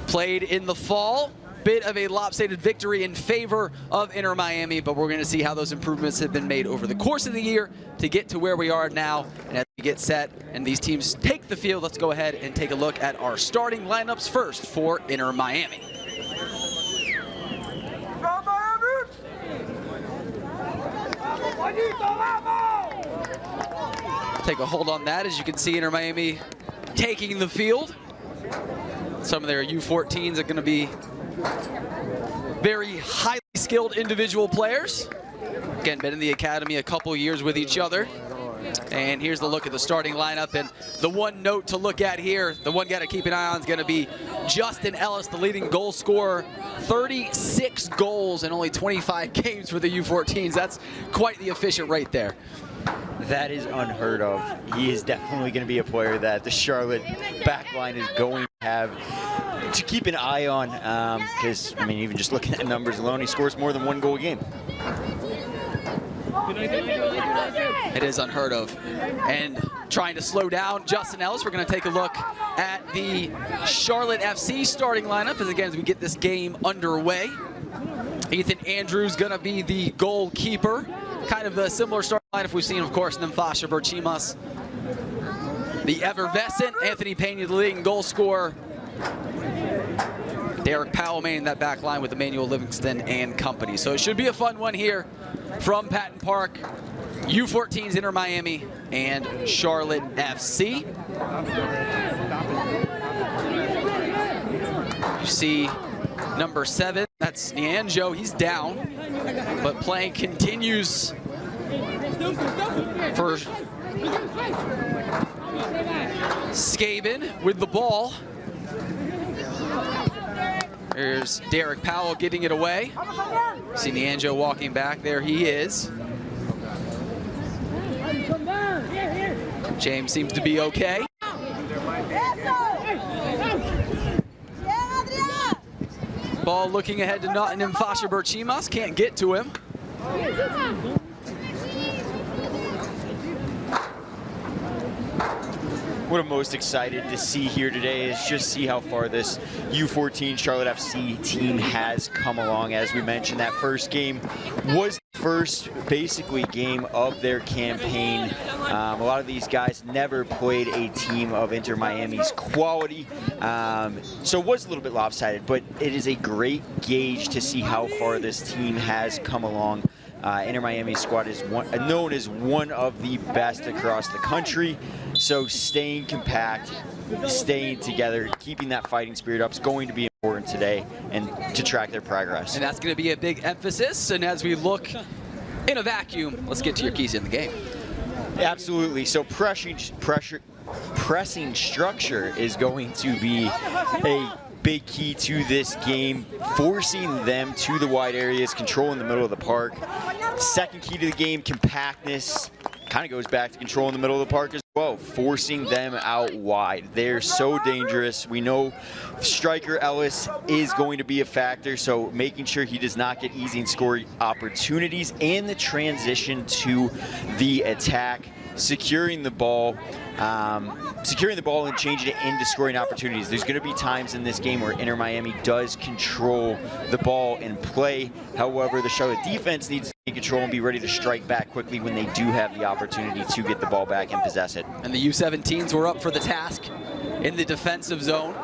Played in the fall. Bit of a lopsided victory in favor of Inter Miami, but we're going to see how those improvements have been made over the course of the year to get to where we are now. And as we get set and these teams take the field, let's go ahead and take a look at our starting lineups first for Inter Miami. Take a hold on that as you can see Inter Miami taking the field. Some of their U14s are going to be very highly skilled individual players. Again, been in the academy a couple years with each other. And here's the look at the starting lineup. And the one note to look at here, the one guy to keep an eye on is going to be Justin Ellis, the leading goal scorer. 36 goals in only 25 games for the U14s. That's quite the efficient rate there. That is unheard of. He is definitely going to be a player that the Charlotte backline is going to have to keep an eye on, because, I mean, even just looking at numbers alone, he scores more than 1 goal a game. It is unheard of. And trying to slow down Justin Ellis, we're going to take a look at the Charlotte FC starting lineup as, again, as we get this game underway. Ethan Andrews going to be the goalkeeper. Kind of a similar starting lineup we've seen, of course, Nemfasha Berchimas. The effervescent Anthony Pena, the leading goal scorer. Derek Powell manning that back line with Emmanuel Livingston and company. So it should be a fun one here from Patton Park. U14s, Inter Miami, and Charlotte FC. You see number 7, that's Nianjo. He's down, but playing continues for Skaben with the ball. There's Derek Powell getting it away. See Nianjo walking back. There he is. James seems to be okay. Ball looking ahead to Nemfasha Berchimas. Can't get to him. what I'm most excited to see here today is just see how far this U14 Charlotte FC team has come along. As we mentioned, that first game was the first basically game of their campaign. A lot of these guys never played a team of Inter Miami's quality, so it was a little bit lopsided, but it is a great gauge to see how far this team has come along. Inter Miami squad is known as one of the best across the country, so staying compact, staying together, keeping that fighting spirit up is going to be important today and to track their progress. And that's going to be a big emphasis. And as we look in a vacuum, let's get to your keys in the game. Absolutely. So pressing structure is going to be a big key to this game, forcing them to the wide areas, controlling the middle of the park. Second key to the game, compactness. Kind of goes back to controlling the middle of the park as well, forcing them out wide. They're so dangerous. We know striker Ellis is going to be a factor, so making sure he does not get easy and scoring opportunities, and the transition to the attack, securing the ball and changing it into scoring opportunities. There's going to be times in this game where Inter Miami does control the ball and play. However, the Charlotte defense needs to take control and be ready to strike back quickly when they do have the opportunity to get the ball back and possess it. And the U17s were up for the task in the defensive zone.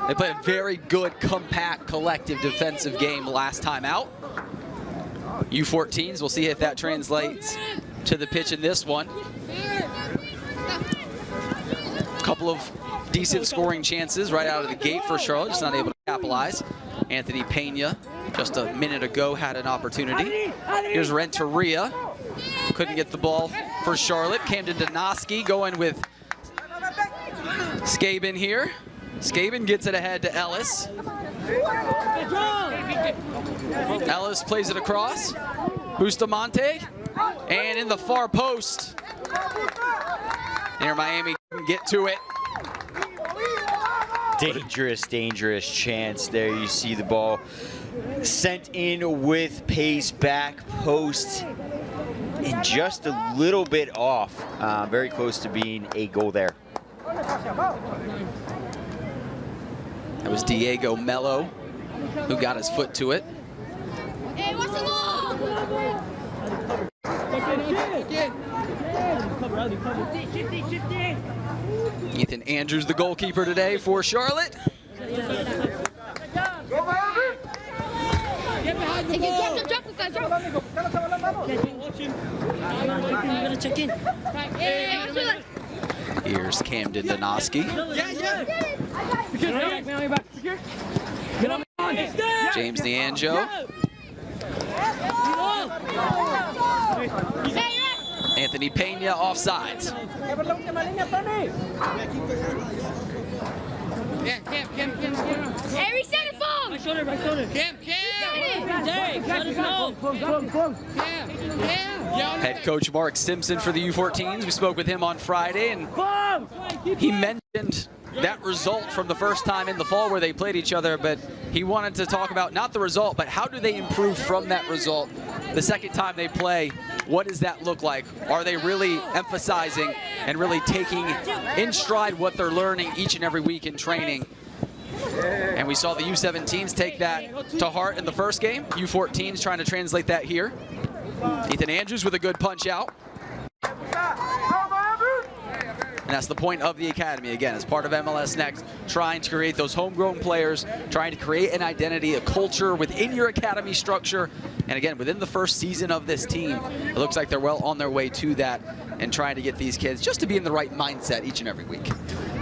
They played a very good, compact, collective defensive game last time out. U14s, we'll see if that translates to the pitch in this one. Couple of decent scoring chances right out of the gate for Charlotte, just not able to capitalize. Anthony Pena, just a minute ago, had an opportunity. Here's Renteria, couldn't get the ball for Charlotte. Camden Donoski going with Skaben here. Skaben gets it ahead to Ellis. Ellis plays it across. Bustamante, and in the far post. Inter Miami can get to it. Dangerous chance there. You see the ball sent in with pace, back post, and just a little bit off. Very close to being a goal there. That was Diego Mello who got his foot to it. Hey, what's the ball? Ethan Andrews, the goalkeeper today for Charlotte. Here's Camden Donoski. James Nianjo. Anthony Pena offsides. Hey, reset the phone! Right shoulder. Head coach Mark Simpson for the U14s. We spoke with him on Friday, and he mentioned that result from the first time in the fall where they played each other, but he wanted to talk about not the result, but how do they improve from that result the second time they play. What does that look like? Are they really emphasizing and really taking in stride what they're learning each and every week in training? And we saw the U17s take that to heart in the first game. U14s trying to translate that here. Ethan Andrews with a good punch out. And that's the point of the academy, again, as part of MLS Next, trying to create those homegrown players, trying to create an identity, a culture within your academy structure. And again, within the first season of this team, it looks like they're well on their way to that and trying to get these kids just to be in the right mindset each and every week.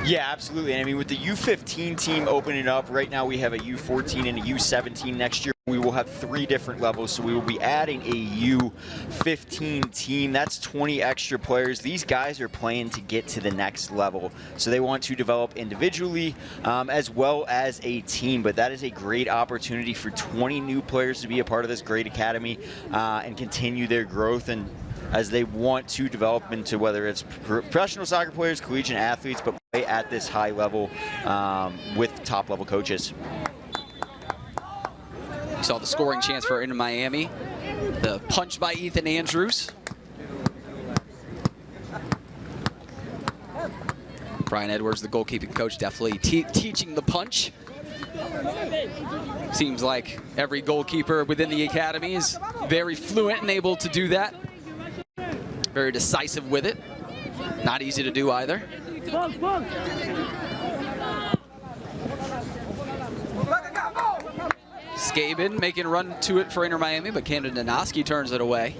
Yeah, absolutely. And I mean, with the U15 team opening up, right now we have a U14 and a U17 next year. We will have 3 different levels, so we will be adding a U15 team. That's 20 extra players. These guys are playing to get to the next level, so they want to develop individually as well as a team. But that is a great opportunity for 20 new players to be a part of this great academy and continue their growth, and as they want to develop into whether it's professional soccer players, collegiate athletes, but play at this high level with top level coaches. You saw the scoring chance for Inter Miami. The punch by Ethan Andrews. Brian Edwards, the goalkeeping coach, definitely teaching the punch. Seems like every goalkeeper within the academy is very fluent and able to do that. Very decisive with it. Not easy to do either. Skaben making a run to it for Inter Miami, but Camden Donoski turns it away.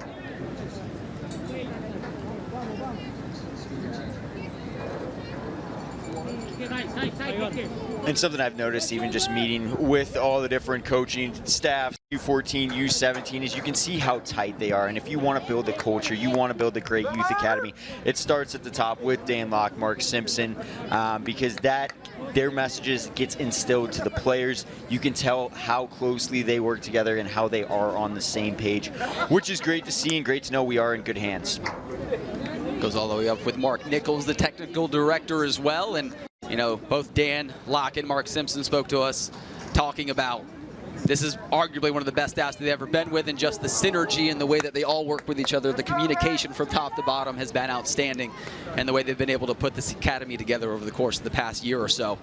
And something I've noticed even just meeting with all the different coaching staff, U14, U17, is you can see how tight they are. And if you want to build a culture, you want to build a great youth academy, it starts at the top with Dan Locke, Mark Simpson, because their messages gets instilled to the players. You can tell how closely they work together and how they are on the same page, which is great to see and great to know we are in good hands. Goes all the way up with Mark Nichols, the technical director as well. And you know, both Dan Locke and Mark Simpson spoke to us talking about this is arguably one of the best staffs they've ever been with, and just the synergy and the way that they all work with each other. The communication from top to bottom has been outstanding, and the way they've been able to put this academy together over the course of the past year or so.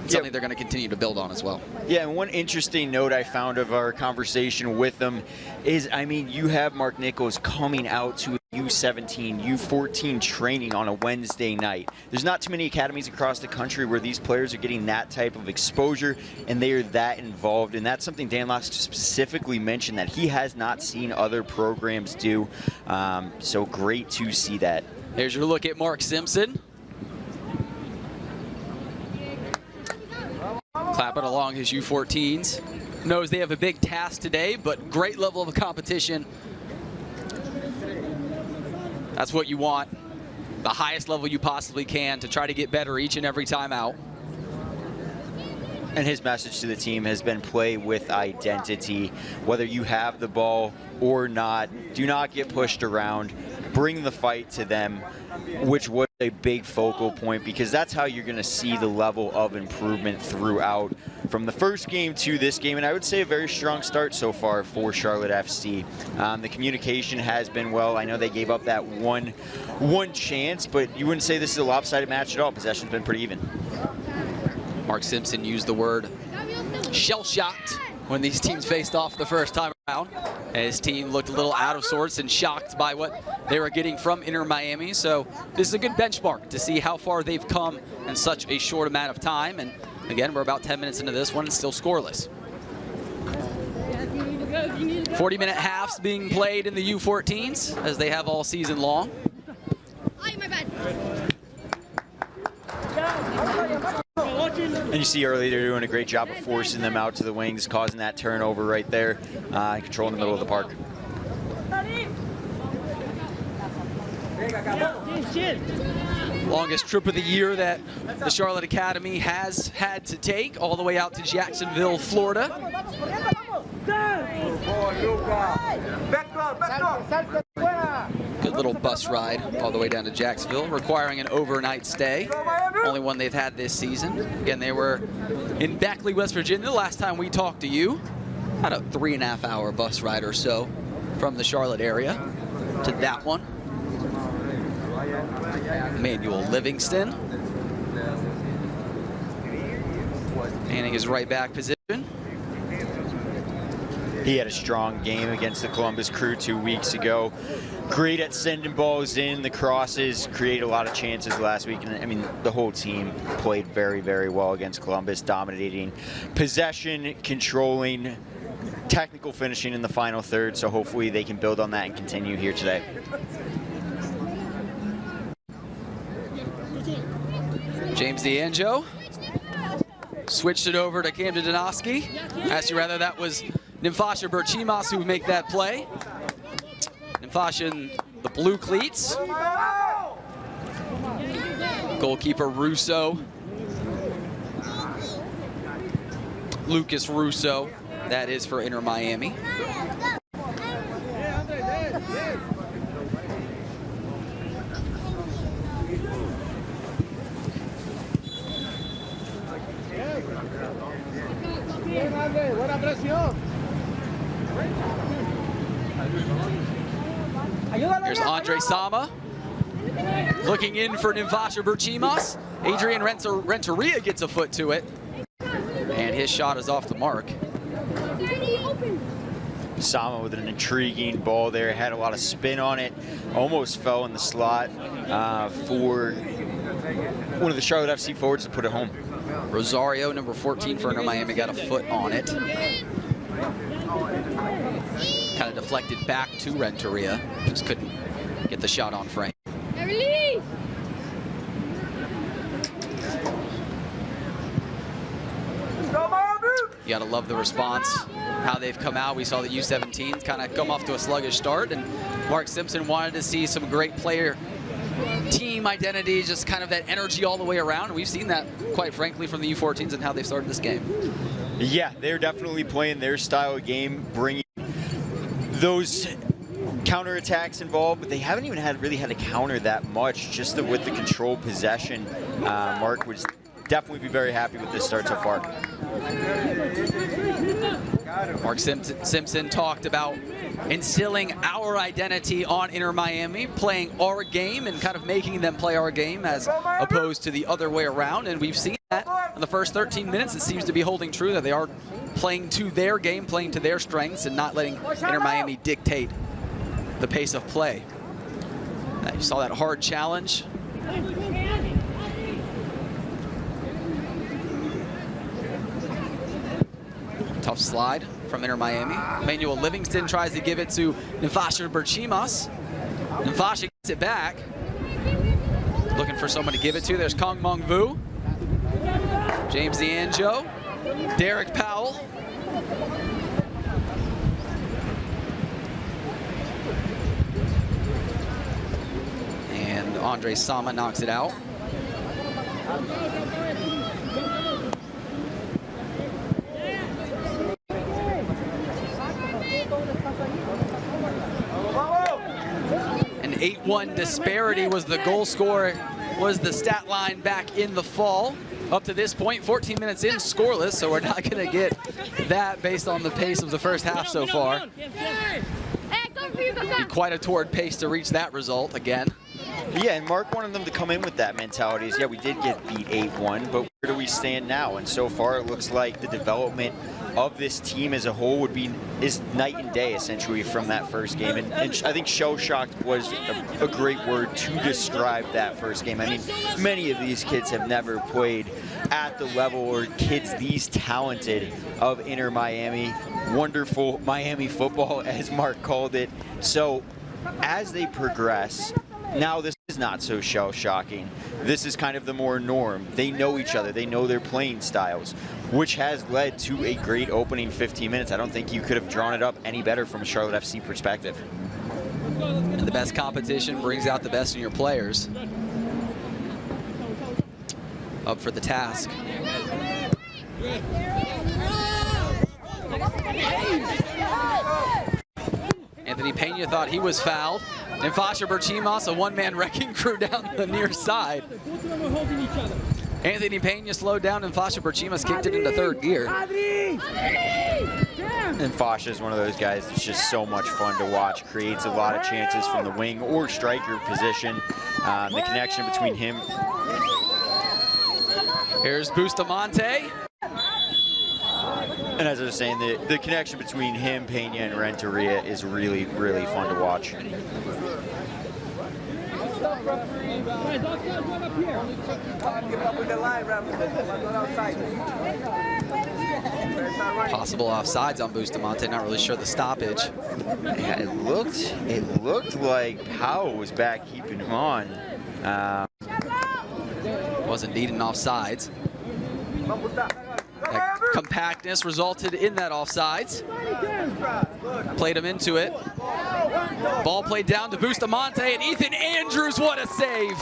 Something they're going to continue to build on as well. Yeah, and one interesting note I found of our conversation with them is, I mean, you have Mark Nichols coming out to U17, U14 training on a Wednesday night. There's not too many academies across the country where these players are getting that type of exposure and they are that involved, and that's something Dan Locke specifically mentioned that he has not seen other programs do. So great to see that. Here's your look at Mark Simpson. Clapping along his U14s. Knows they have a big task today, but great level of competition. That's what you want. The highest level you possibly can to try to get better each and every time out. And his message to the team has been play with identity. Whether you have the ball or not, do not get pushed around. Bring the fight to them, which was a big focal point, because that's how you're going to see the level of improvement throughout from the first game to this game. And I would say a very strong start so far for Charlotte FC. The communication has been well. I know they gave up that one chance, but you wouldn't say this is a lopsided match at all. Possession's been pretty even. Mark Simpson used the word shell-shocked when these teams faced off the first time around. His team looked a little out of sorts and shocked by what they were getting from Inter Miami. So this is a good benchmark to see how far they've come in such a short amount of time. And again, we're about 10 minutes into this one and still scoreless. 40-minute halves being played in the U14s, as they have all season long. And you see early they're doing a great job of forcing them out to the wings, causing that turnover right there, controlling the middle of the park. Longest trip of the year that the Charlotte Academy has had to take, all the way out to Jacksonville, Florida. Good little bus ride all the way down to Jacksonville, requiring an overnight stay. Only one they've had this season. Again, they were in Beckley, West Virginia the last time we talked to you. About a 3.5-hour bus ride or so from the Charlotte area to that one. Emmanuel Livingston. Manning his right back position. He had a strong game against the Columbus Crew 2 weeks ago. Great at sending balls in, the crosses, created a lot of chances last week. And I mean, the whole team played very, very well against Columbus, dominating possession, controlling, technical finishing in the final third. So hopefully they can build on that and continue here today. James DeAngelo switched it over to Camden Donoski. Actually, rather, that was Nimfasha Berchimas who would make that play. Nimfasha in the blue cleats. Goalkeeper Russo. Lucas Russo, that is for Inter Miami. Here's Andre Sama. Looking in for Ninfasha Berchimas. Adrian Renteria gets a foot to it. And his shot is off the mark. Sama with an intriguing ball there, had a lot of spin on it, almost fell in the slot for one of the Charlotte FC forwards to put it home. Rosario, number 14 for Inter Miami, got a foot on it. Kind of deflected back to Renteria, just couldn't get the shot on frame. You gotta love the response, how they've come out. We saw the U17s kind of come off to a sluggish start, and Mark Simpson wanted to see some great player team identity, just kind of that energy all the way around. And we've seen that, quite frankly, from the U14s and how they've started this game. Yeah, they're definitely playing their style of game, bringing those counterattacks involved, but they haven't even really had to counter that much, just with the controlled possession. Mark would definitely be very happy with this start so far. Mark Simpson talked about instilling our identity on Inter Miami, playing our game and kind of making them play our game as opposed to the other way around. And we've seen that in the first 13 minutes. It seems to be holding true that they are playing to their game, playing to their strengths, and not letting Inter Miami dictate the pace of play. You saw that hard challenge. Tough slide from Inter Miami. Emmanuel Livingston tries to give it to Ninfasha Berchimas. Ninfasha gets it back. Looking for someone to give it to. There's Kong Mong Vu. James D'Angelo. Derek Powell. And Andre Sama knocks it out. An 8-1 disparity was the goal score, was the stat line back in the fall. Up to this point, 14 minutes in, scoreless, so we're not going to get that based on the pace of the first half so far. Be quite a torrid pace to reach that result again. Yeah, and Mark wanted them to come in with that mentality. Yeah, we did get beat 8-1, but where do we stand now? And so far, it looks like the development of this team as a whole is night and day, essentially, from that first game. And I think shell-shocked was a great word to describe that first game. I mean, many of these kids have never played at the level, or kids these talented, of Inter Miami. Wonderful Miami football, as Mark called it. So as they progress, now this is not so shell-shocking. This is kind of the more norm. They know each other. They know their playing styles, which has led to a great opening 15 minutes. I don't think you could have drawn it up any better from a Charlotte FC perspective. And the best competition brings out the best in your players. Up for the task. Anthony Pena thought he was fouled. Ninfasha Berchimas, a one-man wrecking crew down the near side. Anthony Pena slowed down, and Ninfasha Berchimas kicked it into third gear. Ninfasha is one of those guys that's just so much fun to watch. Creates a lot of chances from the wing or striker position. The connection between him. Here's Bustamante. And as I was saying, the connection between him, Pena, and Renteria is really, really fun to watch. Possible offsides on Bustamante, not really sure the stoppage. Yeah, it looked like Powell was back keeping him on. Was indeed an offsides. That compactness resulted in that offsides. Played him into it. Ball played down to Bustamante, and Ethan Andrews, what a save!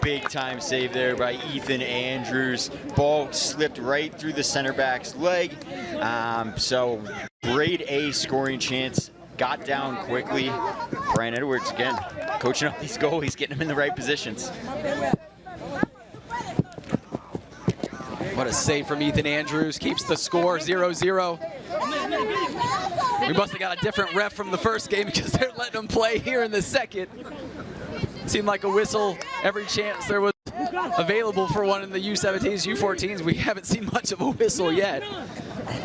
Big time save there by Ethan Andrews. Ball slipped right through the center back's leg. So grade A scoring chance. Got down quickly. Brian Edwards again, coaching up these goalies, getting them in the right positions. What a save from Ethan Andrews. Keeps the score 0-0. We must have got a different ref from the first game because they're letting them play here in the second. Seemed like a whistle every chance there was available for one in the U17s, U14s. We haven't seen much of a whistle yet.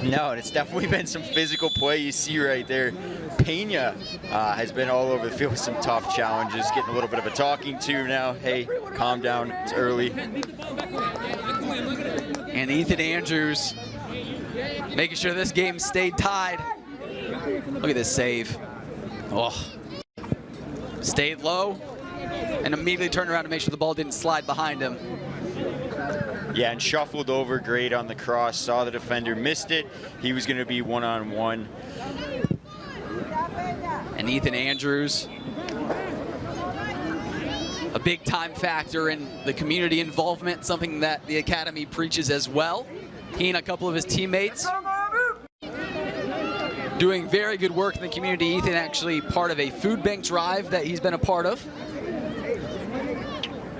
No, and it's definitely been some physical play you see right there. Pena has been all over the field with some tough challenges, getting a little bit of a talking to now. Hey, calm down, it's early. And Ethan Andrews making sure this game stayed tied. Look at this save. Oh, stayed low and immediately turned around to make sure the ball didn't slide behind him. Yeah, and shuffled over great on the cross, saw the defender, missed it. He was going to be one-on-one. And Ethan Andrews, a big time factor in the community involvement, something that the academy preaches as well. He and a couple of his teammates doing very good work in the community. Ethan actually part of a food bank drive that he's been a part of.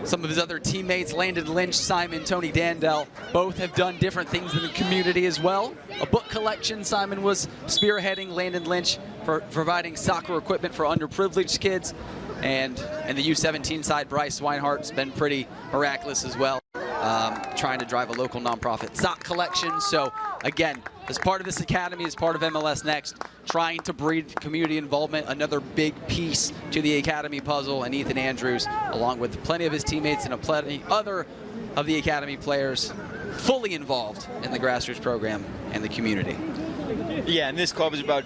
Some of his other teammates, Landon Lynch, Simon, Tony Dandel, both have done different things in the community as well. A book collection, Simon was spearheading, Landon Lynch for providing soccer equipment for underprivileged kids. And the U17 side, Bryce Swinehardt's been pretty miraculous as well, trying to drive a local nonprofit sock collection. So again, as part of this academy, as part of MLS Next, trying to breed community involvement, another big piece to the academy puzzle, and Ethan Andrews, along with plenty of his teammates and plenty other of the academy players, fully involved in the grassroots program and the community. Yeah, and this club is about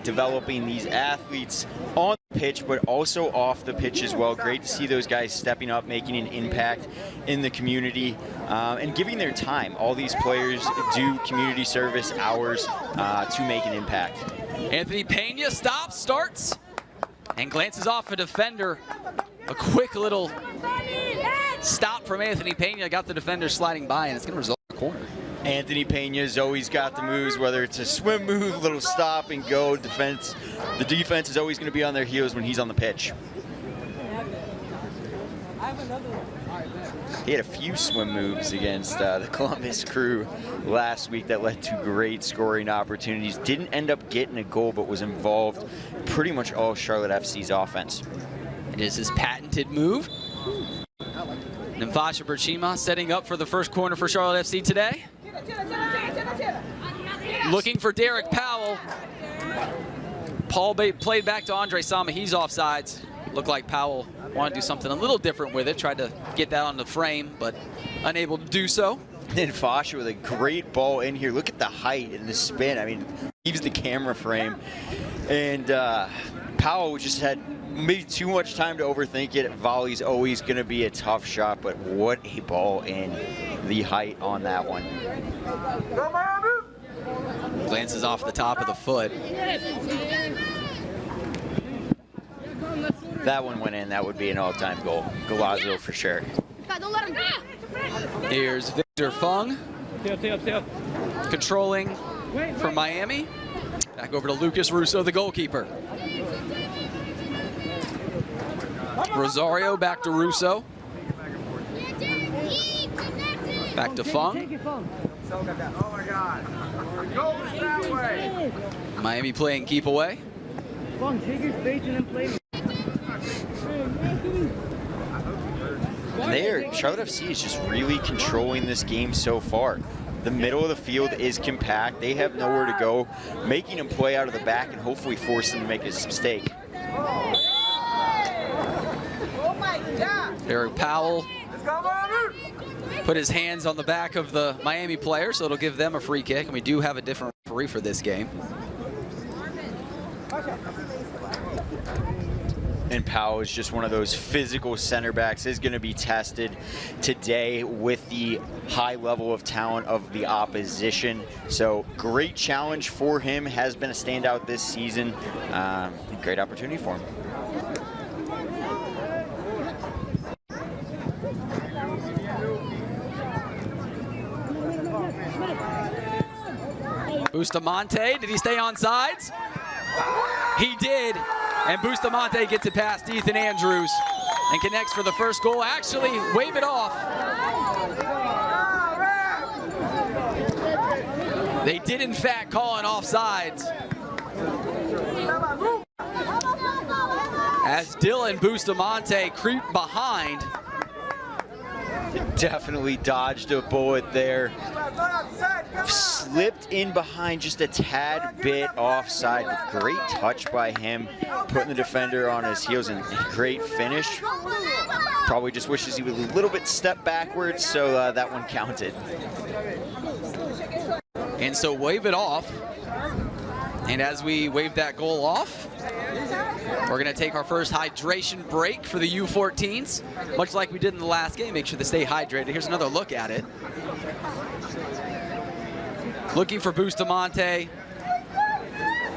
developing these athletes on the pitch, but also off the pitch as well. Great to see those guys stepping up, making an impact in the community, and giving their time. All these players do community service hours to make an impact. Anthony Pena stops, starts, and glances off a defender. A quick little stop from Anthony Pena got the defender sliding by, and it's going to result in a corner. Anthony Pena's always got the moves, whether it's a swim move, little stop and go defense. The defense is always going to be on their heels when he's on the pitch. He had a few swim moves against the Columbus Crew last week that led to great scoring opportunities. Didn't end up getting a goal, but was involved pretty much all Charlotte FC's offense. It is his patented move. Nimfasha Berchima setting up for the first corner for Charlotte FC today. Looking for Derek Powell. Paul played back to Andre Sama. He's offsides. Looked like Powell wanted to do something a little different with it. Tried to get that on the frame, but unable to do so. And Fasha with a great ball in here. Look at the height and the spin. I mean, leaves the camera frame. And Powell just had maybe too much time to overthink it. Volley's always going to be a tough shot, but what a ball in the height on that one. Glances off the top of the foot. That one went in. That would be an all-time goal. Galazzo for sure. Here's Victor Fung. Controlling for Miami. Back over to Lucas Russo, the goalkeeper. Rosario back to Russo. Back to Fung. Miami playing keep away. And Charlotte FC is just really controlling this game so far. The middle of the field is compact. They have nowhere to go, making them play out of the back and hopefully force them to make a mistake. Eric Powell put his hands on the back of the Miami player, so it'll give them a free kick, and we do have a different referee for this game. And Powell is just one of those physical center backs, is going to be tested today with the high level of talent of the opposition. So great challenge for him, has been a standout this season. Great opportunity for him. Bustamante, did he stay on sides? He did, and Bustamante gets it past Ethan Andrews and connects for the first goal. Actually, wave it off. They did, in fact, call an offsides. As Dylan Bustamante creeped behind. Definitely dodged a bullet there. Slipped in behind just a tad bit offside. Great touch by him, putting the defender on his heels, and great finish. Probably just wishes he would a little bit step backwards, so that one counted. And so wave it off. And as we wave that goal off, we're going to take our first hydration break for the U14s. Much like we did in the last game, make sure to stay hydrated. Here's another look at it. Looking for Bustamante.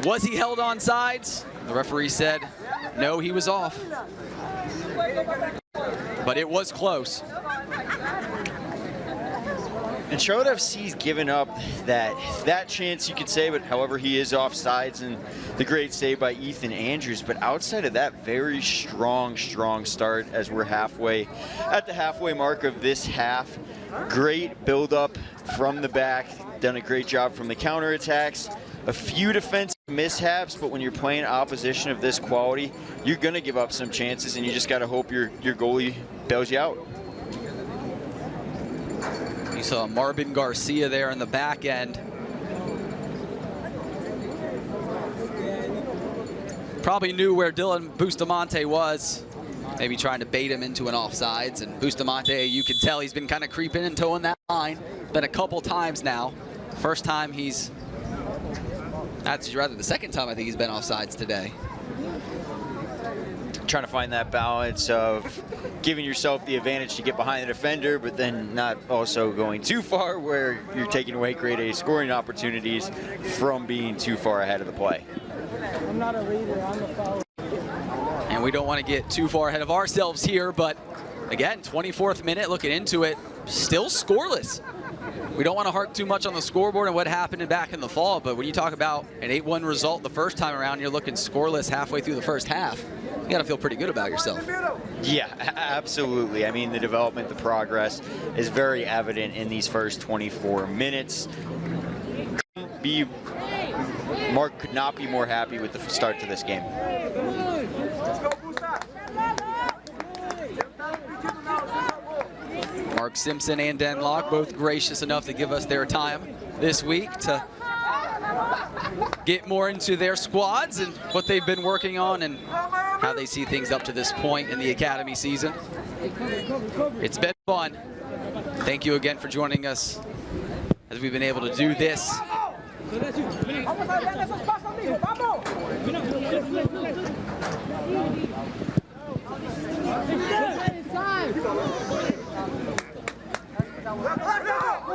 Was he held on sides? The referee said, no, he was off. But it was close. And Charlotte FC's given up that chance, you could say, but however, he is offsides, and the great save by Ethan Andrews. But outside of that, very strong start as we're at the halfway mark of this half. Great build-up from the back, done a great job from the counterattacks. A few defensive mishaps, but when you're playing opposition of this quality, you're going to give up some chances, and you just got to hope your goalie bails you out. You saw Marvin Garcia there in the back end. Probably knew where Dylan Bustamante was. Maybe trying to bait him into an offsides. And Bustamante, you can tell he's been kind of creeping and towing that line. Been a couple times now. First time that's rather the second time I think he's been offsides today. Trying to find that balance of giving yourself the advantage to get behind the defender, but then not also going too far where you're taking away great A scoring opportunities from being too far ahead of the play. I'm not a leader, I'm a follower. And we don't want to get too far ahead of ourselves here, but again, 24th minute, looking into it, still scoreless. We don't want to harp too much on the scoreboard and what happened back in the fall, but when you talk about an 8-1 result the first time around, you're looking scoreless halfway through the first half. You got to feel pretty good about yourself. Yeah, absolutely. I mean, the development, the progress is very evident in these first 24 minutes. Mark could not be more happy with the start to this game. Mark Simpson and Dan Locke both gracious enough to give us their time this week to get more into their squads and what they've been working on and how they see things up to this point in the academy season. It's been fun. Thank you again for joining us as we've been able to do this.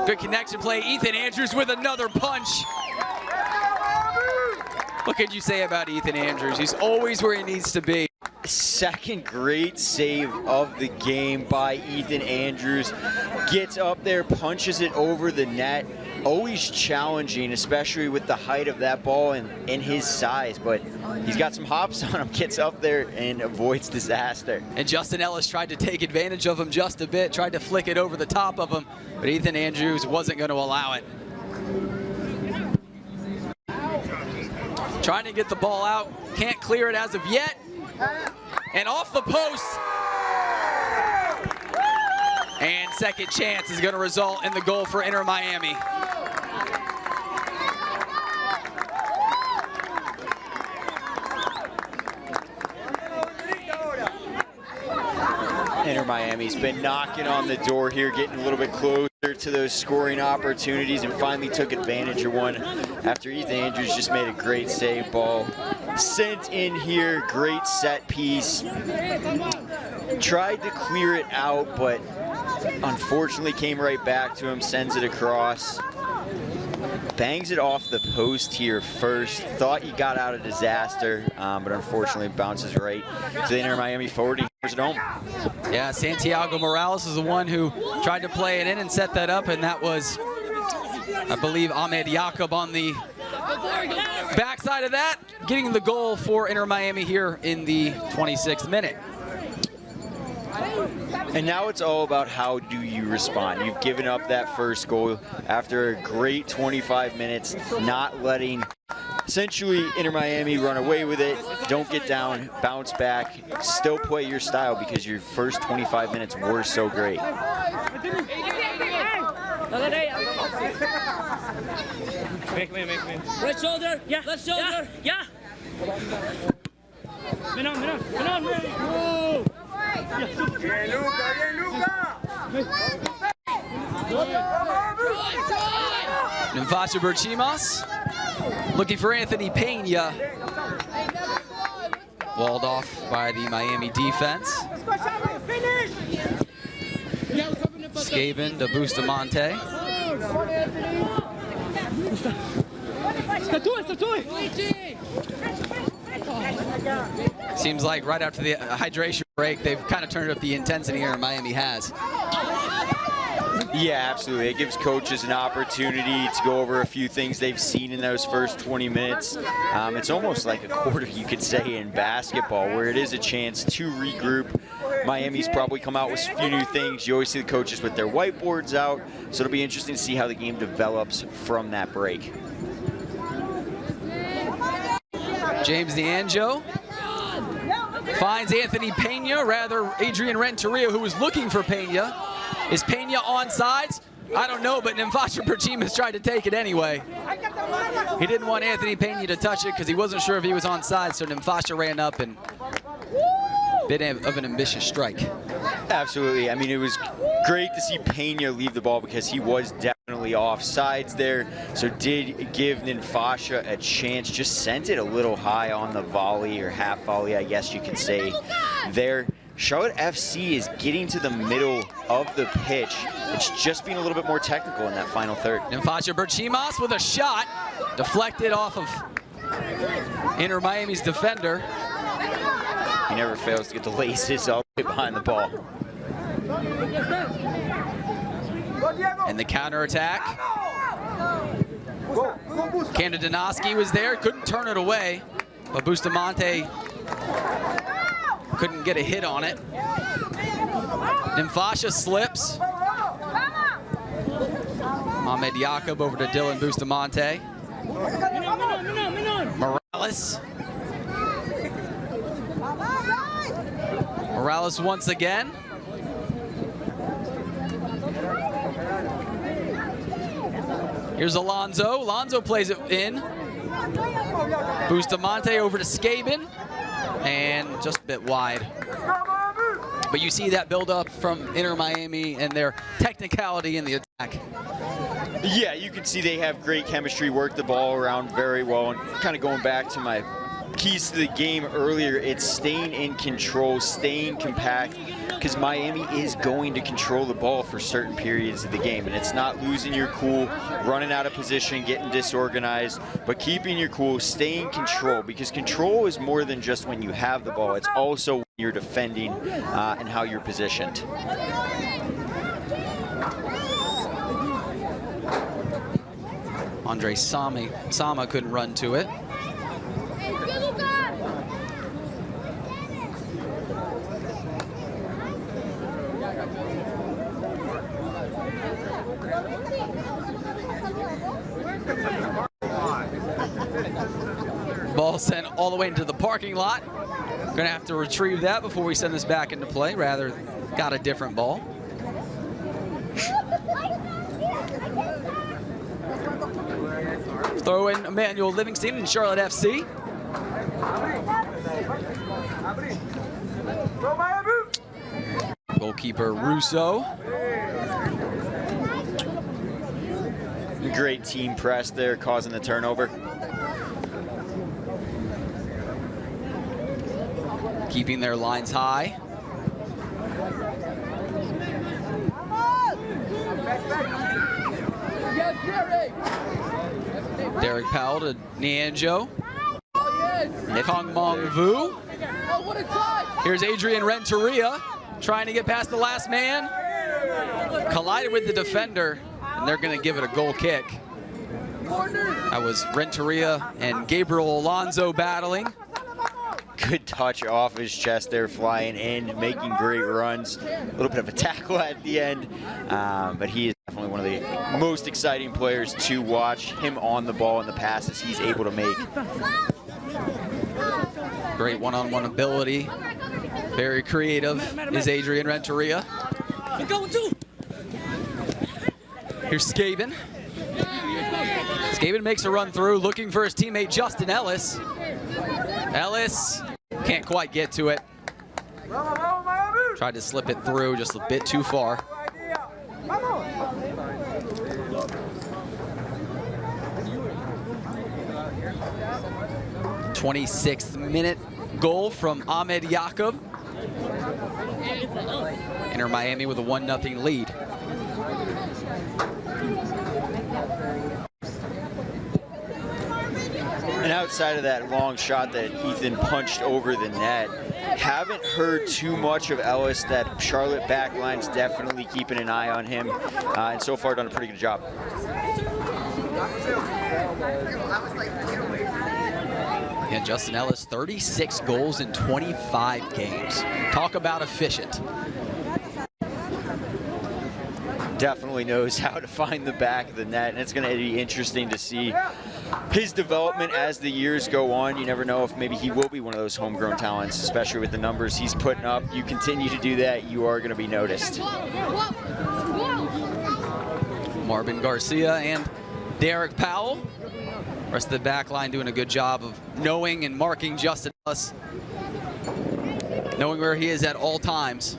Good connection play. Ethan Andrews with another punch. What could you say about Ethan Andrews? He's always where he needs to be. Second great save of the game by Ethan Andrews. Gets up there, punches it over the net. Always challenging, especially with the height of that ball and his size, but he's got some hops on him, gets up there and avoids disaster. And Justin Ellis tried to take advantage of him just a bit, tried to flick it over the top of him, but Ethan Andrews wasn't going to allow it. Trying to get the ball out, can't clear it as of yet. And off the post. And second chance is going to result in the goal for Inter Miami. Inter Miami's been knocking on the door here, getting a little bit closer to those scoring opportunities, and finally took advantage of one after Ethan Andrews just made a great save. Ball sent in here, great set piece. Tried to clear it out, but unfortunately came right back to him, sends it across. Bangs it off the post here first. Thought he got out of disaster, but unfortunately bounces right to the Inter Miami forward. He hears it home. Yeah, Santiago Morales is the one who tried to play it in and set that up, and that was, I believe, Ahmed Yacob on the backside of that, getting the goal for Inter Miami here in the 26th minute. And now it's all about how do you respond. You've given up that first goal after a great 25 minutes, not letting essentially, Inter Miami run away with it, don't get down, bounce back, still play your style because your first 25 minutes were so great. Make me. Right shoulder. Yeah. Left shoulder. Yeah. Menon. Nemfasha Berchimas looking for Anthony Pena. Walled off by the Miami defense. Skaven to Bustamante. Seems like right after the hydration break, they've kind of turned up the intensity here Miami has. Yeah, absolutely. It gives coaches an opportunity to go over a few things they've seen in those first 20 minutes. It's almost like a quarter, you could say, in basketball, where it is a chance to regroup. Miami's probably come out with a few new things. You always see the coaches with their whiteboards out, so it'll be interesting to see how the game develops from that break. James D'Angelo finds Anthony Pena, rather Adrian Renteria, who was looking for Pena. Is Pena onside? I don't know, but Nemfasha Berchimas tried to take it anyway. He didn't want Anthony Pena to touch it because he wasn't sure if he was onside, so Nemfasha ran up and bit of an ambitious strike. Absolutely. I mean, it was great to see Pena leave the ball because he was definitely offsides there. So did give Nemfasha a chance, just sent it a little high on the volley, or half volley, I guess you could say there. Charlotte FC is getting to the middle of the pitch. It's just being a little bit more technical in that final third. Nemfasha Berchimas with a shot, deflected off of Inter Miami's defender. He never fails to get the laces all the way behind the ball. And the counterattack. Kandidanowski was there, couldn't turn it away, but Bustamante couldn't get a hit on it. Nemfasha slips. Ahmed Yacob over to Dylan Bustamante. Morales. Morales once again. Here's Alonso. Alonso plays it in. Bustamante over to Skaben. And just a bit wide. But you see that build up from Inter Miami and their technicality in the attack. Yeah, you can see they have great chemistry, work the ball around very well. And kind of going back to my keys to the game earlier, it's staying in control, staying compact, because Miami is going to control the ball for certain periods of the game. And it's not losing your cool, running out of position, getting disorganized, but keeping your cool, staying in control, because control is more than just when you have the ball. It's also when you're defending and how you're positioned. Andre Sama couldn't run to it. Ball sent all the way into the parking lot. Gonna have to retrieve that before we send this back into play. Rather, got a different ball. Throw in Emmanuel Livingston and Charlotte FC. Goalkeeper Russo. Great team press there, causing the turnover. Keeping their lines high. Derek Powell to Nianjo. Fong Mong Vu. Here's Adrian Renteria trying to get past the last man. Collided with the defender, and they're going to give it a goal kick. That was Renteria and Gabriel Alonso battling. Good touch off his chest there, flying in, making great runs. A little bit of a tackle at the end, but he is definitely one of the most exciting players to watch. Him on the ball and the passes he's able to make. Great one-on-one ability. Very creative is Adrian Renteria. Here's Skaven. Skaven makes a run through, looking for his teammate Justin Ellis. Ellis can't quite get to it. Tried to slip it through, just a bit too far. 26th minute goal from Ahmed Yacob. Inter Miami with a 1-0 lead. And outside of that long shot that Ethan punched over the net, haven't heard too much of Ellis. That Charlotte backline's definitely keeping an eye on him, and so far done a pretty good job. Again, Justin Ellis, 36 goals in 25 games. Talk about efficient. Definitely knows how to find the back of the net, and it's going to be interesting to see his development as the years go on. You never know if maybe he will be one of those homegrown talents, especially with the numbers he's putting up. You continue to do that, you are going to be noticed. Marvin Garcia and Derek Powell. Rest of the back line doing a good job of knowing and marking Justin Ellis, knowing where he is at all times.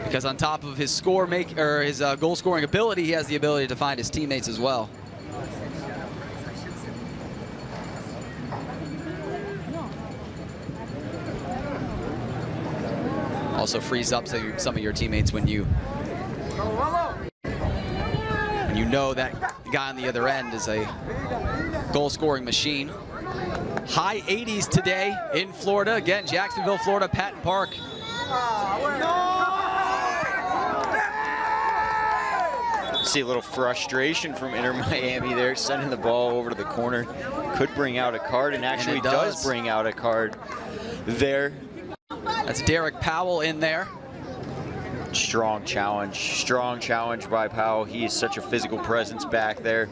Because on top of his his goal scoring ability, he has the ability to find his teammates as well. Also frees up some of your teammates when you know that guy on the other end is a goal scoring machine. High 80s today in Florida. Again, Jacksonville, Florida, Patton Park. See a little frustration from Inter Miami there, sending the ball over to the corner. Could bring out a card, and actually does bring out a card there. That's Derek Powell in there. Strong challenge by Powell. He is such a physical presence back there.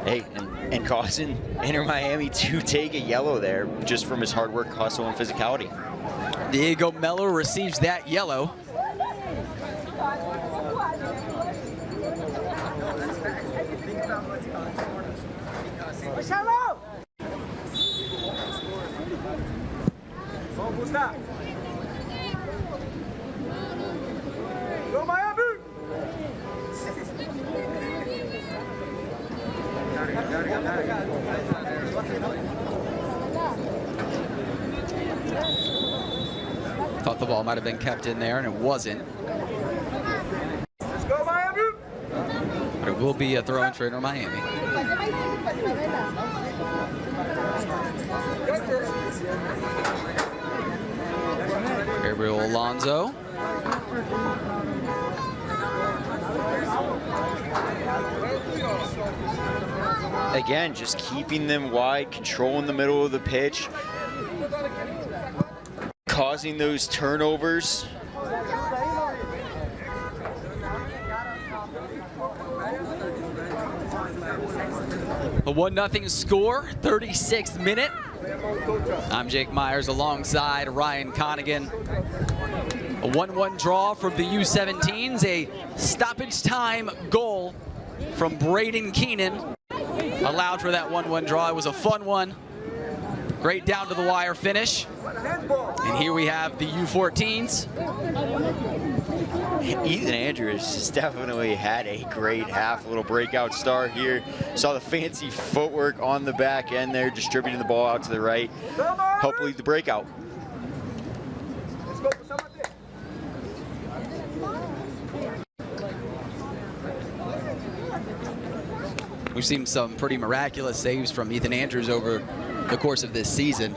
Hey, and causing Inter Miami to take a yellow there just from his hard work, hustle, and physicality. Diego Mello receives that yellow. Go Miami! Thought the ball might have been kept in there, and it wasn't. Let's go Miami! But it will be a throw-in for Inter Miami. Gabriel Alonso. Again, just keeping them wide, controlling the middle of the pitch, causing those turnovers. A 1-0 score, 36th minute. I'm Jake Myers alongside Ryan Connigan. A 1-1 draw from the U17s, a stoppage time goal from Braden Keenan allowed for that 1-1 draw. It was a fun one. Great down to the wire finish. And here we have the U14s. Ethan Andrews has definitely had a great half, a little breakout star here. Saw the fancy footwork on the back end there, distributing the ball out to the right. Help lead the breakout. We've seen some pretty miraculous saves from Ethan Andrews over the course of this season.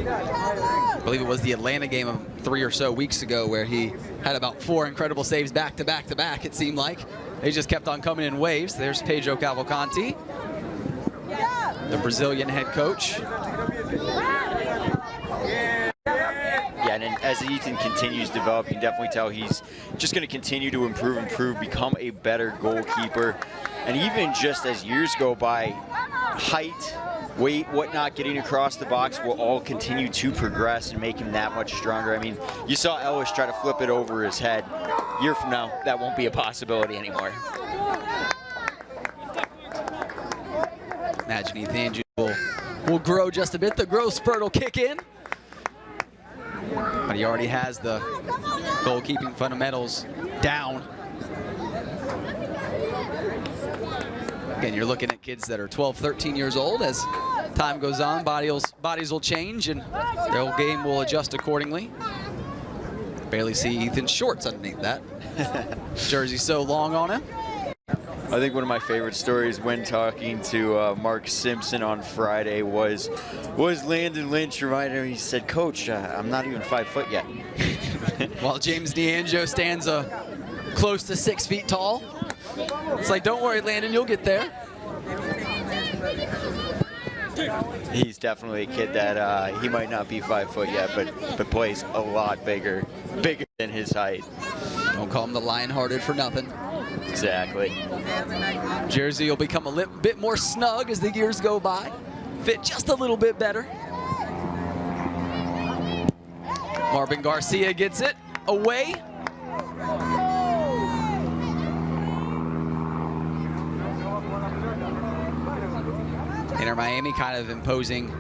I believe it was the Atlanta game of 3 or so weeks ago where he had about 4 incredible saves back to back to back, it seemed like. They just kept on coming in waves. There's Pedro Cavalcanti, the Brazilian head coach. Yeah, and as Ethan continues to develop, you can definitely tell he's just going to continue to improve, become a better goalkeeper. And even just as years go by, height, weight, whatnot, getting across the box will all continue to progress and make him that much stronger. I mean, you saw Ellis try to flip it over his head. A year from now, that won't be a possibility anymore. Imagine Ethan Andrews will grow just a bit. The growth spurt will kick in. But he already has the goalkeeping fundamentals down. Again, you're looking at kids that are 12, 13 years old. As time goes on, bodies will change and their game will adjust accordingly. Barely see Ethan's shorts underneath that. Jersey so long on him. I think one of my favorite stories when talking to Mark Simpson on Friday was Landon Lynch reminding him, he said, "Coach, I'm not even 5 foot yet." While James DeAngelo stands close to 6 feet tall. It's like, don't worry, Landon, you'll get there. He's definitely a kid that he might not be 5 foot yet, but plays a lot bigger than his height. Don't call him the Lion-hearted for nothing. Exactly. Jersey will become a bit more snug as the years go by. Fit just a little bit better. Marvin Garcia gets it away. Inter Miami kind of imposing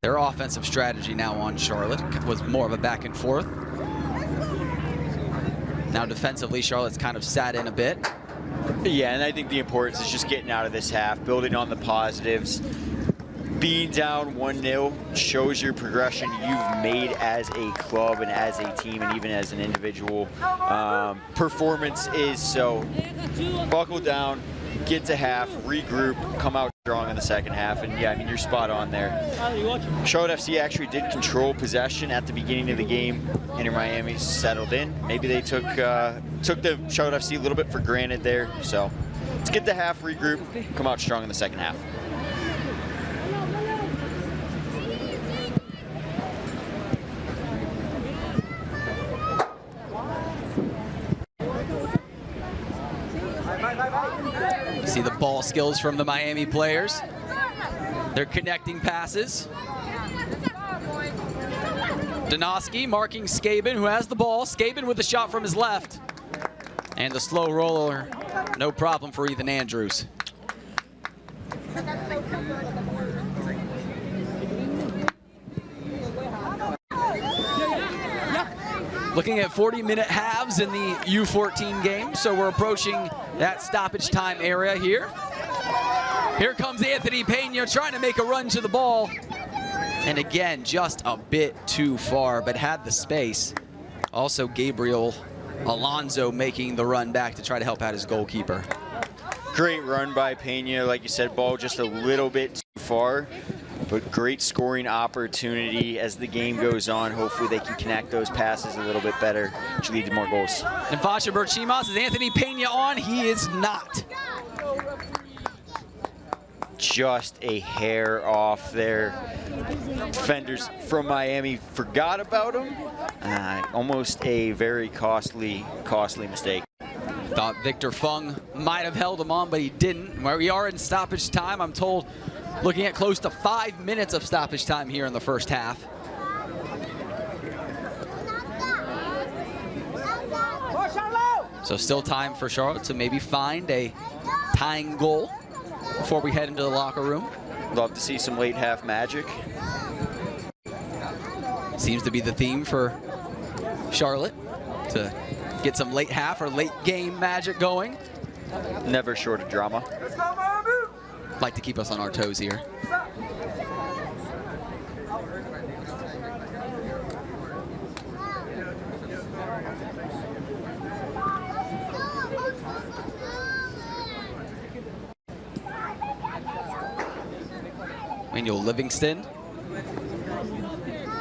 their offensive strategy now on Charlotte. It was more of a back and forth. Now defensively, Charlotte's kind of sat in a bit. Yeah, and I think the importance is just getting out of this half, building on the positives. Being down 1-0 shows your progression you've made as a club and as a team and even as an individual. Performance is so. Buckle down, get to half, regroup, come out strong in the second half, and yeah, I mean, you're spot on there. Charlotte FC actually did control possession at the beginning of the game. Inter Miami settled in. Maybe they took the Charlotte FC a little bit for granted there. So let's get the half, regroup, come out strong in the second half. See the ball skills from the Miami players. They're connecting passes. Donoski marking Skaben, who has the ball. Skaben with the shot from his left. And the slow roller, no problem for Ethan Andrews. Looking at 40-minute halves in the U14 game, so we're approaching that stoppage time area here. Here comes Anthony Pena trying to make a run to the ball. And again, just a bit too far, but had the space. Also, Gabriel Alonso making the run back to try to help out his goalkeeper. Great run by Pena. Like you said, ball just a little bit too far, but great scoring opportunity as the game goes on. Hopefully they can connect those passes a little bit better, which lead to more goals. And Fasha Berchimas, is Anthony Pena on? He is not. Just a hair off there. Defenders from Miami forgot about him. Almost a very costly mistake. Thought Victor Fung might have held him on, but he didn't. Where we are in stoppage time, I'm told, looking at close to 5 minutes of stoppage time here in the first half. So still time for Charlotte to maybe find a tying goal before we head into the locker room. Love to see some late half magic. Seems to be the theme for Charlotte, to get some late half or late game magic going. Never short of drama. Like to keep us on our toes here. Manuel Livingston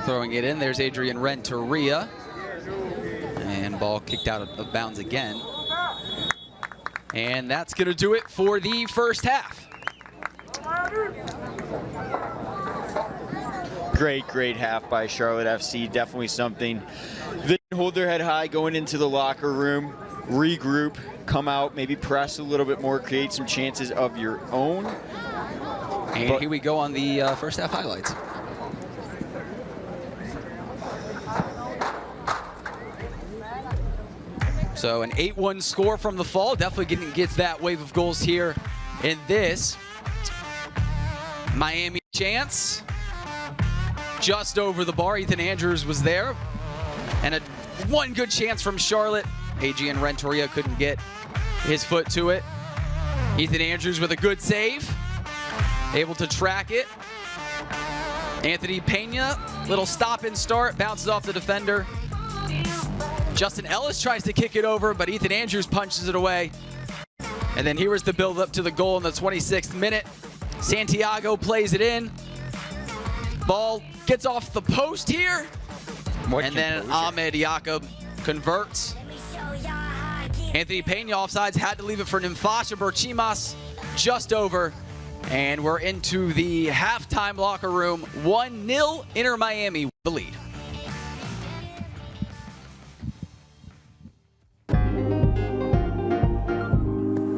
throwing it in. There's Adrian Renteria. And ball kicked out of bounds again. And that's going to do it for the first half. Great half by Charlotte FC. Definitely something. They hold their head high going into the locker room, regroup, come out, maybe press a little bit more, create some chances of your own. And here we go on the first half highlights. So an 8-1 score from the fall. Definitely gets that wave of goals here in this. Miami chance. Just over the bar. Ethan Andrews was there. And one good chance from Charlotte. Adrian Renteria couldn't get his foot to it. Ethan Andrews with a good save. Able to track it. Anthony Pena, little stop and start, bounces off the defender. Justin Ellis tries to kick it over, but Ethan Andrews punches it away. And then here was the build up to the goal in the 26th minute. Santiago plays it in. Ball gets off the post here. And then Ahmed Jakob converts. Anthony Pena offsides, had to leave it for Nimfasha Berchimas, just over. And we're into the halftime locker room. 1-0 Inter Miami with the lead.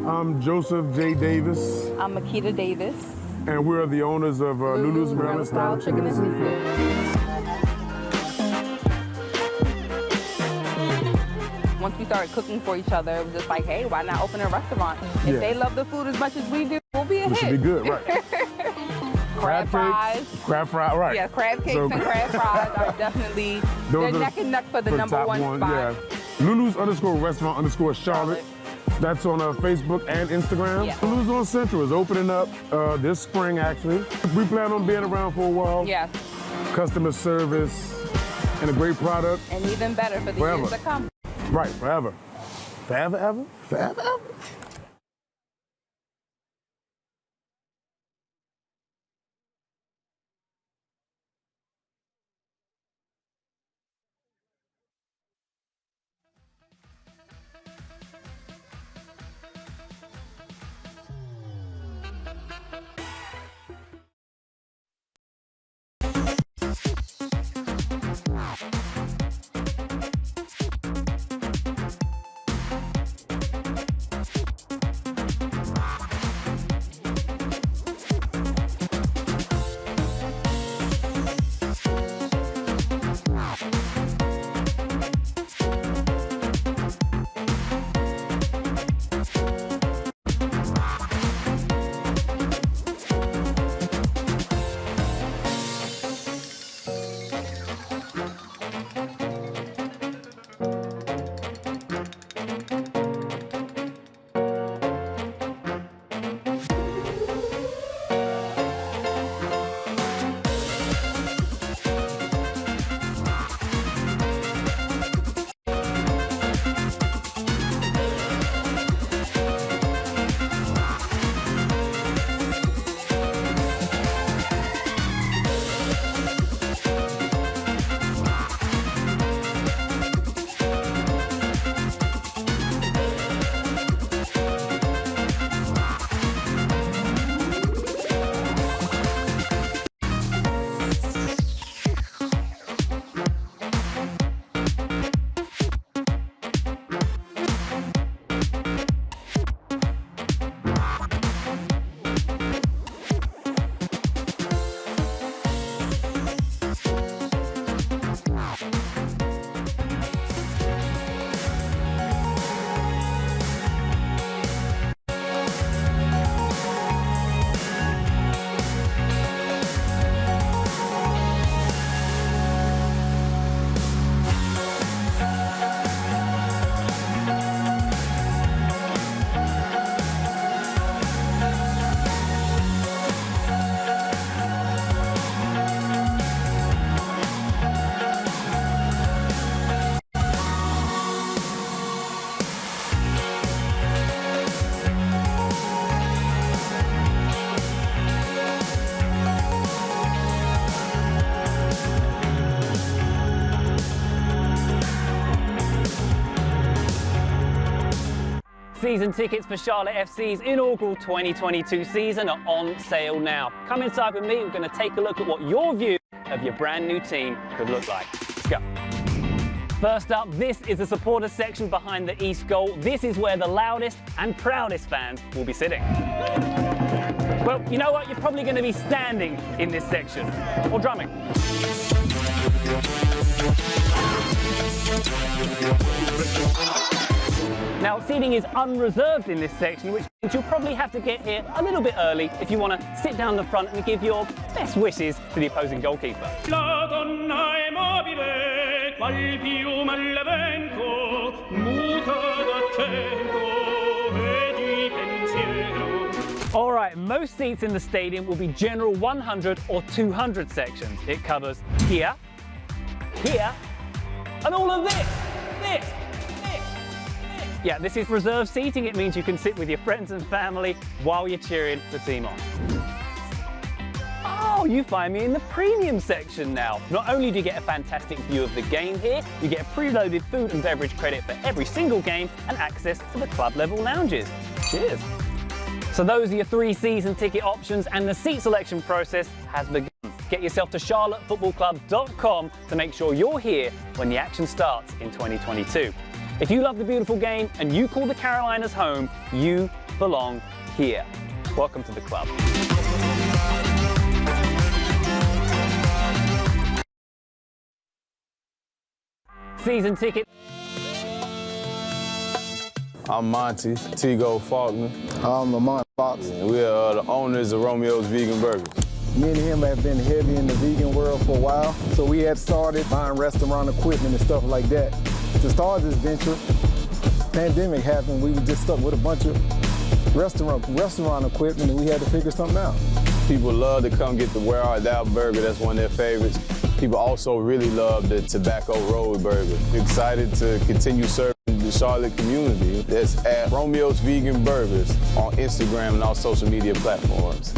I'm Joseph J. Davis. I'm Makita Davis. And we're the owners of Lulu's Maryland Style Chicken and Seafood. Once we started cooking for each other, it was just like, hey, why not open a restaurant? If they love the food as much as we do, we'll be a hit. It should be good, right? Crab fries. Crab fries, right. Yeah, crab cakes and crab fries are definitely, they're neck and neck for the number one spot. Yeah. Lulu's_restaurant_Charlotte. That's on Facebook and Instagram. Yeah. Lulu's on Central is opening up this spring, actually. We plan on being around for a while. Yes. Customer service and a great product. And even better for the years to come. Right, forever. Forever, ever? Forever, ever? Season tickets for Charlotte FC's inaugural 2022 season are on sale now. Come inside with me, we're going to take a look at what your view of your brand new team could look like. Let's go. First up, this is the supporter section behind the East goal. This is where the loudest and proudest fans will be sitting. Well, you know what? You're probably going to be standing in this section, or drumming. Now, seating is unreserved in this section, which means you'll probably have to get here a little bit early if you want to sit down the front and give your best wishes to the opposing goalkeeper. All right, most seats in the stadium will be general 100 or 200 sections. It covers here, here, and all of this. Yeah, this is reserved seating. It means you can sit with your friends and family while you're cheering the team on. Oh, you find me in the premium section now. Not only do you get a fantastic view of the game here, you get a preloaded food and beverage credit for every single game and access to the club level lounges. Cheers. So those are your 3 season ticket options, and the seat selection process has begun. Get yourself to charlottefootballclub.com to make sure you're here when the action starts in 2022. If you love the beautiful game and you call the Carolinas home, you belong here. Welcome to the club. Season ticket. I'm Monty, Tigo Faulkner. I'm Lamont Fox. We are the owners of Romeo's Vegan Burgers. Me and him have been heavy in the vegan world for a while, so we had started buying restaurant equipment and stuff like that. To start this venture, pandemic happened, we were just stuck with a bunch of restaurant equipment, and we had to figure something out. People love to come get the Where Art Thou burger, that's one of their favorites. People also really love the Tobacco Road burger. We're excited to continue serving the Charlotte community. That's at Romeo's Vegan Burgers on Instagram and all social media platforms.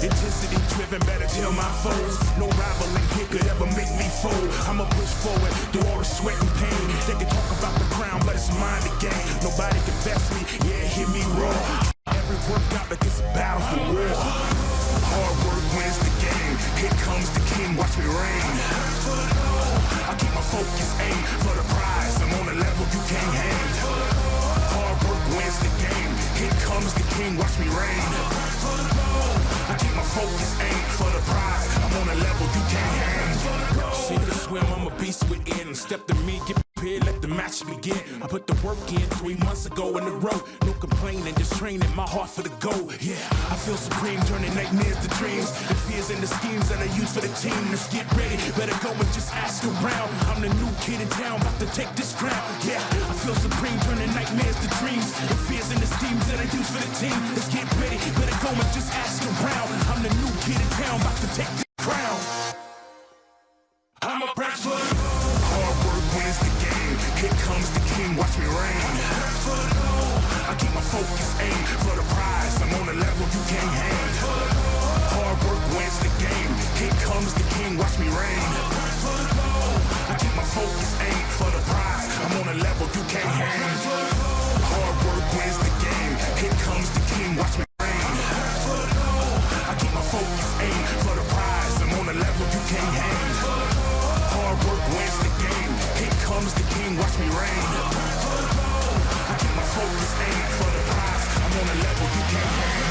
Intensity driven, better tell my foes. No rivaling here could ever make me fold. I'ma push forward through all the sweat and pain. They can talk about the crown, but it's mine to gain. Nobody can best me, yeah, hear me roar. Every workout like it's a battle for war. Hard work wins the game. Here comes the king, watch me reign. I keep my focus, aim for the prize. I'm on a level you can't hang. Hard work wins the game. Here comes the king, watch me reign. I keep my focus, aim for the prize. I'm on a level you can't hang. Sink or swim, I'm a beast within. Step to me, get prepared, let the match begin. I put the work in 3 months ago in the row. No complaining, just training my heart for the goal. Yeah, I feel supreme, turning nightmares to dreams. The fears and the schemes that I use for the team. Let's get ready, better go and just ask around. I'm the new kid in town, about to take this crown. Yeah, I feel supreme, turning nightmares to dreams. The fears and the schemes that I use for the team. Let's get ready, better go and just ask around. I'm the new kid in town, about to take this crown. I'm a press for the gold. Hard work wins the game. Here comes the king, watch me reign. I keep my focus, aim for the prize. I'm on a level you can't hang. Hard work wins the game. Here comes the king, watch me reign. I keep my focus, aim for the prize. I'm on a level you can't hang. Hard work wins the game. Here comes the king, watch me reign. I keep my focus, aim for the prize. I'm on a level you can't hang. Hard work wins the game. Here comes the king, watch me reign. I keep my focus, aim for the prize. I'm on a level you can't hang.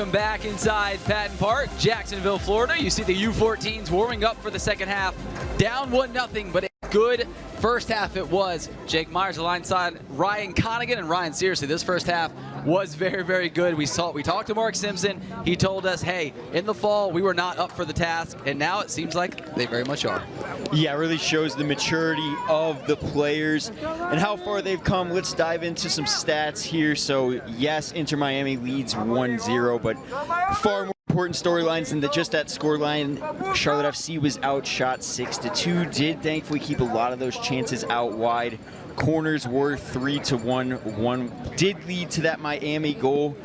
Welcome back inside Patton Park, Jacksonville, Florida. You see the U14s warming up for the second half. Down 1-0, but a good first half it was. Jake Myers alongside Ryan Connigan, and Ryan, seriously, this first half was very, very good. We talked to Mark Simpson. He told us, hey, in the fall, we were not up for the task, and now it seems like they very much are. Yeah, it really shows the maturity of the players and how far they've come. Let's dive into some stats here. So, yes, Inter Miami leads 1-0, but far more important storylines than just that scoreline. Charlotte FC was outshot 6-2. Did thankfully keep a lot of those chances out wide. Corners were 3-1. One did lead to that Miami goal.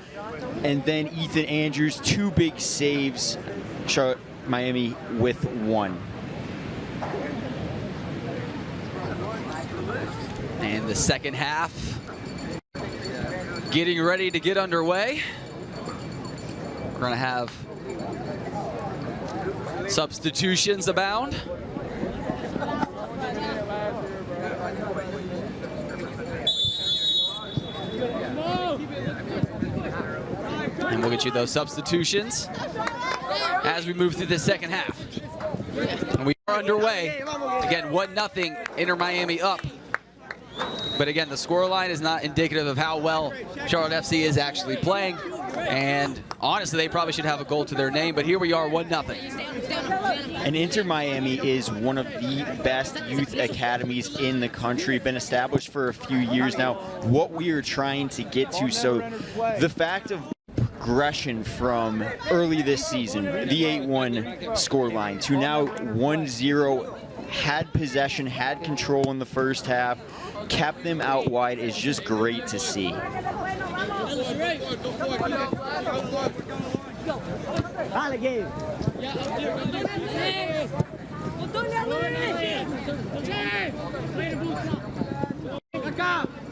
And then Ethan Andrews, 2 big saves. Charlotte, Miami with 1. And the second half getting ready to get underway. We're going to have substitutions abound. And we'll get you those substitutions as we move through the second half. And we are underway. Again, 1-0, Inter Miami up. But again, the scoreline is not indicative of how well Charlotte FC is actually playing. And honestly, they probably should have a goal to their name, but here we are, 1-0. And Inter Miami is one of the best youth academies in the country, been established for a few years now. What we are trying to get to, so the fact of progression from early this season, the 8-1 scoreline, to now 1-0, had possession, had control in the first half, kept them out wide, is just great to see.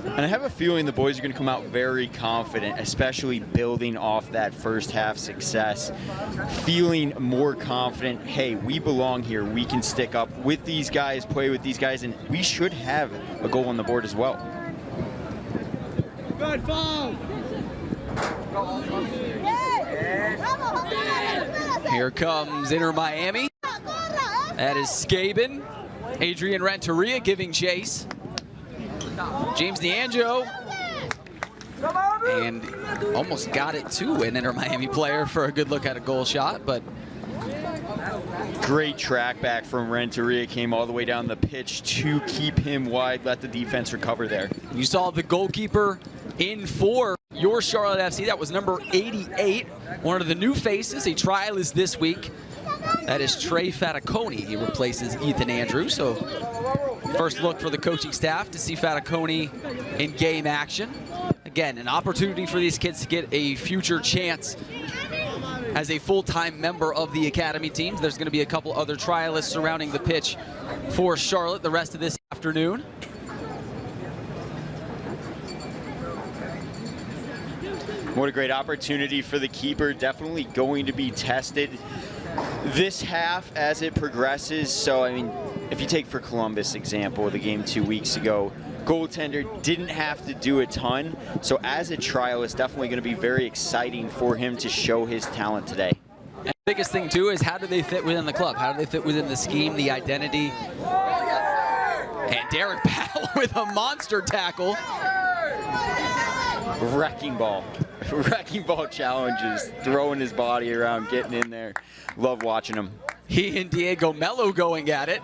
And I have a feeling the boys are going to come out very confident, especially building off that first half success, feeling more confident. Hey, we belong here. We can stick up with these guys, play with these guys, and we should have a goal on the board as well. Good ball. Here comes Inter Miami. That is Skaben. Adrian Renteria giving chase. James DeAngelo. And almost got it to an Inter Miami player for a good look at a goal shot, but great track back from Renteria, came all the way down the pitch to keep him wide, let the defense recover there. You saw the goalkeeper in for your Charlotte FC. That was number 88, one of the new faces. A trialist this week. That is Trey Faticoni. He replaces Ethan Andrews. So first look for the coaching staff to see Faticoni in game action. Again, an opportunity for these kids to get a future chance as a full-time member of the academy teams. There's going to be a couple other trialists surrounding the pitch for Charlotte the rest of this afternoon. What a great opportunity for the keeper. Definitely going to be tested this half as it progresses. So, I mean, if you take for Columbus example, the game 2 weeks ago, goaltender didn't have to do a ton. So as a trial, it's definitely going to be very exciting for him to show his talent today. And the biggest thing, too, is how do they fit within the club? How do they fit within the scheme, the identity? And Derek Powell with a monster tackle. Wrecking ball. Wrecking ball challenges, throwing his body around, getting in there. Love watching him. He and Diego Mello going at it.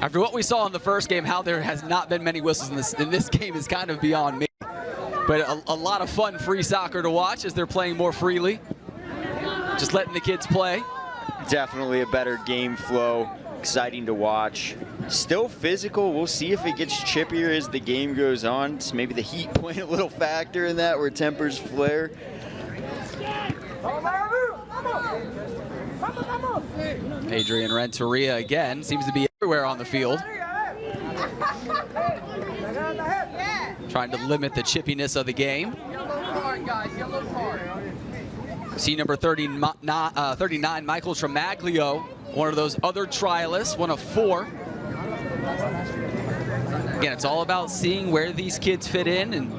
After what we saw in the first game, how there has not been many whistles in this game is kind of beyond me. But a lot of fun free soccer to watch as they're playing more freely. Just letting the kids play. Definitely a better game flow. Exciting to watch. Still physical. We'll see if it gets chippier as the game goes on. It's maybe the heat playing a little factor in that where tempers flare. Adrian Renteria again seems to be everywhere on the field. Trying to limit the chippiness of the game. See number 39, Michael Tremaglio, one of those other trialists, one of 4. Again, it's all about seeing where these kids fit in and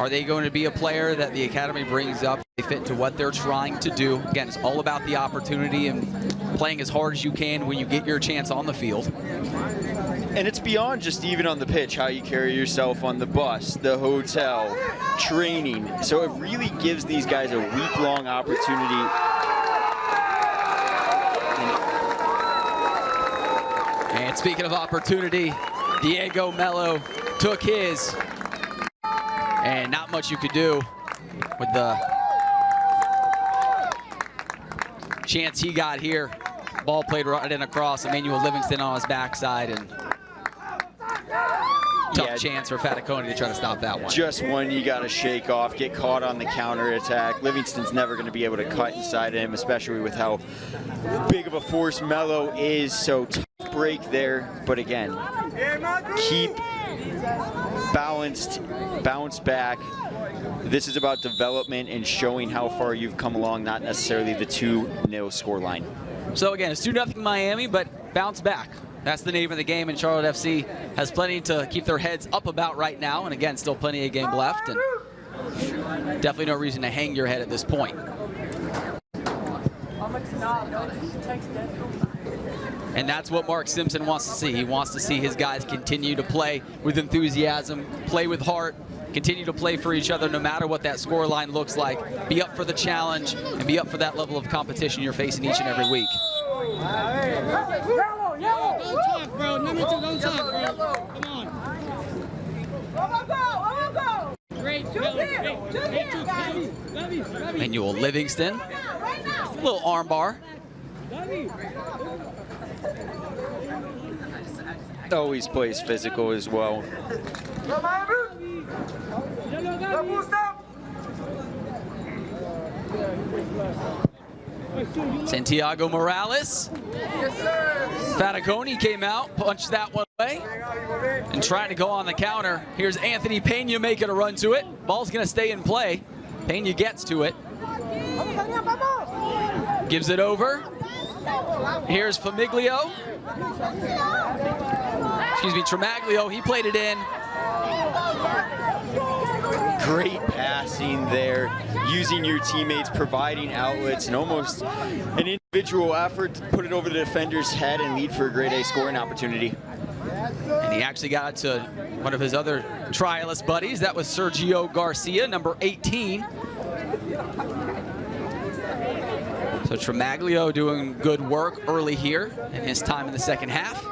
Are they going to be a player that the academy brings up? They fit into what they're trying to do. Again, it's all about the opportunity and playing as hard as you can when you get your chance on the field. And it's beyond just even on the pitch, how you carry yourself on the bus, the hotel, training. So it really gives these guys a week-long opportunity. And speaking of opportunity, Diego Melo took his, and not much you could do with the chance he got here. Ball played right in across, Emmanuel Livingston on his backside, and tough chance for Faticoni to try to stop that one. Just one you got to shake off, get caught on the counter attack. Livingston's never going to be able to cut inside of him, especially with how big of a force Melo is. So tough break there, but again, keep balanced, bounce back. This is about development and showing how far you've come along, not necessarily the 2-0 scoreline. So again, it's 2-0 Miami, but bounce back. That's the name of the game, and Charlotte FC has plenty to keep their heads up about right now. And again, still plenty of game left, and definitely no reason to hang your head at this point. And that's what Mark Simpson wants to see. He wants to see his guys continue to play with enthusiasm, play with heart, continue to play for each other no matter what that scoreline looks like. Be up for the challenge and be up for that level of competition you're facing each and every week. Don't talk, bro. Number 2, don't talk, bro. Come on. Great. Emmanuel Livingston. A little arm bar. Always plays physical as well. Santiago Morales. Faticoni came out, punched that one away, and trying to go on the counter. Here's Anthony Pena making a run to it. Ball's going to stay in play. Pena gets to it. Gives it over. Here's Famiglio. Tremaglio. He played it in. Great passing there, using your teammates, providing outlets, and almost an individual effort to put it over the defender's head and lead for a grade A scoring opportunity. And he actually got to one of his other trialist buddies. That was Sergio Garcia, number 18. So Tremaglio doing good work early here in his time in the second half.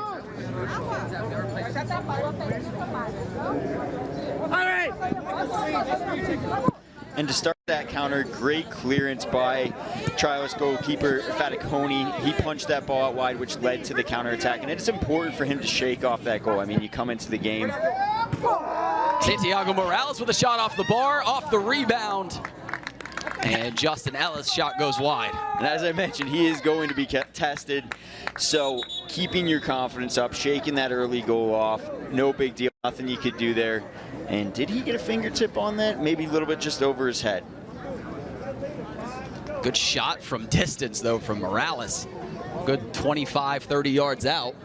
And to start that counter, great clearance by trialist goalkeeper Faticoni. He punched that ball out wide, which led to the counterattack. And it's important for him to shake off that goal. I mean, you come into the game. Santiago Morales with a shot off the bar, off the rebound. And Justin Ellis' shot goes wide. And as I mentioned, he is going to be tested. So keeping your confidence up, shaking that early goal off, no big deal, nothing you could do there. And did he get a fingertip on that? Maybe a little bit just over his head. Good shot from distance, though, from Morales. Good 25, 30 yards out.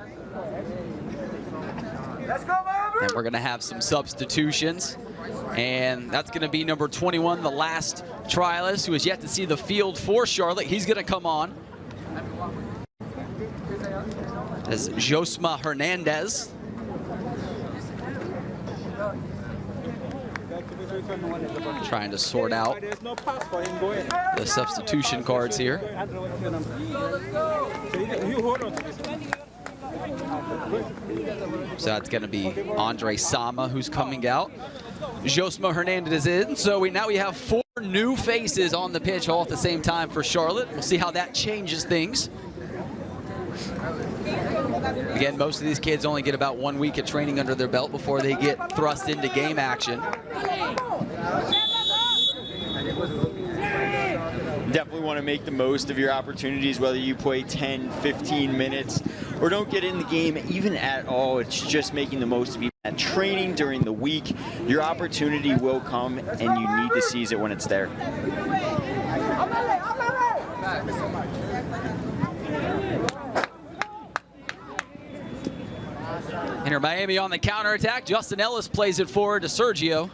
And we're going to have some substitutions. And that's going to be number 21, the last trialist who has yet to see the field for Charlotte. He's going to come on as Josma Hernandez. Trying to sort out the substitution cards here. So that's going to be Andre Sama who's coming out. Josma Hernandez is in. So now we have 4 new faces on the pitch all at the same time for Charlotte. We'll see how that changes things. Again, most of these kids only get about 1 week of training under their belt before they get thrust into game action. Definitely want to make the most of your opportunities, whether you play 10, 15 minutes, or don't get in the game even at all. It's just making the most of that training during the week. Your opportunity will come, and you need to seize it when it's there. Inter Miami on the counterattack. Justin Ellis plays it forward to Sergio.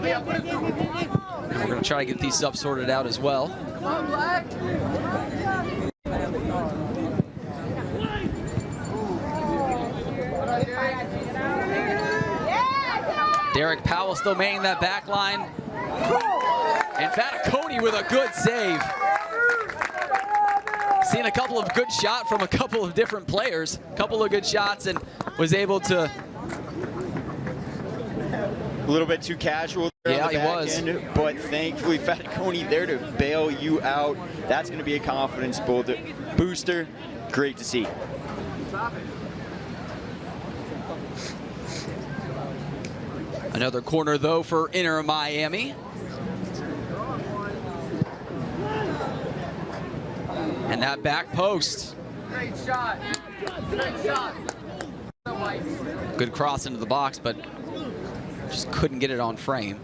we're going to try to get these stuff sorted out as well. Come on, Black. Derek Powell still manning that back line. And Faticoni with a good save. Seen a couple of good shots from a couple of different players. A couple of good shots and was able to... A little bit too casual there on the back end, but thankfully Faticoni there to bail you out. That's going to be a confidence booster. Great to see. Another corner, though, for Inter Miami. And that back post. Great shot. Great shot. Good cross into the box, but just couldn't get it on frame.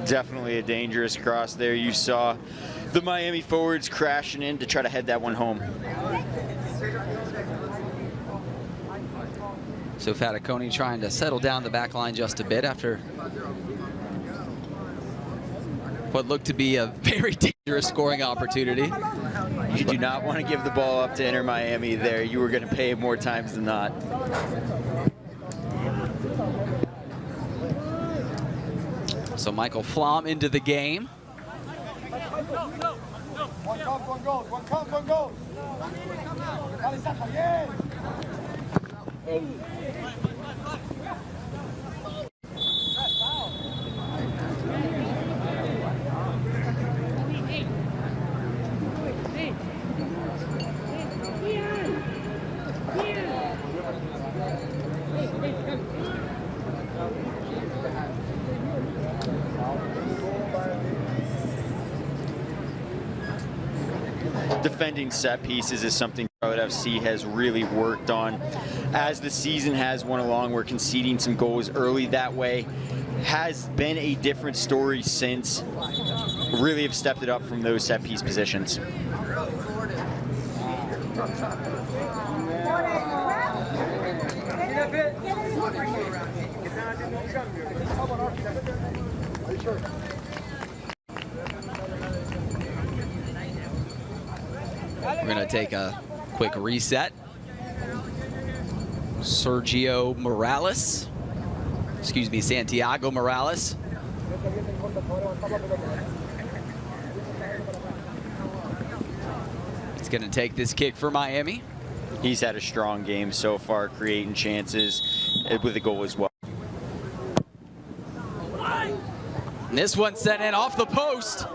Definitely a dangerous cross there. You saw the Miami forwards crashing in to try to head that one home. So Faticoni trying to settle down the back line just a bit after what looked to be a very dangerous scoring opportunity. You do not want to give the ball up to Inter Miami there. You were going to pay more times than not. So Michael Flom into the game. One comes, one goes. Defending set pieces is something Charlotte FC has really worked on. As the season has went along, we're conceding some goals early that way. Has been a different story since. Really have stepped it up from those set piece positions. We're going to take a quick reset. Sergio Morales. Excuse me, Santiago Morales. He's going to take this kick for Miami. He's had a strong game so far, creating chances with a goal as well. And this one sent in off the post.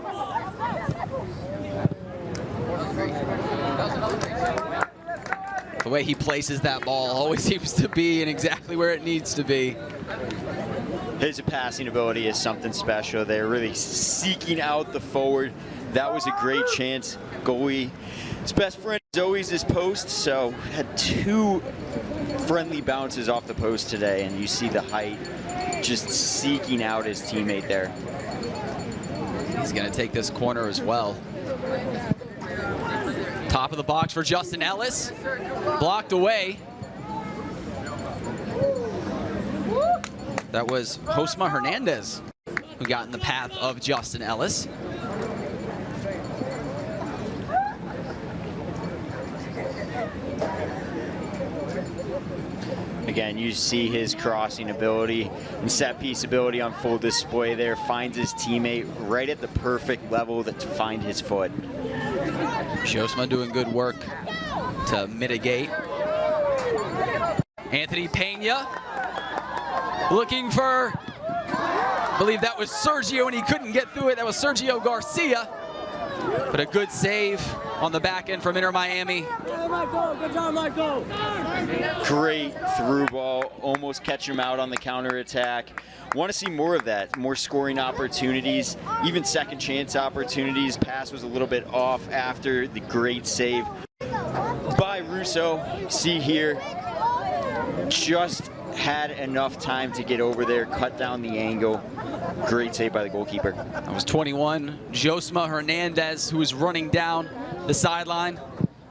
The way he places that ball always seems to be in exactly where it needs to be. His passing ability is something special. They're really seeking out the forward. That was a great chance. Goalie, his best friend is always his post, so had two friendly bounces off the post today, and you see the height just seeking out his teammate there. He's going to take this corner as well. Top of the box for Justin Ellis. Blocked away. That was Josma Hernandez who got in the path of Justin Ellis. Again, you see his crossing ability and set piece ability on full display there. Finds his teammate right at the perfect level to find his foot. Josma doing good work to mitigate. Anthony Pena looking for, I believe that was Sergio, and he couldn't get through it. That was Sergio Garcia. But a good save on the back end from Inter Miami. Good job, Michael. Great through ball, almost catching him out on the counter attack. Want to see more of that, more scoring opportunities, even second chance opportunities. Pass was a little bit off after the great save by Russo. See here, just had enough time to get over there, cut down the angle. Great save by the goalkeeper. That was 21, Josma Hernandez, who was running down the sideline,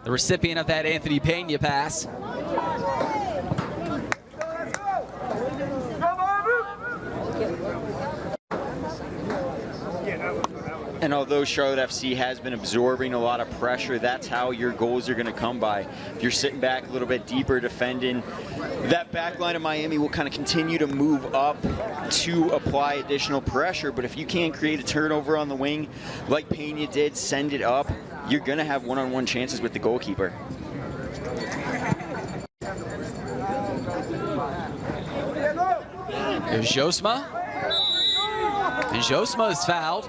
the recipient of that Anthony Pena pass. And although Charlotte FC has been absorbing a lot of pressure, that's how your goals are going to come by. If you're sitting back a little bit deeper defending, that back line of Miami will kind of continue to move up to apply additional pressure. But if you can't create a turnover on the wing like Pena did, send it up, you're going to have one-on-one chances with the goalkeeper. There's Josma. And Josma is fouled.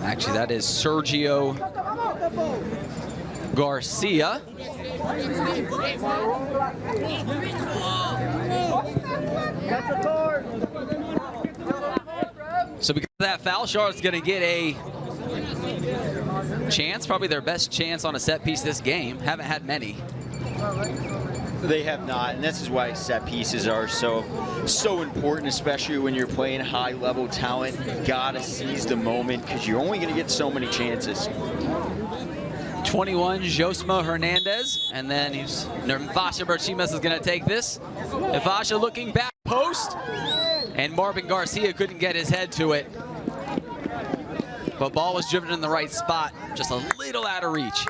Actually, that is Sergio Garcia. So because of that foul, Charlotte's going to get a chance, probably their best chance on a set piece this game. Haven't had many. They have not, and this is why set pieces are so important, especially when you're playing high-level talent. You gotta seize the moment because you're only gonna get so many chances. 21, Josma Hernandez, and then Vasha Berchimas is gonna take this. Vasha looking back post, and Marvin Garcia couldn't get his head to it. But ball was driven in the right spot, just a little out of reach.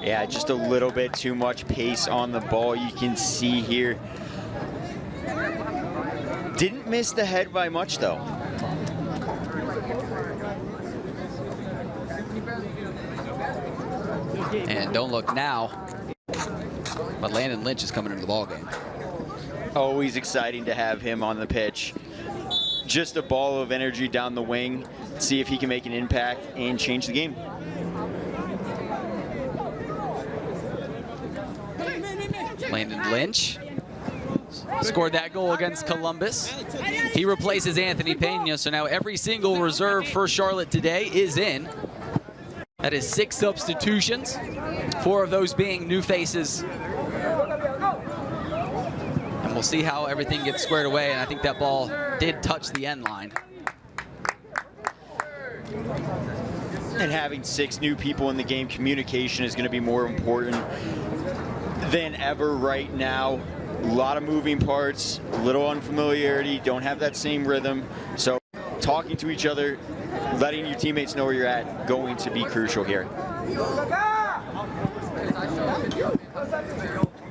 Yeah, just a little bit too much pace on the ball. You can see here. Didn't miss the head by much, though. And don't look now, but Landon Lynch is coming into the ballgame. Always exciting to have him on the pitch. Just a ball of energy down the wing. See if he can make an impact and change the game. Landon Lynch scored that goal against Columbus. He replaces Anthony Pena, so now every single reserve for Charlotte today is in. That is 6 substitutions, 4 of those being new faces. And we'll see how everything gets squared away, and I think that ball did touch the end line. And having 6 new people in the game, communication is going to be more important than ever right now. A lot of moving parts, a little unfamiliarity, don't have that same rhythm. So talking to each other, letting your teammates know where you're at, going to be crucial here.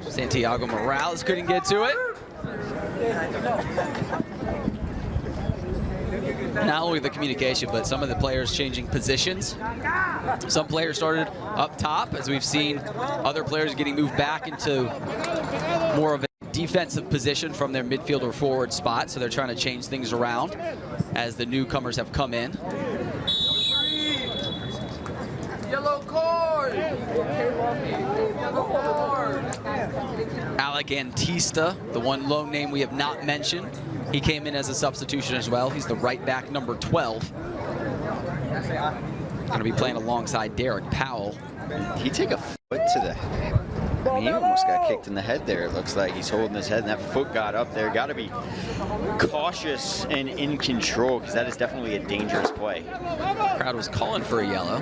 Santiago Morales couldn't get to it. Not only the communication, but some of the players changing positions. Some players started up top, as we've seen other players getting moved back into more of a defensive position from their midfield or forward spot. So they're trying to change things around as the newcomers have come in. Yellow card! Yellow card! Alec Antista, the one lone name we have not mentioned. He came in as a substitution as well. He's the right back, number 12. Going to be playing alongside Derek Powell. He took a foot to the head. I mean, he almost got kicked in the head there. It looks like he's holding his head, and that foot got up there. Got to be cautious and in control, because that is definitely a dangerous play. Crowd was calling for a yellow.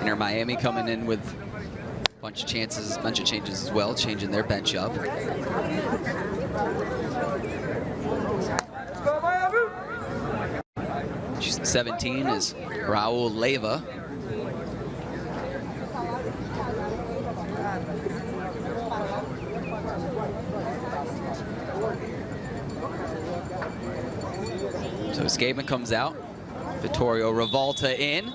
Inter Miami coming in with a bunch of changes as well, changing their bench up. 17 is Raul Leyva. So escapement comes out. Vittorio Rivalta in.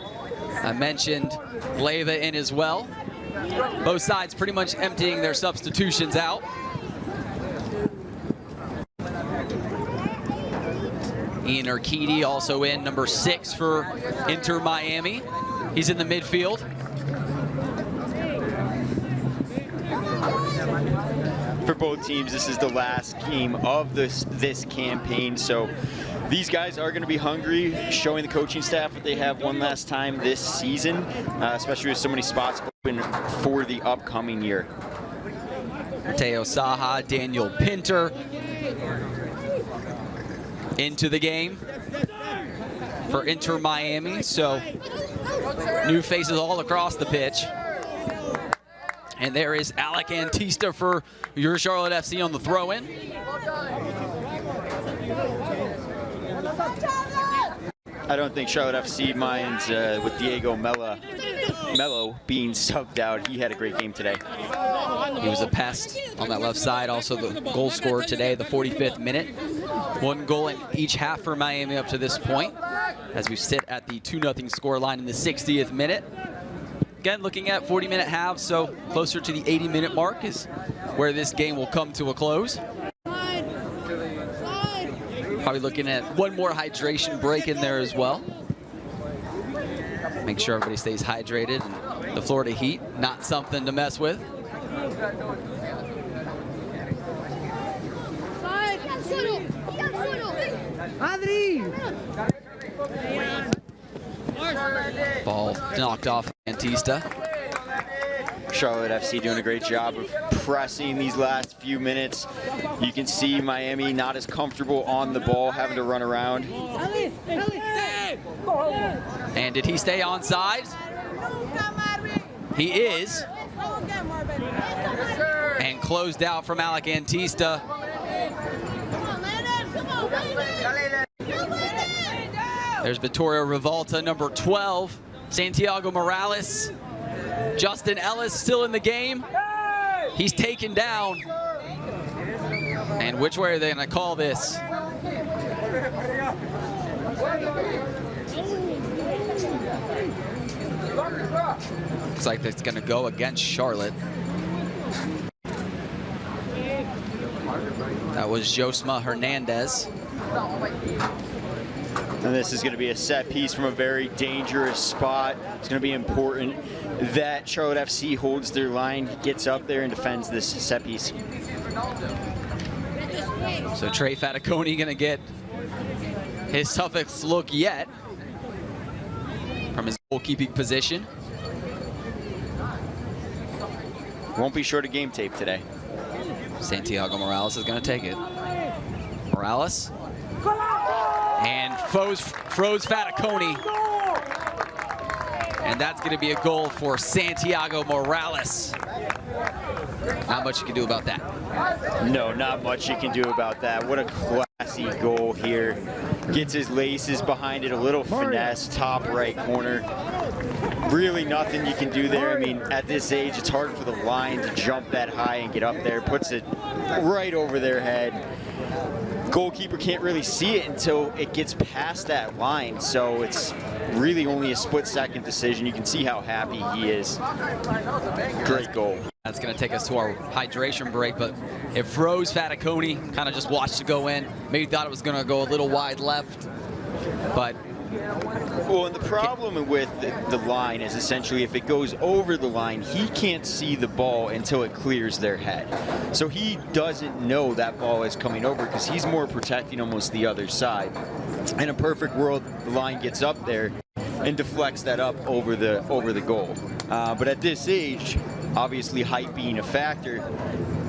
I mentioned Leyva in as well. Both sides pretty much emptying their substitutions out. Ian Urquidy also in, number 6 for Inter Miami. He's in the midfield. For both teams, this is the last game of this campaign, so these guys are going to be hungry, showing the coaching staff that they have one last time this season, especially with so many spots open for the upcoming year. Mateo Saha, Daniel Pinter into the game for Inter Miami. So new faces all across the pitch. And there is Alec Antista for your Charlotte FC on the throw-in. I don't think Charlotte FC minds with Diego Mello being subbed out. He had a great game today. He was a pest on that left side. Also the goal scorer today, the 45th minute. 1 goal in each half for Miami up to this point, as we sit at the 2-0 score line in the 60th minute. Again, looking at 40-minute halves, so closer to the 80-minute mark is where this game will come to a close. Probably looking at one more hydration break in there as well. Make sure everybody stays hydrated. And the Florida Heat, not something to mess with. Ball knocked off Antista. Charlotte FC doing a great job of pressing these last few minutes. You can see Miami not as comfortable on the ball, having to run around. And did he stay onside? He is. And closed out from Alec Antista. There's Vittorio Rivalta, number 12. Santiago Morales. Justin Ellis still in the game. He's taken down. And which way are they going to call this? Looks like it's going to go against Charlotte. That was Josma Hernandez. And this is going to be a set piece from a very dangerous spot. It's going to be important that Charlotte FC holds their line, gets up there, and defends this set piece. So Trey Faticoni going to get his toughest look yet from his goalkeeping position. Won't be short of game tape today. Santiago Morales is going to take it. Morales. And froze Faticoni. And that's going to be a goal for Santiago Morales. Not much you can do about that. No, not much you can do about that. What a classy goal here. Gets his laces behind it, a little finesse, top right corner. Really nothing you can do there. I mean, at this age, it's hard for the line to jump that high and get up there. Puts it right over their head. Goalkeeper can't really see it until it gets past that line, so it's really only a split-second decision. You can see how happy he is. Great goal. That's going to take us to our hydration break, but it froze Faticoni. Kind of just watched it go in. Maybe thought it was going to go a little wide left, but... Well, and the problem with the line is essentially if it goes over the line, he can't see the ball until it clears their head. So he doesn't know that ball is coming over because he's more protecting almost the other side. In a perfect world, the line gets up there and deflects that up over the goal. But at this age, obviously height being a factor,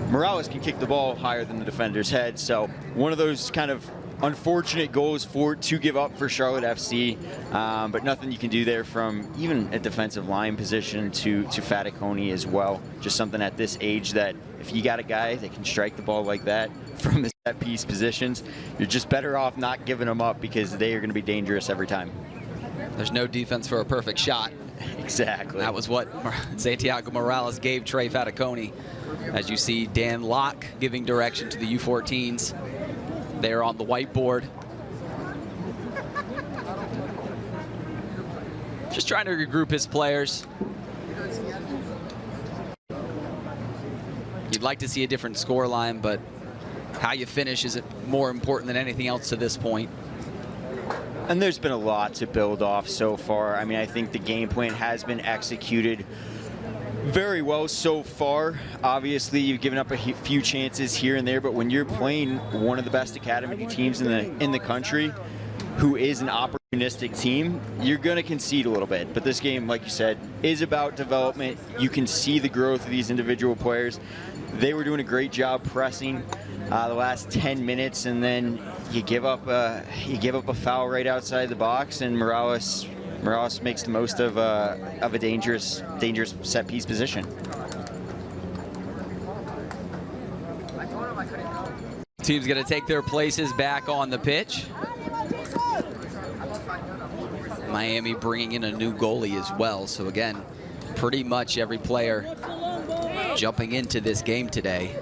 Morales can kick the ball higher than the defender's head. So one of those kind of unfortunate goals to give up for Charlotte FC, but nothing you can do there from even a defensive line position to Faticoni as well. Just something at this age that if you got a guy that can strike the ball like that from the set piece positions, you're just better off not giving them up because they are going to be dangerous every time. There's no defense for a perfect shot. Exactly. That was what Santiago Morales gave Trey Faticoni. As you see Dan Locke giving direction to the U14s. There on the whiteboard. Just trying to regroup his players. You'd like to see a different score line, but how you finish is more important than anything else to this point. And there's been a lot to build off so far. I mean, I think the game plan has been executed very well so far. Obviously, you've given up a few chances here and there, but when you're playing one of the best academy teams in the country, who is an opportunistic team, you're going to concede a little bit. But this game, like you said, is about development. You can see the growth of these individual players. They were doing a great job pressing the last 10 minutes, and then you give up a foul right outside the box, and Morales makes the most of a dangerous set piece position. Team's going to take their places back on the pitch. Miami bringing in a new goalie as well. So again, pretty much every player jumping into this game today.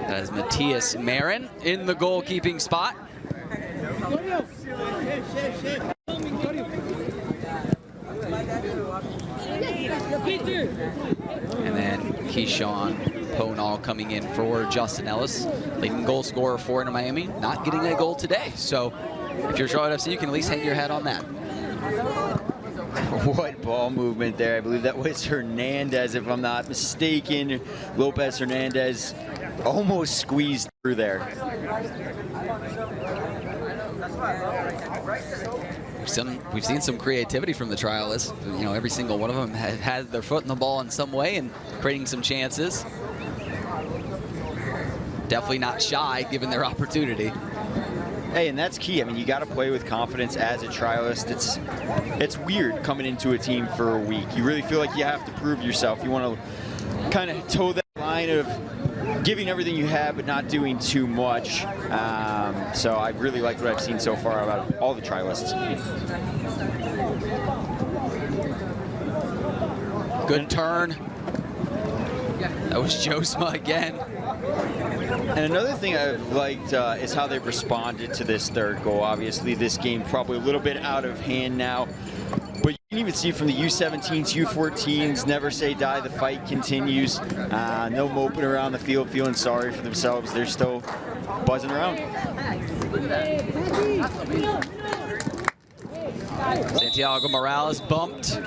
That is Matthias Marin in the goalkeeping spot. And then Keyshawn Ponal coming in for Justin Ellis, leading goal scorer for Inter Miami, not getting a goal today. So if you're Charlotte FC, you can at least hang your hat on that. What ball movement there. I believe that was Hernandez, if I'm not mistaken. Lopez Hernandez almost squeezed through there. We've seen some creativity from the trialists. You know, every single one of them has had their foot in the ball in some way and creating some chances. Definitely not shy given their opportunity. Hey, and that's key. I mean, you got to play with confidence as a trialist. It's weird coming into a team for a week. You really feel like you have to prove yourself. You want to kind of toe that line of giving everything you have but not doing too much. So I really like what I've seen so far about all the trialists. Good turn. That was Josma again. And another thing I've liked is how they've responded to this third goal. Obviously, this game probably a little bit out of hand now. But you can even see from the U17s, U14s, never say die, the fight continues. No moping around the field, feeling sorry for themselves. They're still buzzing around. Santiago Morales bumped.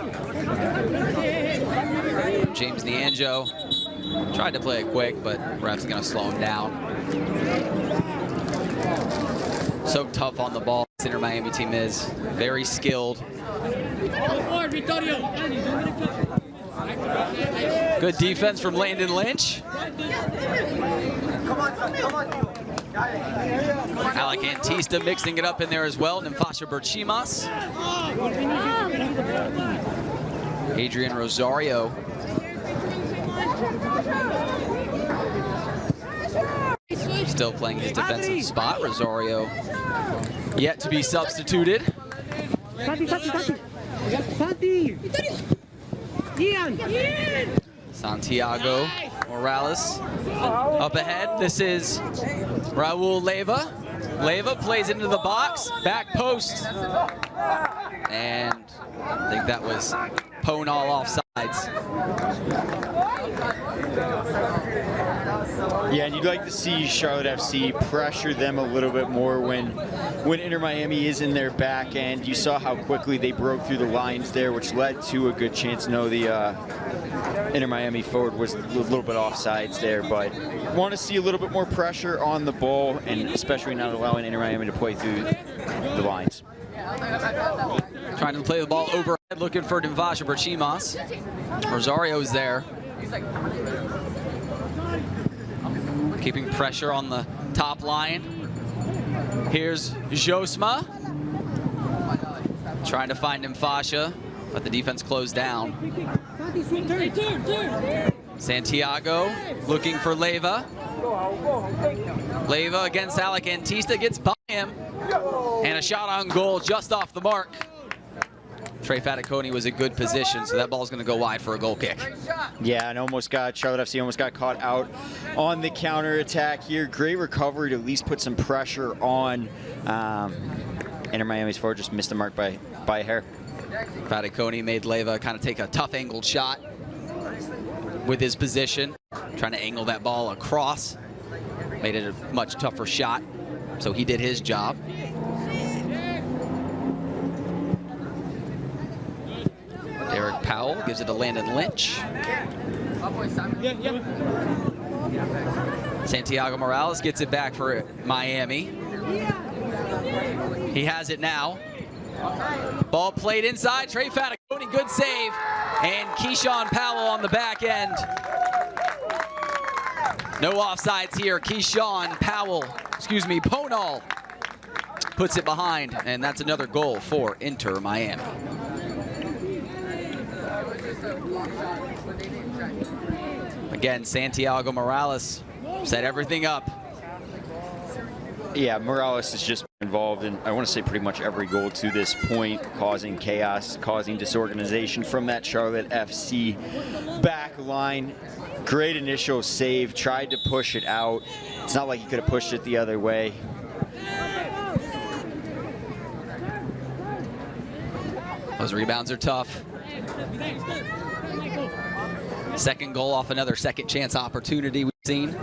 James Nianjo tried to play it quick, but ref's gonna slow him down. So tough on the ball, this Inter Miami team is. Very skilled. Good defense from Landon Lynch. Alec Antista mixing it up in there as well. Nimfasha Berchimas. Adrian Rosario. Still playing his defensive spot. Rosario yet to be substituted. Santiago Morales up ahead. This is Raul Leyva. Leyva plays into the box, back post. And I think that was Ponal offsides. Yeah, and you'd like to see Charlotte FC pressure them a little bit more when Inter Miami is in their back end. You saw how quickly they broke through the lines there, which led to a good chance. No, the Inter Miami forward was a little bit offsides there, but want to see a little bit more pressure on the ball, and especially not allowing Inter Miami to play through the lines. Trying to play the ball overhead, looking for Nimfasha Berchimas. Rosario's there. Keeping pressure on the top line. Here's Josma. Trying to find Nimfasha, but the defense closed down. Santiago looking for Leyva. Leyva against Alec Antista, gets by him. And a shot on goal just off the mark. Trey Faticoni was in good position, so that ball's going to go wide for a goal kick. Yeah, and Charlotte FC almost got caught out on the counter attack here. Great recovery to at least put some pressure on Inter Miami's forward. Just missed the mark by a hair. Faticoni made Leyva kind of take a tough angled shot with his position, trying to angle that ball across. Made it a much tougher shot, so he did his job. Derek Powell gives it to Landon Lynch. Santiago Morales gets it back for Miami. He has it now. Ball played inside. Trey Faticoni, good save. And Keyshawn Powell on the back end. No offsides here. Keyshawn Powell, Ponal puts it behind, and that's another goal for Inter Miami. Again, Santiago Morales set everything up. Yeah, Morales has just been involved in, I want to say, pretty much every goal to this point, causing chaos, causing disorganization from that Charlotte FC back line. Great initial save, tried to push it out. It's not like he could have pushed it the other way. Those rebounds are tough. Second goal off another second chance opportunity we've seen.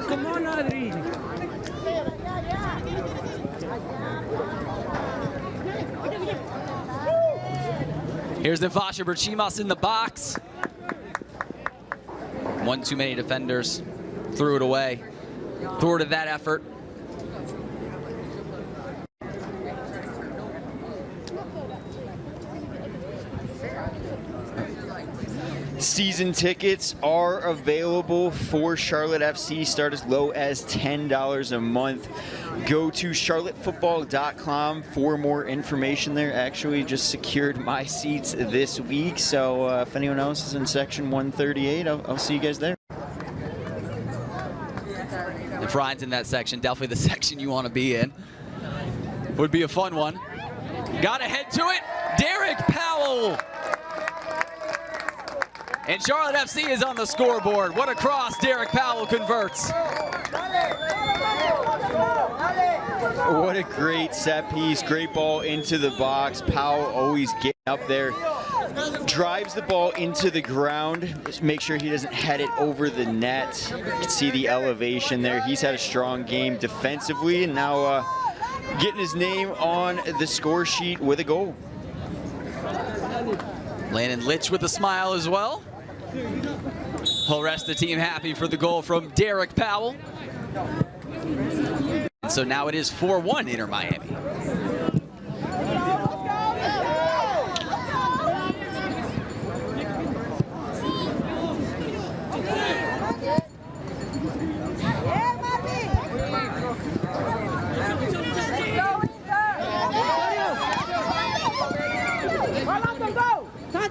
Come on, Adri. Here's Nefasha Berchimas in the box. One too many defenders. Threw it away. Thwarted that effort. Season tickets are available for Charlotte FC. Start as low as $10 a month. Go to charlottefootball.com for more information there. Actually just secured my seats this week, so if anyone else is in section 138, I'll see you guys there. If Ryan's in that section, definitely the section you want to be in. Would be a fun one. Got to head to it. Derek Powell. And Charlotte FC is on the scoreboard. What a cross Derek Powell converts. What a great set piece. Great ball into the box. Powell always getting up there. Drives the ball into the ground. Just make sure he doesn't head it over the net. You can see the elevation there. He's had a strong game defensively, and now getting his name on the score sheet with a goal. Landon Litch with a smile as well. Whole rest of the team happy for the goal from Derek Powell. And so now it is 4-1 Inter Miami.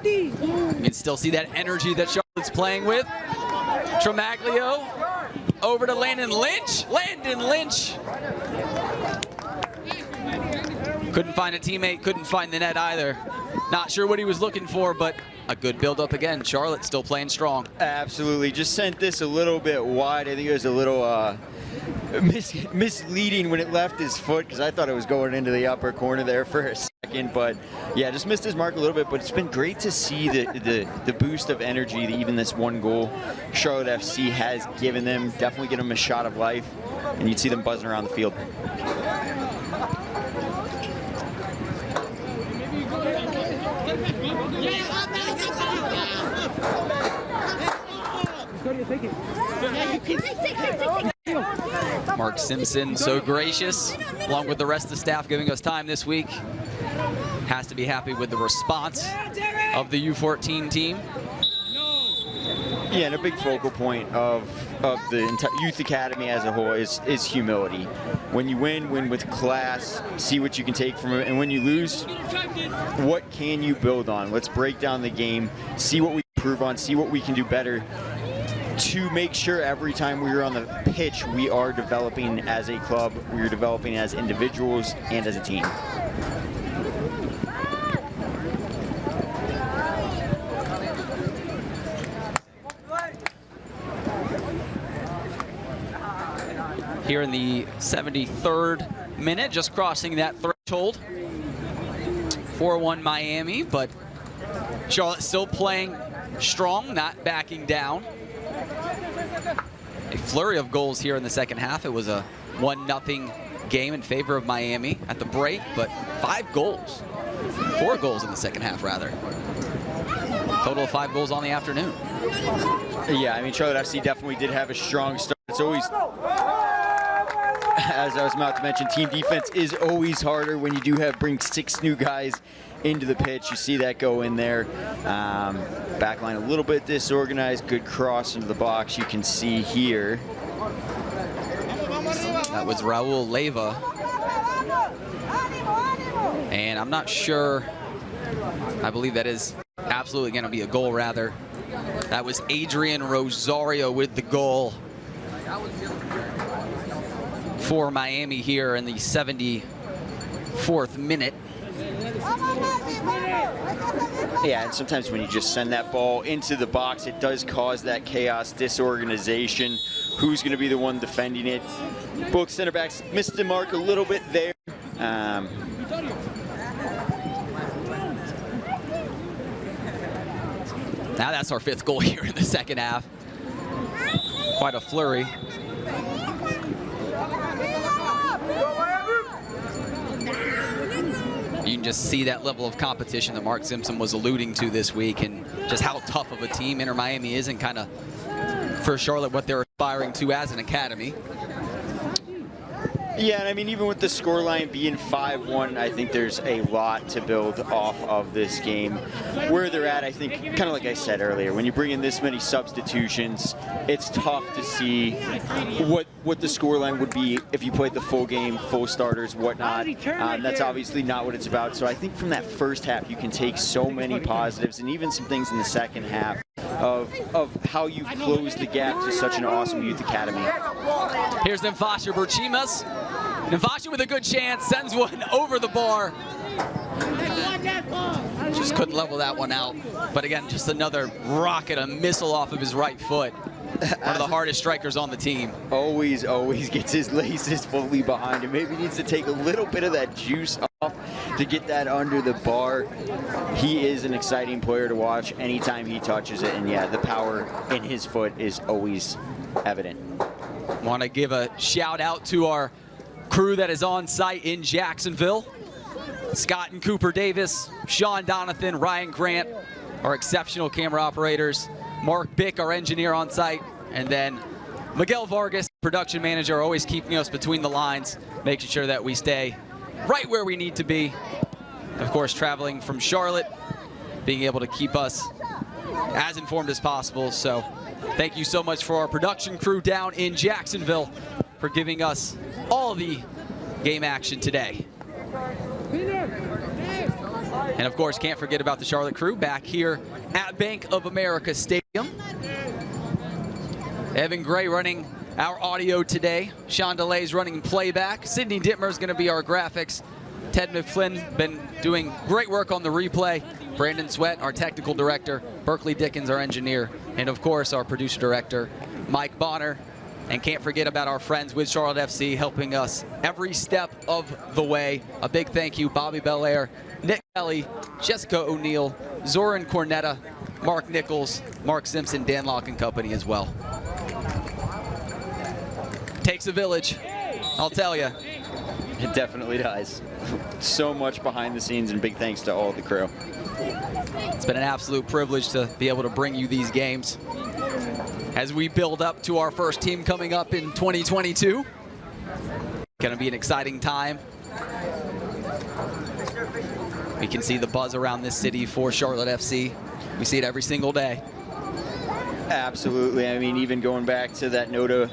You can still see that energy that Charlotte's playing with. Tremaglio over to Landon Lynch. Landon Lynch. Couldn't find a teammate, couldn't find the net either. Not sure what he was looking for, but a good build-up again. Charlotte still playing strong. Absolutely. Just sent this a little bit wide. I think it was a little misleading when it left his foot, because I thought it was going into the upper corner there for a second. But yeah, just missed his mark a little bit. But it's been great to see the boost of energy that even this one goal Charlotte FC has given them. Definitely give them a shot of life, and you'd see them buzzing around the field. Mark Simpson, so gracious, along with the rest of the staff giving us time this week. Has to be happy with the response of the U14 team. Yeah, and a big focal point of the entire youth academy as a whole is humility. When you win with class, see what you can take from it, and when you lose, what can you build on? Let's break down the game, see what we can improve on, see what we can do better, to make sure every time we are on the pitch, we are developing as a club, we are developing as individuals and as a team. Here in the 73rd minute, just crossing that threshold. 4-1 Miami, but Charlotte still playing strong, not backing down. A flurry of goals here in the second half. It was a 1-0 game in favor of Miami at the break, but 5 goals. 4 goals in the second half, rather. Total of 5 goals on the afternoon. Yeah, I mean, Charlotte FC definitely did have a strong start. It's always, as I was about to mention, team defense is always harder when you do bring 6 new guys into the pitch. You see that go in there. Backline a little bit disorganized. Good cross into the box. You can see here. That was Raul Leyva. And I'm not sure. I believe that is absolutely going to be a goal, rather. That was Adrian Rosario with the goal for Miami here in the 74th minute. Yeah, and sometimes when you just send that ball into the box, it does cause that chaos, disorganization. Who's going to be the one defending it? Both center backs missed the mark a little bit there. Now that's our 5th goal here in the second half. Quite a flurry. You can just see that level of competition that Mark Simpson was alluding to this week, and just how tough of a team Inter Miami is, and kind of, for Charlotte, what they're aspiring to as an academy. Yeah, and I mean, even with the scoreline being 5-1, I think there's a lot to build off of this game. Where they're at, I think, kind of like I said earlier, when you bring in this many substitutions, it's tough to see what the scoreline would be if you played the full game, full starters, whatnot. That's obviously not what it's about. So I think from that first half, you can take so many positives, and even some things in the second half of how you've closed the gap to such an awesome youth academy. Here's Nemfasha Berchimas. Nemfasha with a good chance, sends one over the bar. Just couldn't level that one out. But again, just another rocket, a missile off of his right foot. One of the hardest strikers on the team. Always gets his laces fully behind him. Maybe needs to take a little bit of that juice off to get that under the bar. He is an exciting player to watch anytime he touches it. And yeah, the power in his foot is always evident. Want to give a shout out to our crew that is on site in Jacksonville. Scott and Cooper Davis, Sean Donathan, Ryan Grant, our exceptional camera operators, Mark Bick, our engineer on site, and then Miguel Vargas, production manager, always keeping us between the lines, making sure that we stay right where we need to be. Of course, traveling from Charlotte, being able to keep us as informed as possible. So thank you so much for our production crew down in Jacksonville for giving us all the game action today. And of course, can't forget about the Charlotte crew back here at Bank of America Stadium. Evan Gray running our audio today. Sean DeLay's running playback. Sydney Dittmer is going to be our graphics. Ted McFlynn been doing great work on the replay. Brandon Sweat, our technical director. Berkeley Dickens, our engineer. And of course, our producer director, Mike Bonner. And can't forget about our friends with Charlotte FC helping us every step of the way. A big thank you, Bobby Belair, Nick Kelly, Jessica O'Neill, Zoran Cornetta, Mark Nichols, Mark Simpson, Dan Locke and company as well. Takes a village, I'll tell you. It definitely does. So much behind the scenes, and big thanks to all the crew. It's been an absolute privilege to be able to bring you these games as we build up to our first team coming up in 2022. Going to be an exciting time. We can see the buzz around this city for Charlotte FC. We see it every single day. Absolutely. I mean, even going back to that Noda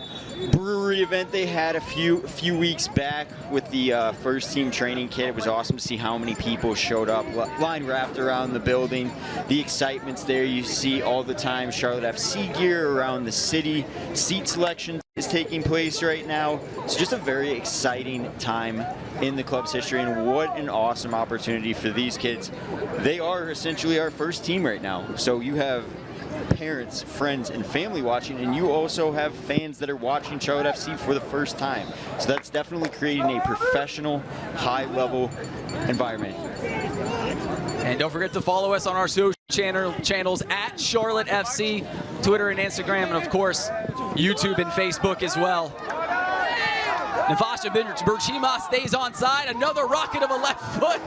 Brewery event they had a few weeks back with the first team training kit. It was awesome to see how many people showed up, line wrapped around the building. The excitement's there. You see all the time Charlotte FC gear around the city. Seat selection is taking place right now. It's just a very exciting time in the club's history, and what an awesome opportunity for these kids. They are essentially our first team right now. So you have parents, friends, and family watching, and you also have fans that are watching Charlotte FC for the first time. So that's definitely creating a professional, high-level environment. And don't forget to follow us on our social channels at Charlotte FC, Twitter and Instagram, and of course, YouTube and Facebook as well. Nemfasha Berchimas stays on side. Another rocket of a left foot.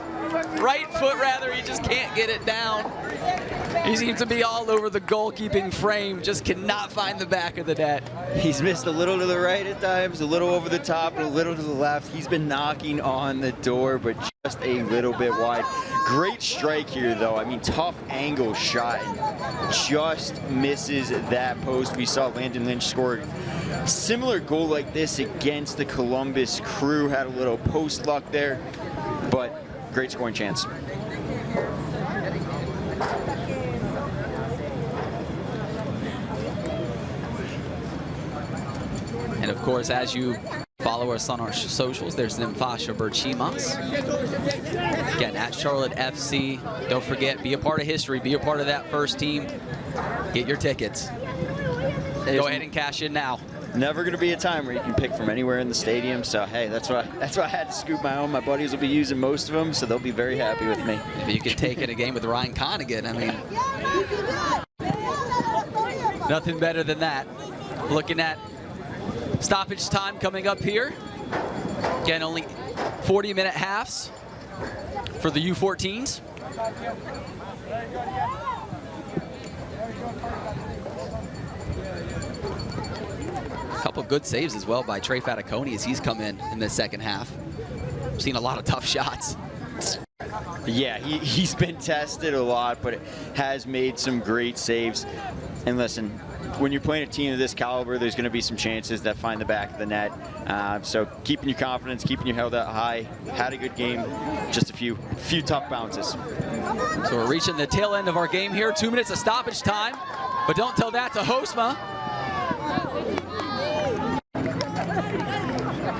Right foot, rather. He just can't get it down. He seems to be all over the goalkeeping frame. Just cannot find the back of the net. He's missed a little to the right at times, a little over the top, and a little to the left. He's been knocking on the door, but just a little bit wide. Great strike here, though. I mean, tough angle shot. Just misses that post. We saw Landon Lynch score similar goal like this against the Columbus Crew. Had a little post luck there, but great scoring chance. Of course, as you follow us on our socials, there's Nimfasha Berchimas. Again, at Charlotte FC. Don't forget, be a part of history. Be a part of that first team. Get your tickets. Go ahead and cash in now. Never going to be a time where you can pick from anywhere in the stadium. So, hey, that's why I had to scoop my own. My buddies will be using most of them, so they'll be very happy with me. If you could take in a game with Ryan Connigan, I mean, nothing better than that. Looking at stoppage time coming up here. Again, only 40-minute halves for the U14s. A couple good saves as well by Trey Faticoni as he's come in the second half. I've seen a lot of tough shots. Yeah, he's been tested a lot, but has made some great saves. And listen, when you're playing a team of this caliber, there's going to be some chances that find the back of the net. So keeping your confidence, keeping your head up high. Had a good game, just a few tough bounces. So we're reaching the tail end of our game here. 2 minutes of stoppage time, but don't tell that to Hosma.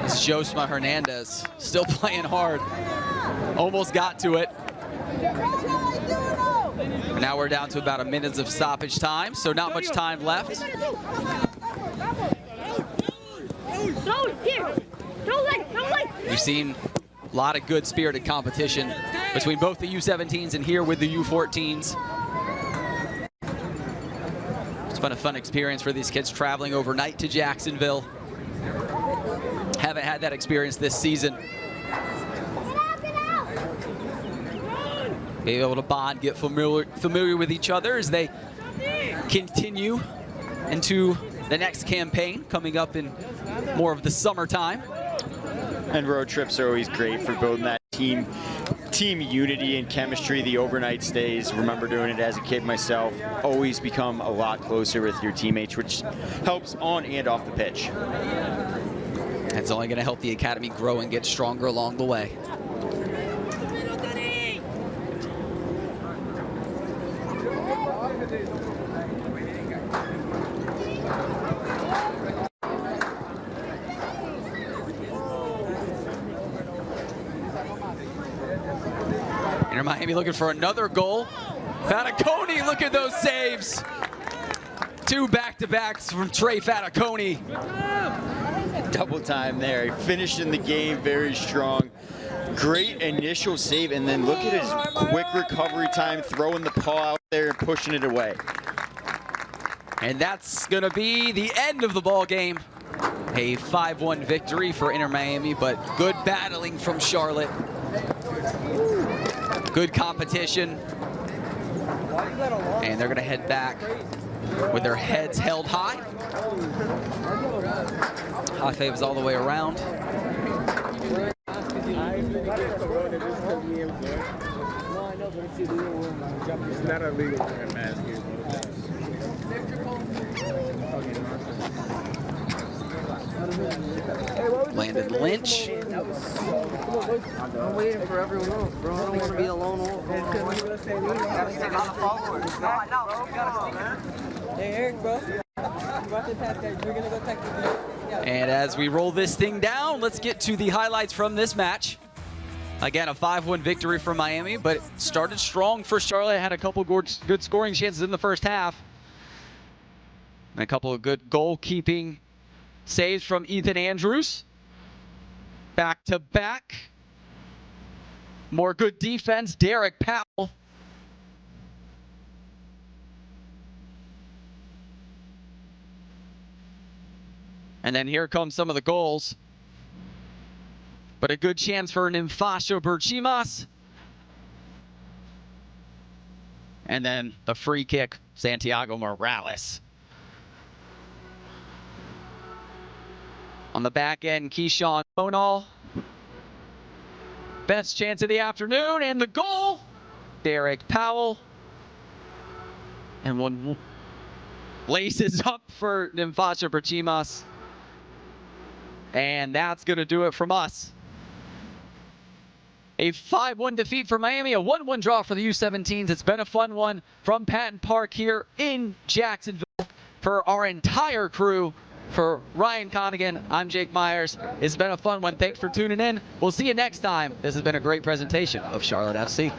It's Josma Hernandez still playing hard. Almost got to it. Now we're down to about a minute of stoppage time, so not much time left. We've seen a lot of good spirited competition between both the U17s and here with the U14s. It's been a fun experience for these kids traveling overnight to Jacksonville. Haven't had that experience this season. Be able to bond, get familiar with each other as they continue into the next campaign coming up in more of the summertime. And road trips are always great for building that team unity and chemistry. The overnight stays, remember doing it as a kid myself, always become a lot closer with your teammates, which helps on and off the pitch. It's only going to help the academy grow and get stronger along the way. Inter Miami looking for another goal. Faticoni, look at those saves. 2 back-to-backs from Trey Faticoni. Double time there. Finishing the game very strong. Great initial save, and then look at his quick recovery time, throwing the paw out there and pushing it away. And that's going to be the end of the ball game. A 5-1 victory for Inter Miami, but good battling from Charlotte. Good competition. And they're going to head back with their heads held high. High fives all the way around. It's not illegal to wear a mask here. Landon Lynch. I'm waiting for everyone else, bro. I don't want to be alone. Hey, Eric, bro. We're going to go check the And as we roll this thing down, let's get to the highlights from this match. Again, a 5-1 victory for Miami, but it started strong for Charlotte. Had a couple good scoring chances in the first half. And a couple of good goalkeeping saves from Ethan Andrews. Back to back. More good defense, Derek Powell. And then here come some of the goals. But a good chance for Nimfasha Berchimas. And then the free kick, Santiago Morales. On the back end, Keyshawn Bonal. Best chance of the afternoon, and the goal, Derek Powell. And one laces up for Nimfasha Berchimas. And that's going to do it from us. A 5-1 defeat for Miami, a 1-1 draw for the U17s. It's been a fun one from Patton Park here in Jacksonville for our entire crew. For Ryan Connigan, I'm Jake Myers. It's been a fun one. Thanks for tuning in. We'll see you next time. This has been a great presentation of Charlotte FC.